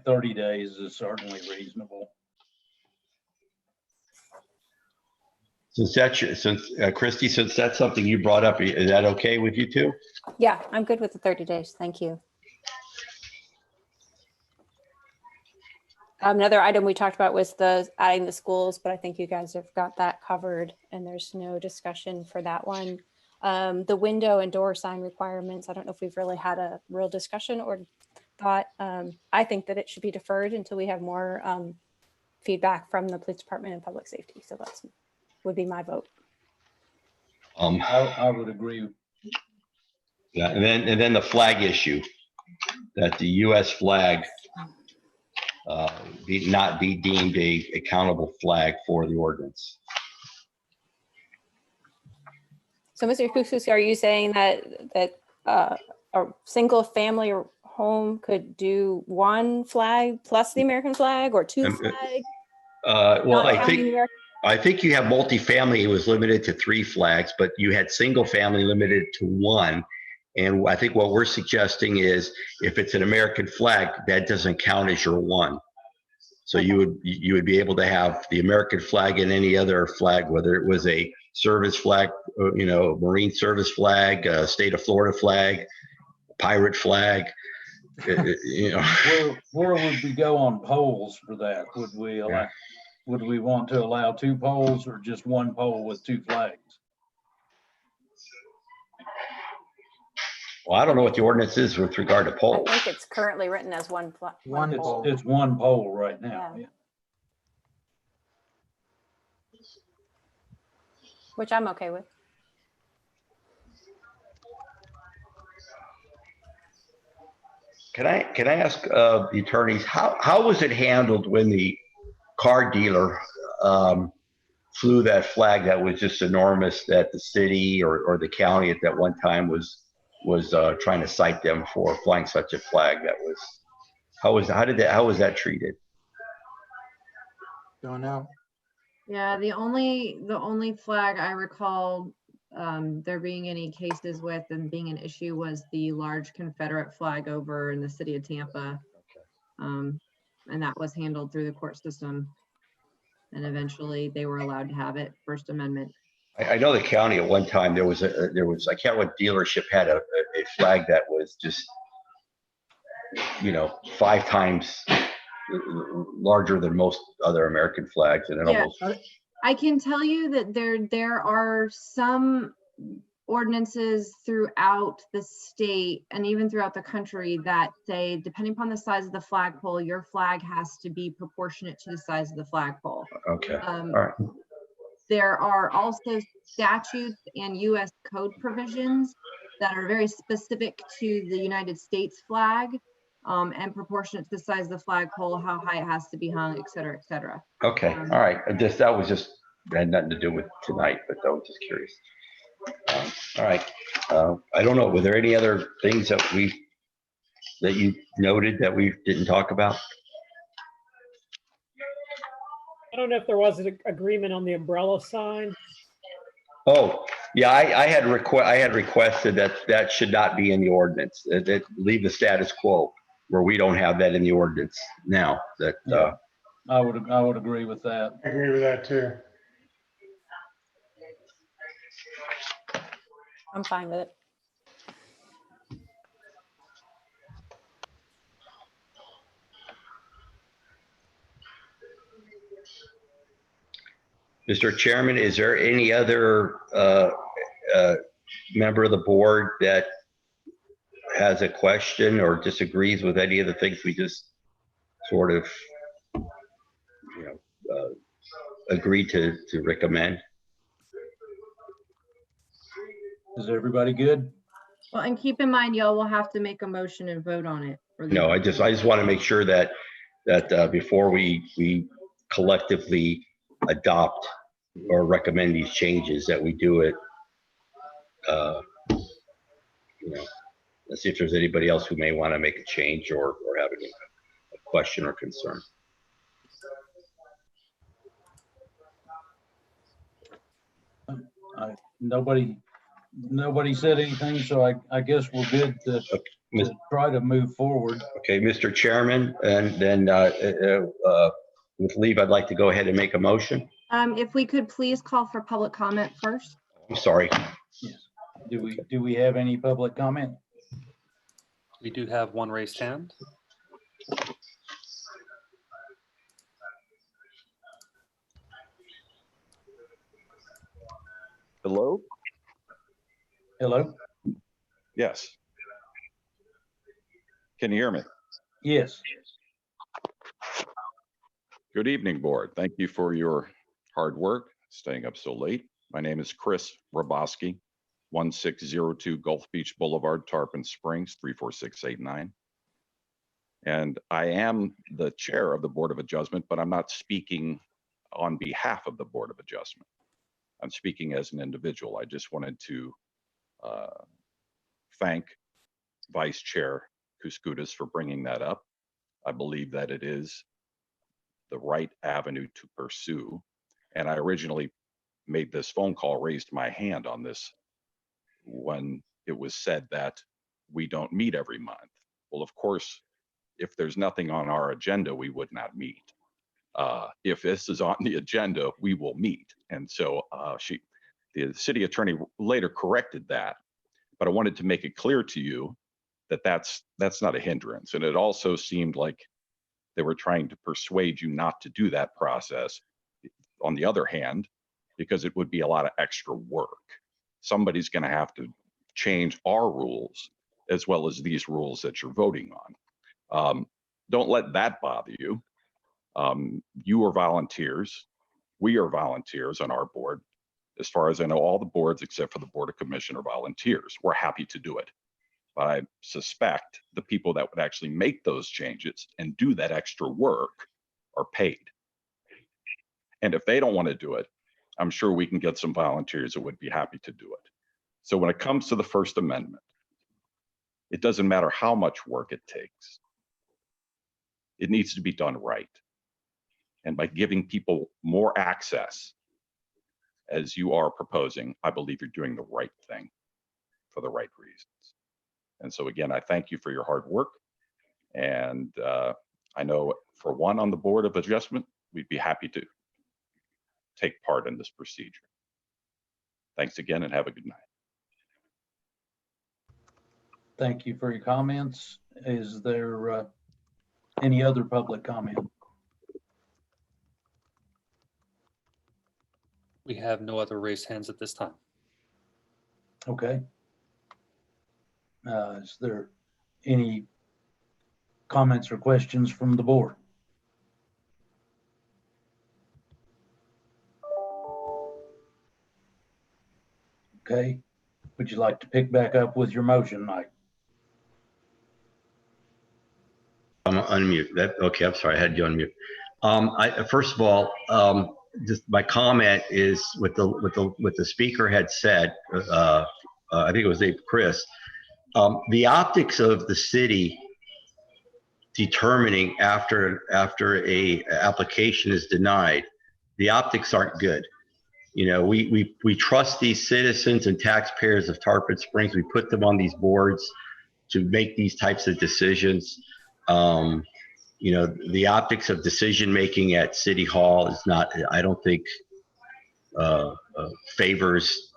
30 days is certainly reasonable. Christie, since that's something you brought up, is that okay with you too? Yeah, I'm good with the 30 days. Thank you. Another item we talked about was adding the schools, but I think you guys have got that covered and there's no discussion for that one. The window and door sign requirements, I don't know if we've really had a real discussion or thought. I think that it should be deferred until we have more feedback from the police department and public safety. So that's would be my vote. I would agree. Yeah, and then the flag issue, that the U.S. flag not be deemed a accountable flag for the ordinance. So, Mr. Kusus, are you saying that a single family home could do one flag plus the American flag or two flags? Well, Not I counting think, the American- I think you have multifamily, it was limited to 3 flags, but you had single family limited to 1. And I think what we're suggesting is if it's an American flag, that doesn't count as your 1. So you would be able to have the American flag and any other flag, whether it was a service flag, you know, Marine service flag, state of Florida flag, pirate flag, you know. Where would we go on poles for that? Would we allow, would we want to allow 2 poles or just 1 pole with 2 flags? Well, I don't know what the ordinance is with regard to I poles. think it's currently written as one pole. It's 1 pole right now. Yeah. Yeah. Which I'm okay with. Can I ask the attorneys, how was it handled when the car dealer flew that flag that was just enormous that the city or the county at that one time was trying to cite them for flying such a flag? That was, how was that treated? Don't know. Yeah, the only flag I recall there being any cases with and being an issue was the large Confederate flag over in the city of Tampa. And that was handled through the court system. And eventually they were allowed to have it, First Amendment. I know the county at one time, there was, I can't remember what dealership had a flag that was just, you know, 5 times larger than most other American flags. And it almost, I can tell you that there are some ordinances throughout the state and even throughout the country that say, depending upon the size of the flagpole, your flag has to be proportionate to the size of the flagpole. okay, all right. There are also statutes and US code provisions that are very specific to the United States flag and proportionate to the size of the flagpole, how high it has to be hung, et cetera, et cetera. Okay, all right. That was just, had nothing to do with tonight, but I was just curious. All right. I don't know, were there any other things that you noted that we didn't talk about? I don't know if there was an agreement on the umbrella sign. Oh, yeah, I had requested that should not be in the ordinance, that leave the status quo where we don't have that in the ordinance now. That I would agree with that. I agree with that too. I'm fine with it. Mr. Chairman, is there any other member of the board that has a question or disagrees with any of the things we just sort of, you know, agreed to recommend? Is everybody good? Well, and keep in mind, y'all will have to make a motion and vote on it. No, I just want to make sure that before we collectively adopt or recommend these changes, that we do it, you know, let's see if there's anybody else who may want to make a change or have a question or concern. Nobody said anything, so I guess we're good to try to move forward. Okay, Mr. Chairman, and then with leave, I'd like to go ahead and make a motion. If we could please call for public comment first. I'm sorry. Yes. Do we have any public comment? We do have one raised hand. Hello? Hello? Yes. Can you hear me? Yes. Good evening, board. Thank you for your hard work, staying up so late. My name is Chris Roboski, 1602 Gulf Beach Boulevard, Tarpon Springs, 34689. And I am the chair of the Board of Adjustment, but I'm not speaking on behalf of the Board of Adjustment. I'm speaking as an individual. I just wanted to thank Vice Chair Constitutes for bringing that up. I believe that it is the right avenue to pursue. And I originally made this phone call, raised my hand on this when it was said that we don't meet every month. Well, of course, if there's nothing on our agenda, we would not meet. If this is on the agenda, we will meet. And so the city attorney later corrected that, but I wanted to make it clear to you that that's not a hindrance. And it also seemed like they were trying to persuade you not to do that process. On the other hand, because it would be a lot of extra work. Somebody's going to have to change our rules as well as these rules that you're voting on. Don't let that bother you. You are volunteers. We are volunteers on our board. As far as I know, all the boards except for the Board of Commission are volunteers. We're happy to do it. But I suspect the people that would actually make those changes and do that extra work are paid. And if they don't want to do it, I'm sure we can get some volunteers that would be happy to do it. So when it comes to the First Amendment, it doesn't matter how much work it takes. It needs to be done right. And by giving people more access, as you are proposing, I believe you're doing the right thing for the right reasons. And so again, I thank you for your hard work. And I know for one on the Board of Adjustment, we'd be happy to take part in this procedure. Thanks again and have a good night. Thank you for your comments. Is there any other public comment? We have no other raised hands at this time. Okay. Is there any comments or questions from the board? Okay. Would you like to pick back up with your motion, Mike? I'm unmute. Okay, I'm sorry, I had you on mute. First of all, just my comment is what the speaker had said. I think it was Chris. The optics of the city determining after a application is denied, the optics aren't good. You know, we trust these citizens and taxpayers of Tarpon Springs. We put them on these boards to make these types of decisions. You know, the optics of decision making at City Hall is not, I don't think, favors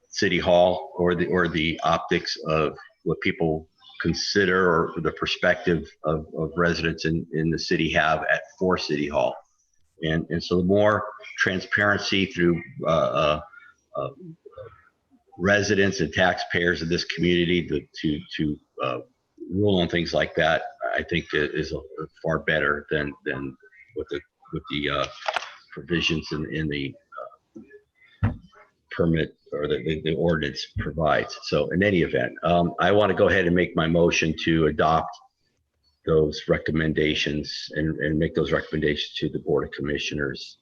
City Hall or the optics of what people consider or the perspective of residents in the city have for City Hall. And so the more transparency through residents and taxpayers of this community to rule on things like that, I think is far better than what the provisions in the permit or the ordinance provides. So in any event, I want to go ahead and make my motion to adopt those recommendations and make those recommendations to the Board of Commissioners.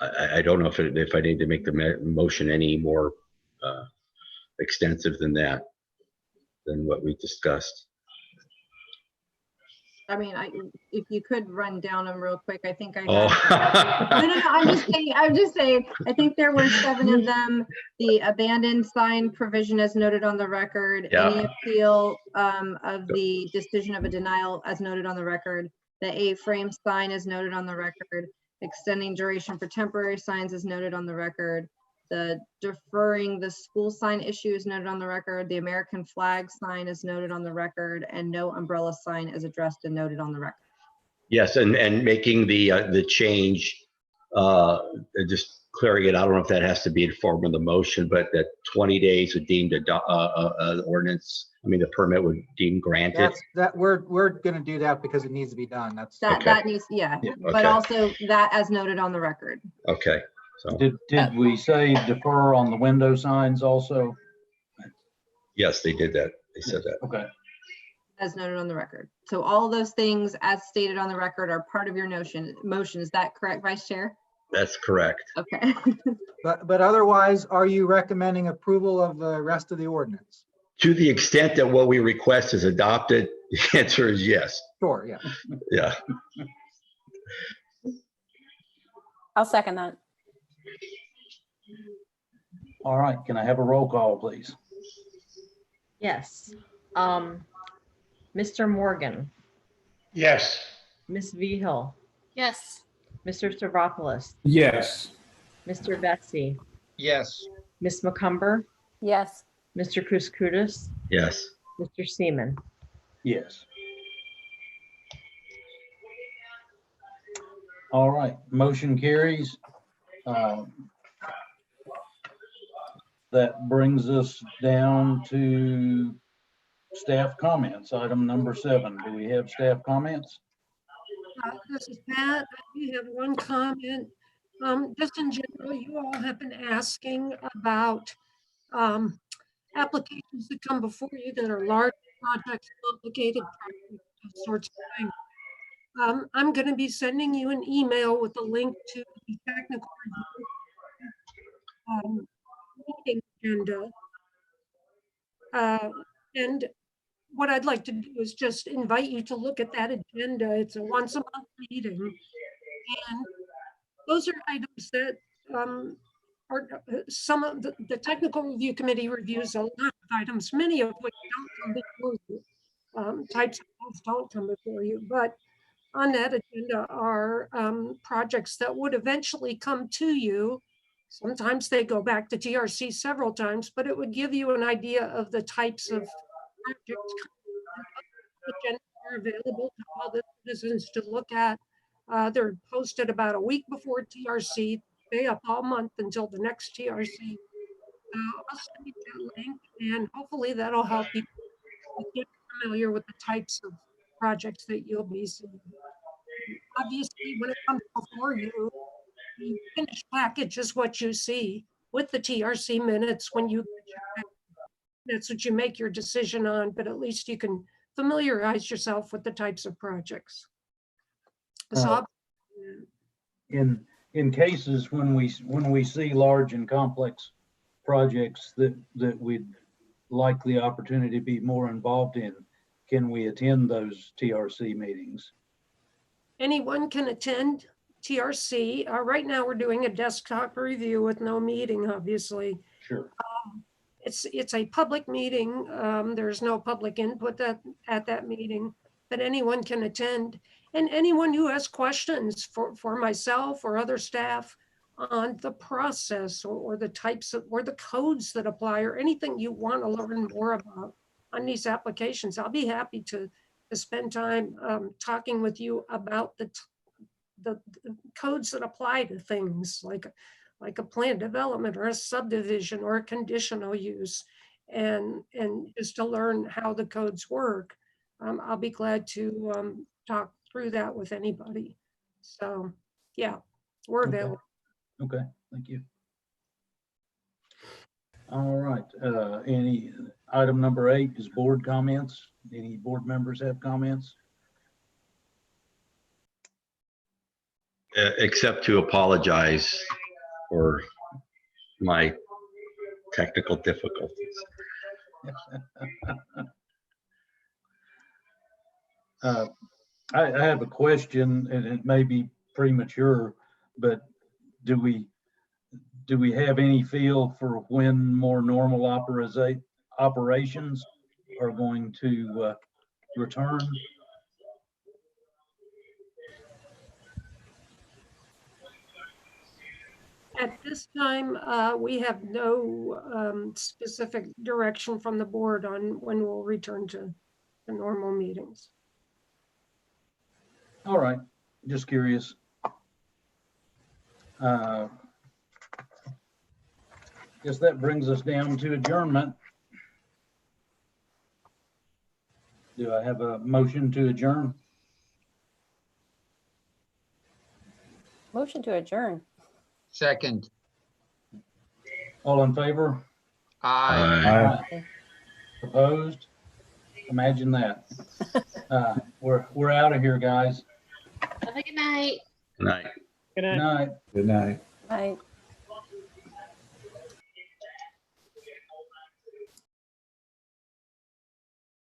I don't know if I need to make the motion any more extensive than what we discussed. I mean, if you could run down them real quick, I think I have. Oh. No, I'm just saying, I think there were 7 of them. The abandoned sign provision as noted on the record, any appeal of the decision of a denial as noted on the record, the A-frame sign is noted on the record, extending duration for temporary signs is noted on the record, the deferring the school sign issue is noted on the record, the American flag sign is noted on the record, and no umbrella sign is addressed and noted on the record. Yes, and making the change, just clearing it. I don't know if that has to be in form of the motion, but that 20 days would deem the ordinance. I mean, the permit would deem granted. We're going to do that because it needs to be done. That needs, yeah. But okay. Also that as noted on the record. Okay. So did we say defer on the window signs also? Yes, they did that. They said that. Okay. As noted on the record. So all those things as stated on the record are part of your motion. Is that correct, Vice Chair? That's correct. Okay. But otherwise, are you recommending approval of the rest of the ordinance? To the extent that what we request is adopted, the answer is yes. Sure, yeah. Yeah. I'll second that. All right, can I have a roll call, please? Yes. Mr. Morgan, Yes. Ms. Vihil, Yes. Mr. Stavropoulos, Yes. Mr. Betsy, Yes. Ms. McCumber, Yes. Mr. Kouskoudis, Yes. Mr. Seaman. Yes. All right, motion carries. That brings us down to staff comments, item number 7. Do we have staff comments? This is Pat. We have one comment. Just in general, you all have been asking about applications that come before you that are large projects, complicated projects, those sorts of things. I'm going to be sending you an email with a link to the technical review meeting agenda. And what I'd like to do is just invite you to look at that agenda. It's a once a month meeting. And those are items that are some of the technical review committee reviews a lot of items, many of which don't come before you. Types of things don't come before you, but on that agenda are projects that would eventually come to you. Sometimes they go back to TRC several times, but it would give you an idea of the types of projects that are available to all the citizens to look at. They're posted about a week before TRC. Stay up all month until the next TRC. I'll send you that link, and hopefully that'll help you get familiar with the types of projects that you'll be seeing. Obviously, when it comes before you, the finished package is what you see with the TRC minutes when you get your package. That's what you make your decision on, but at least you can familiarize yourself with the types of projects. So In cases when we see large and complex projects that we'd like the opportunity to be more involved in, can we attend those TRC meetings? anyone can attend TRC. Right now, we're doing a desktop review with no meeting, obviously. Sure. It's a public meeting. There's no public input at that meeting, but anyone can attend. And anyone who has questions for myself or other staff on the process or the types of, or the codes that apply, or anything you want to learn more about on these applications, I'll be happy to spend time talking with you about the codes that apply to things like a planned development or a subdivision or a conditional use, and just to learn how the codes work. I'll be glad to talk through that with anybody. So yeah, we're available. Okay, thank you. All right, any item number 8 is board comments. Any board members have comments? Except to apologize for my technical difficulties. I have a question, and it may be premature, but do we have any feel for when more normal operations are going to return? At this time, we have no specific direction from the board on when we'll return to the normal meetings. All right, just curious. Guess that brings us down to adjournment. Do I have a motion to adjourn? Motion to adjourn. Second. All in favor? Aye. Aye. Opposed? Imagine that. We're out of here, guys. Have a good night. Good night. Good night. Night. Good night. Right.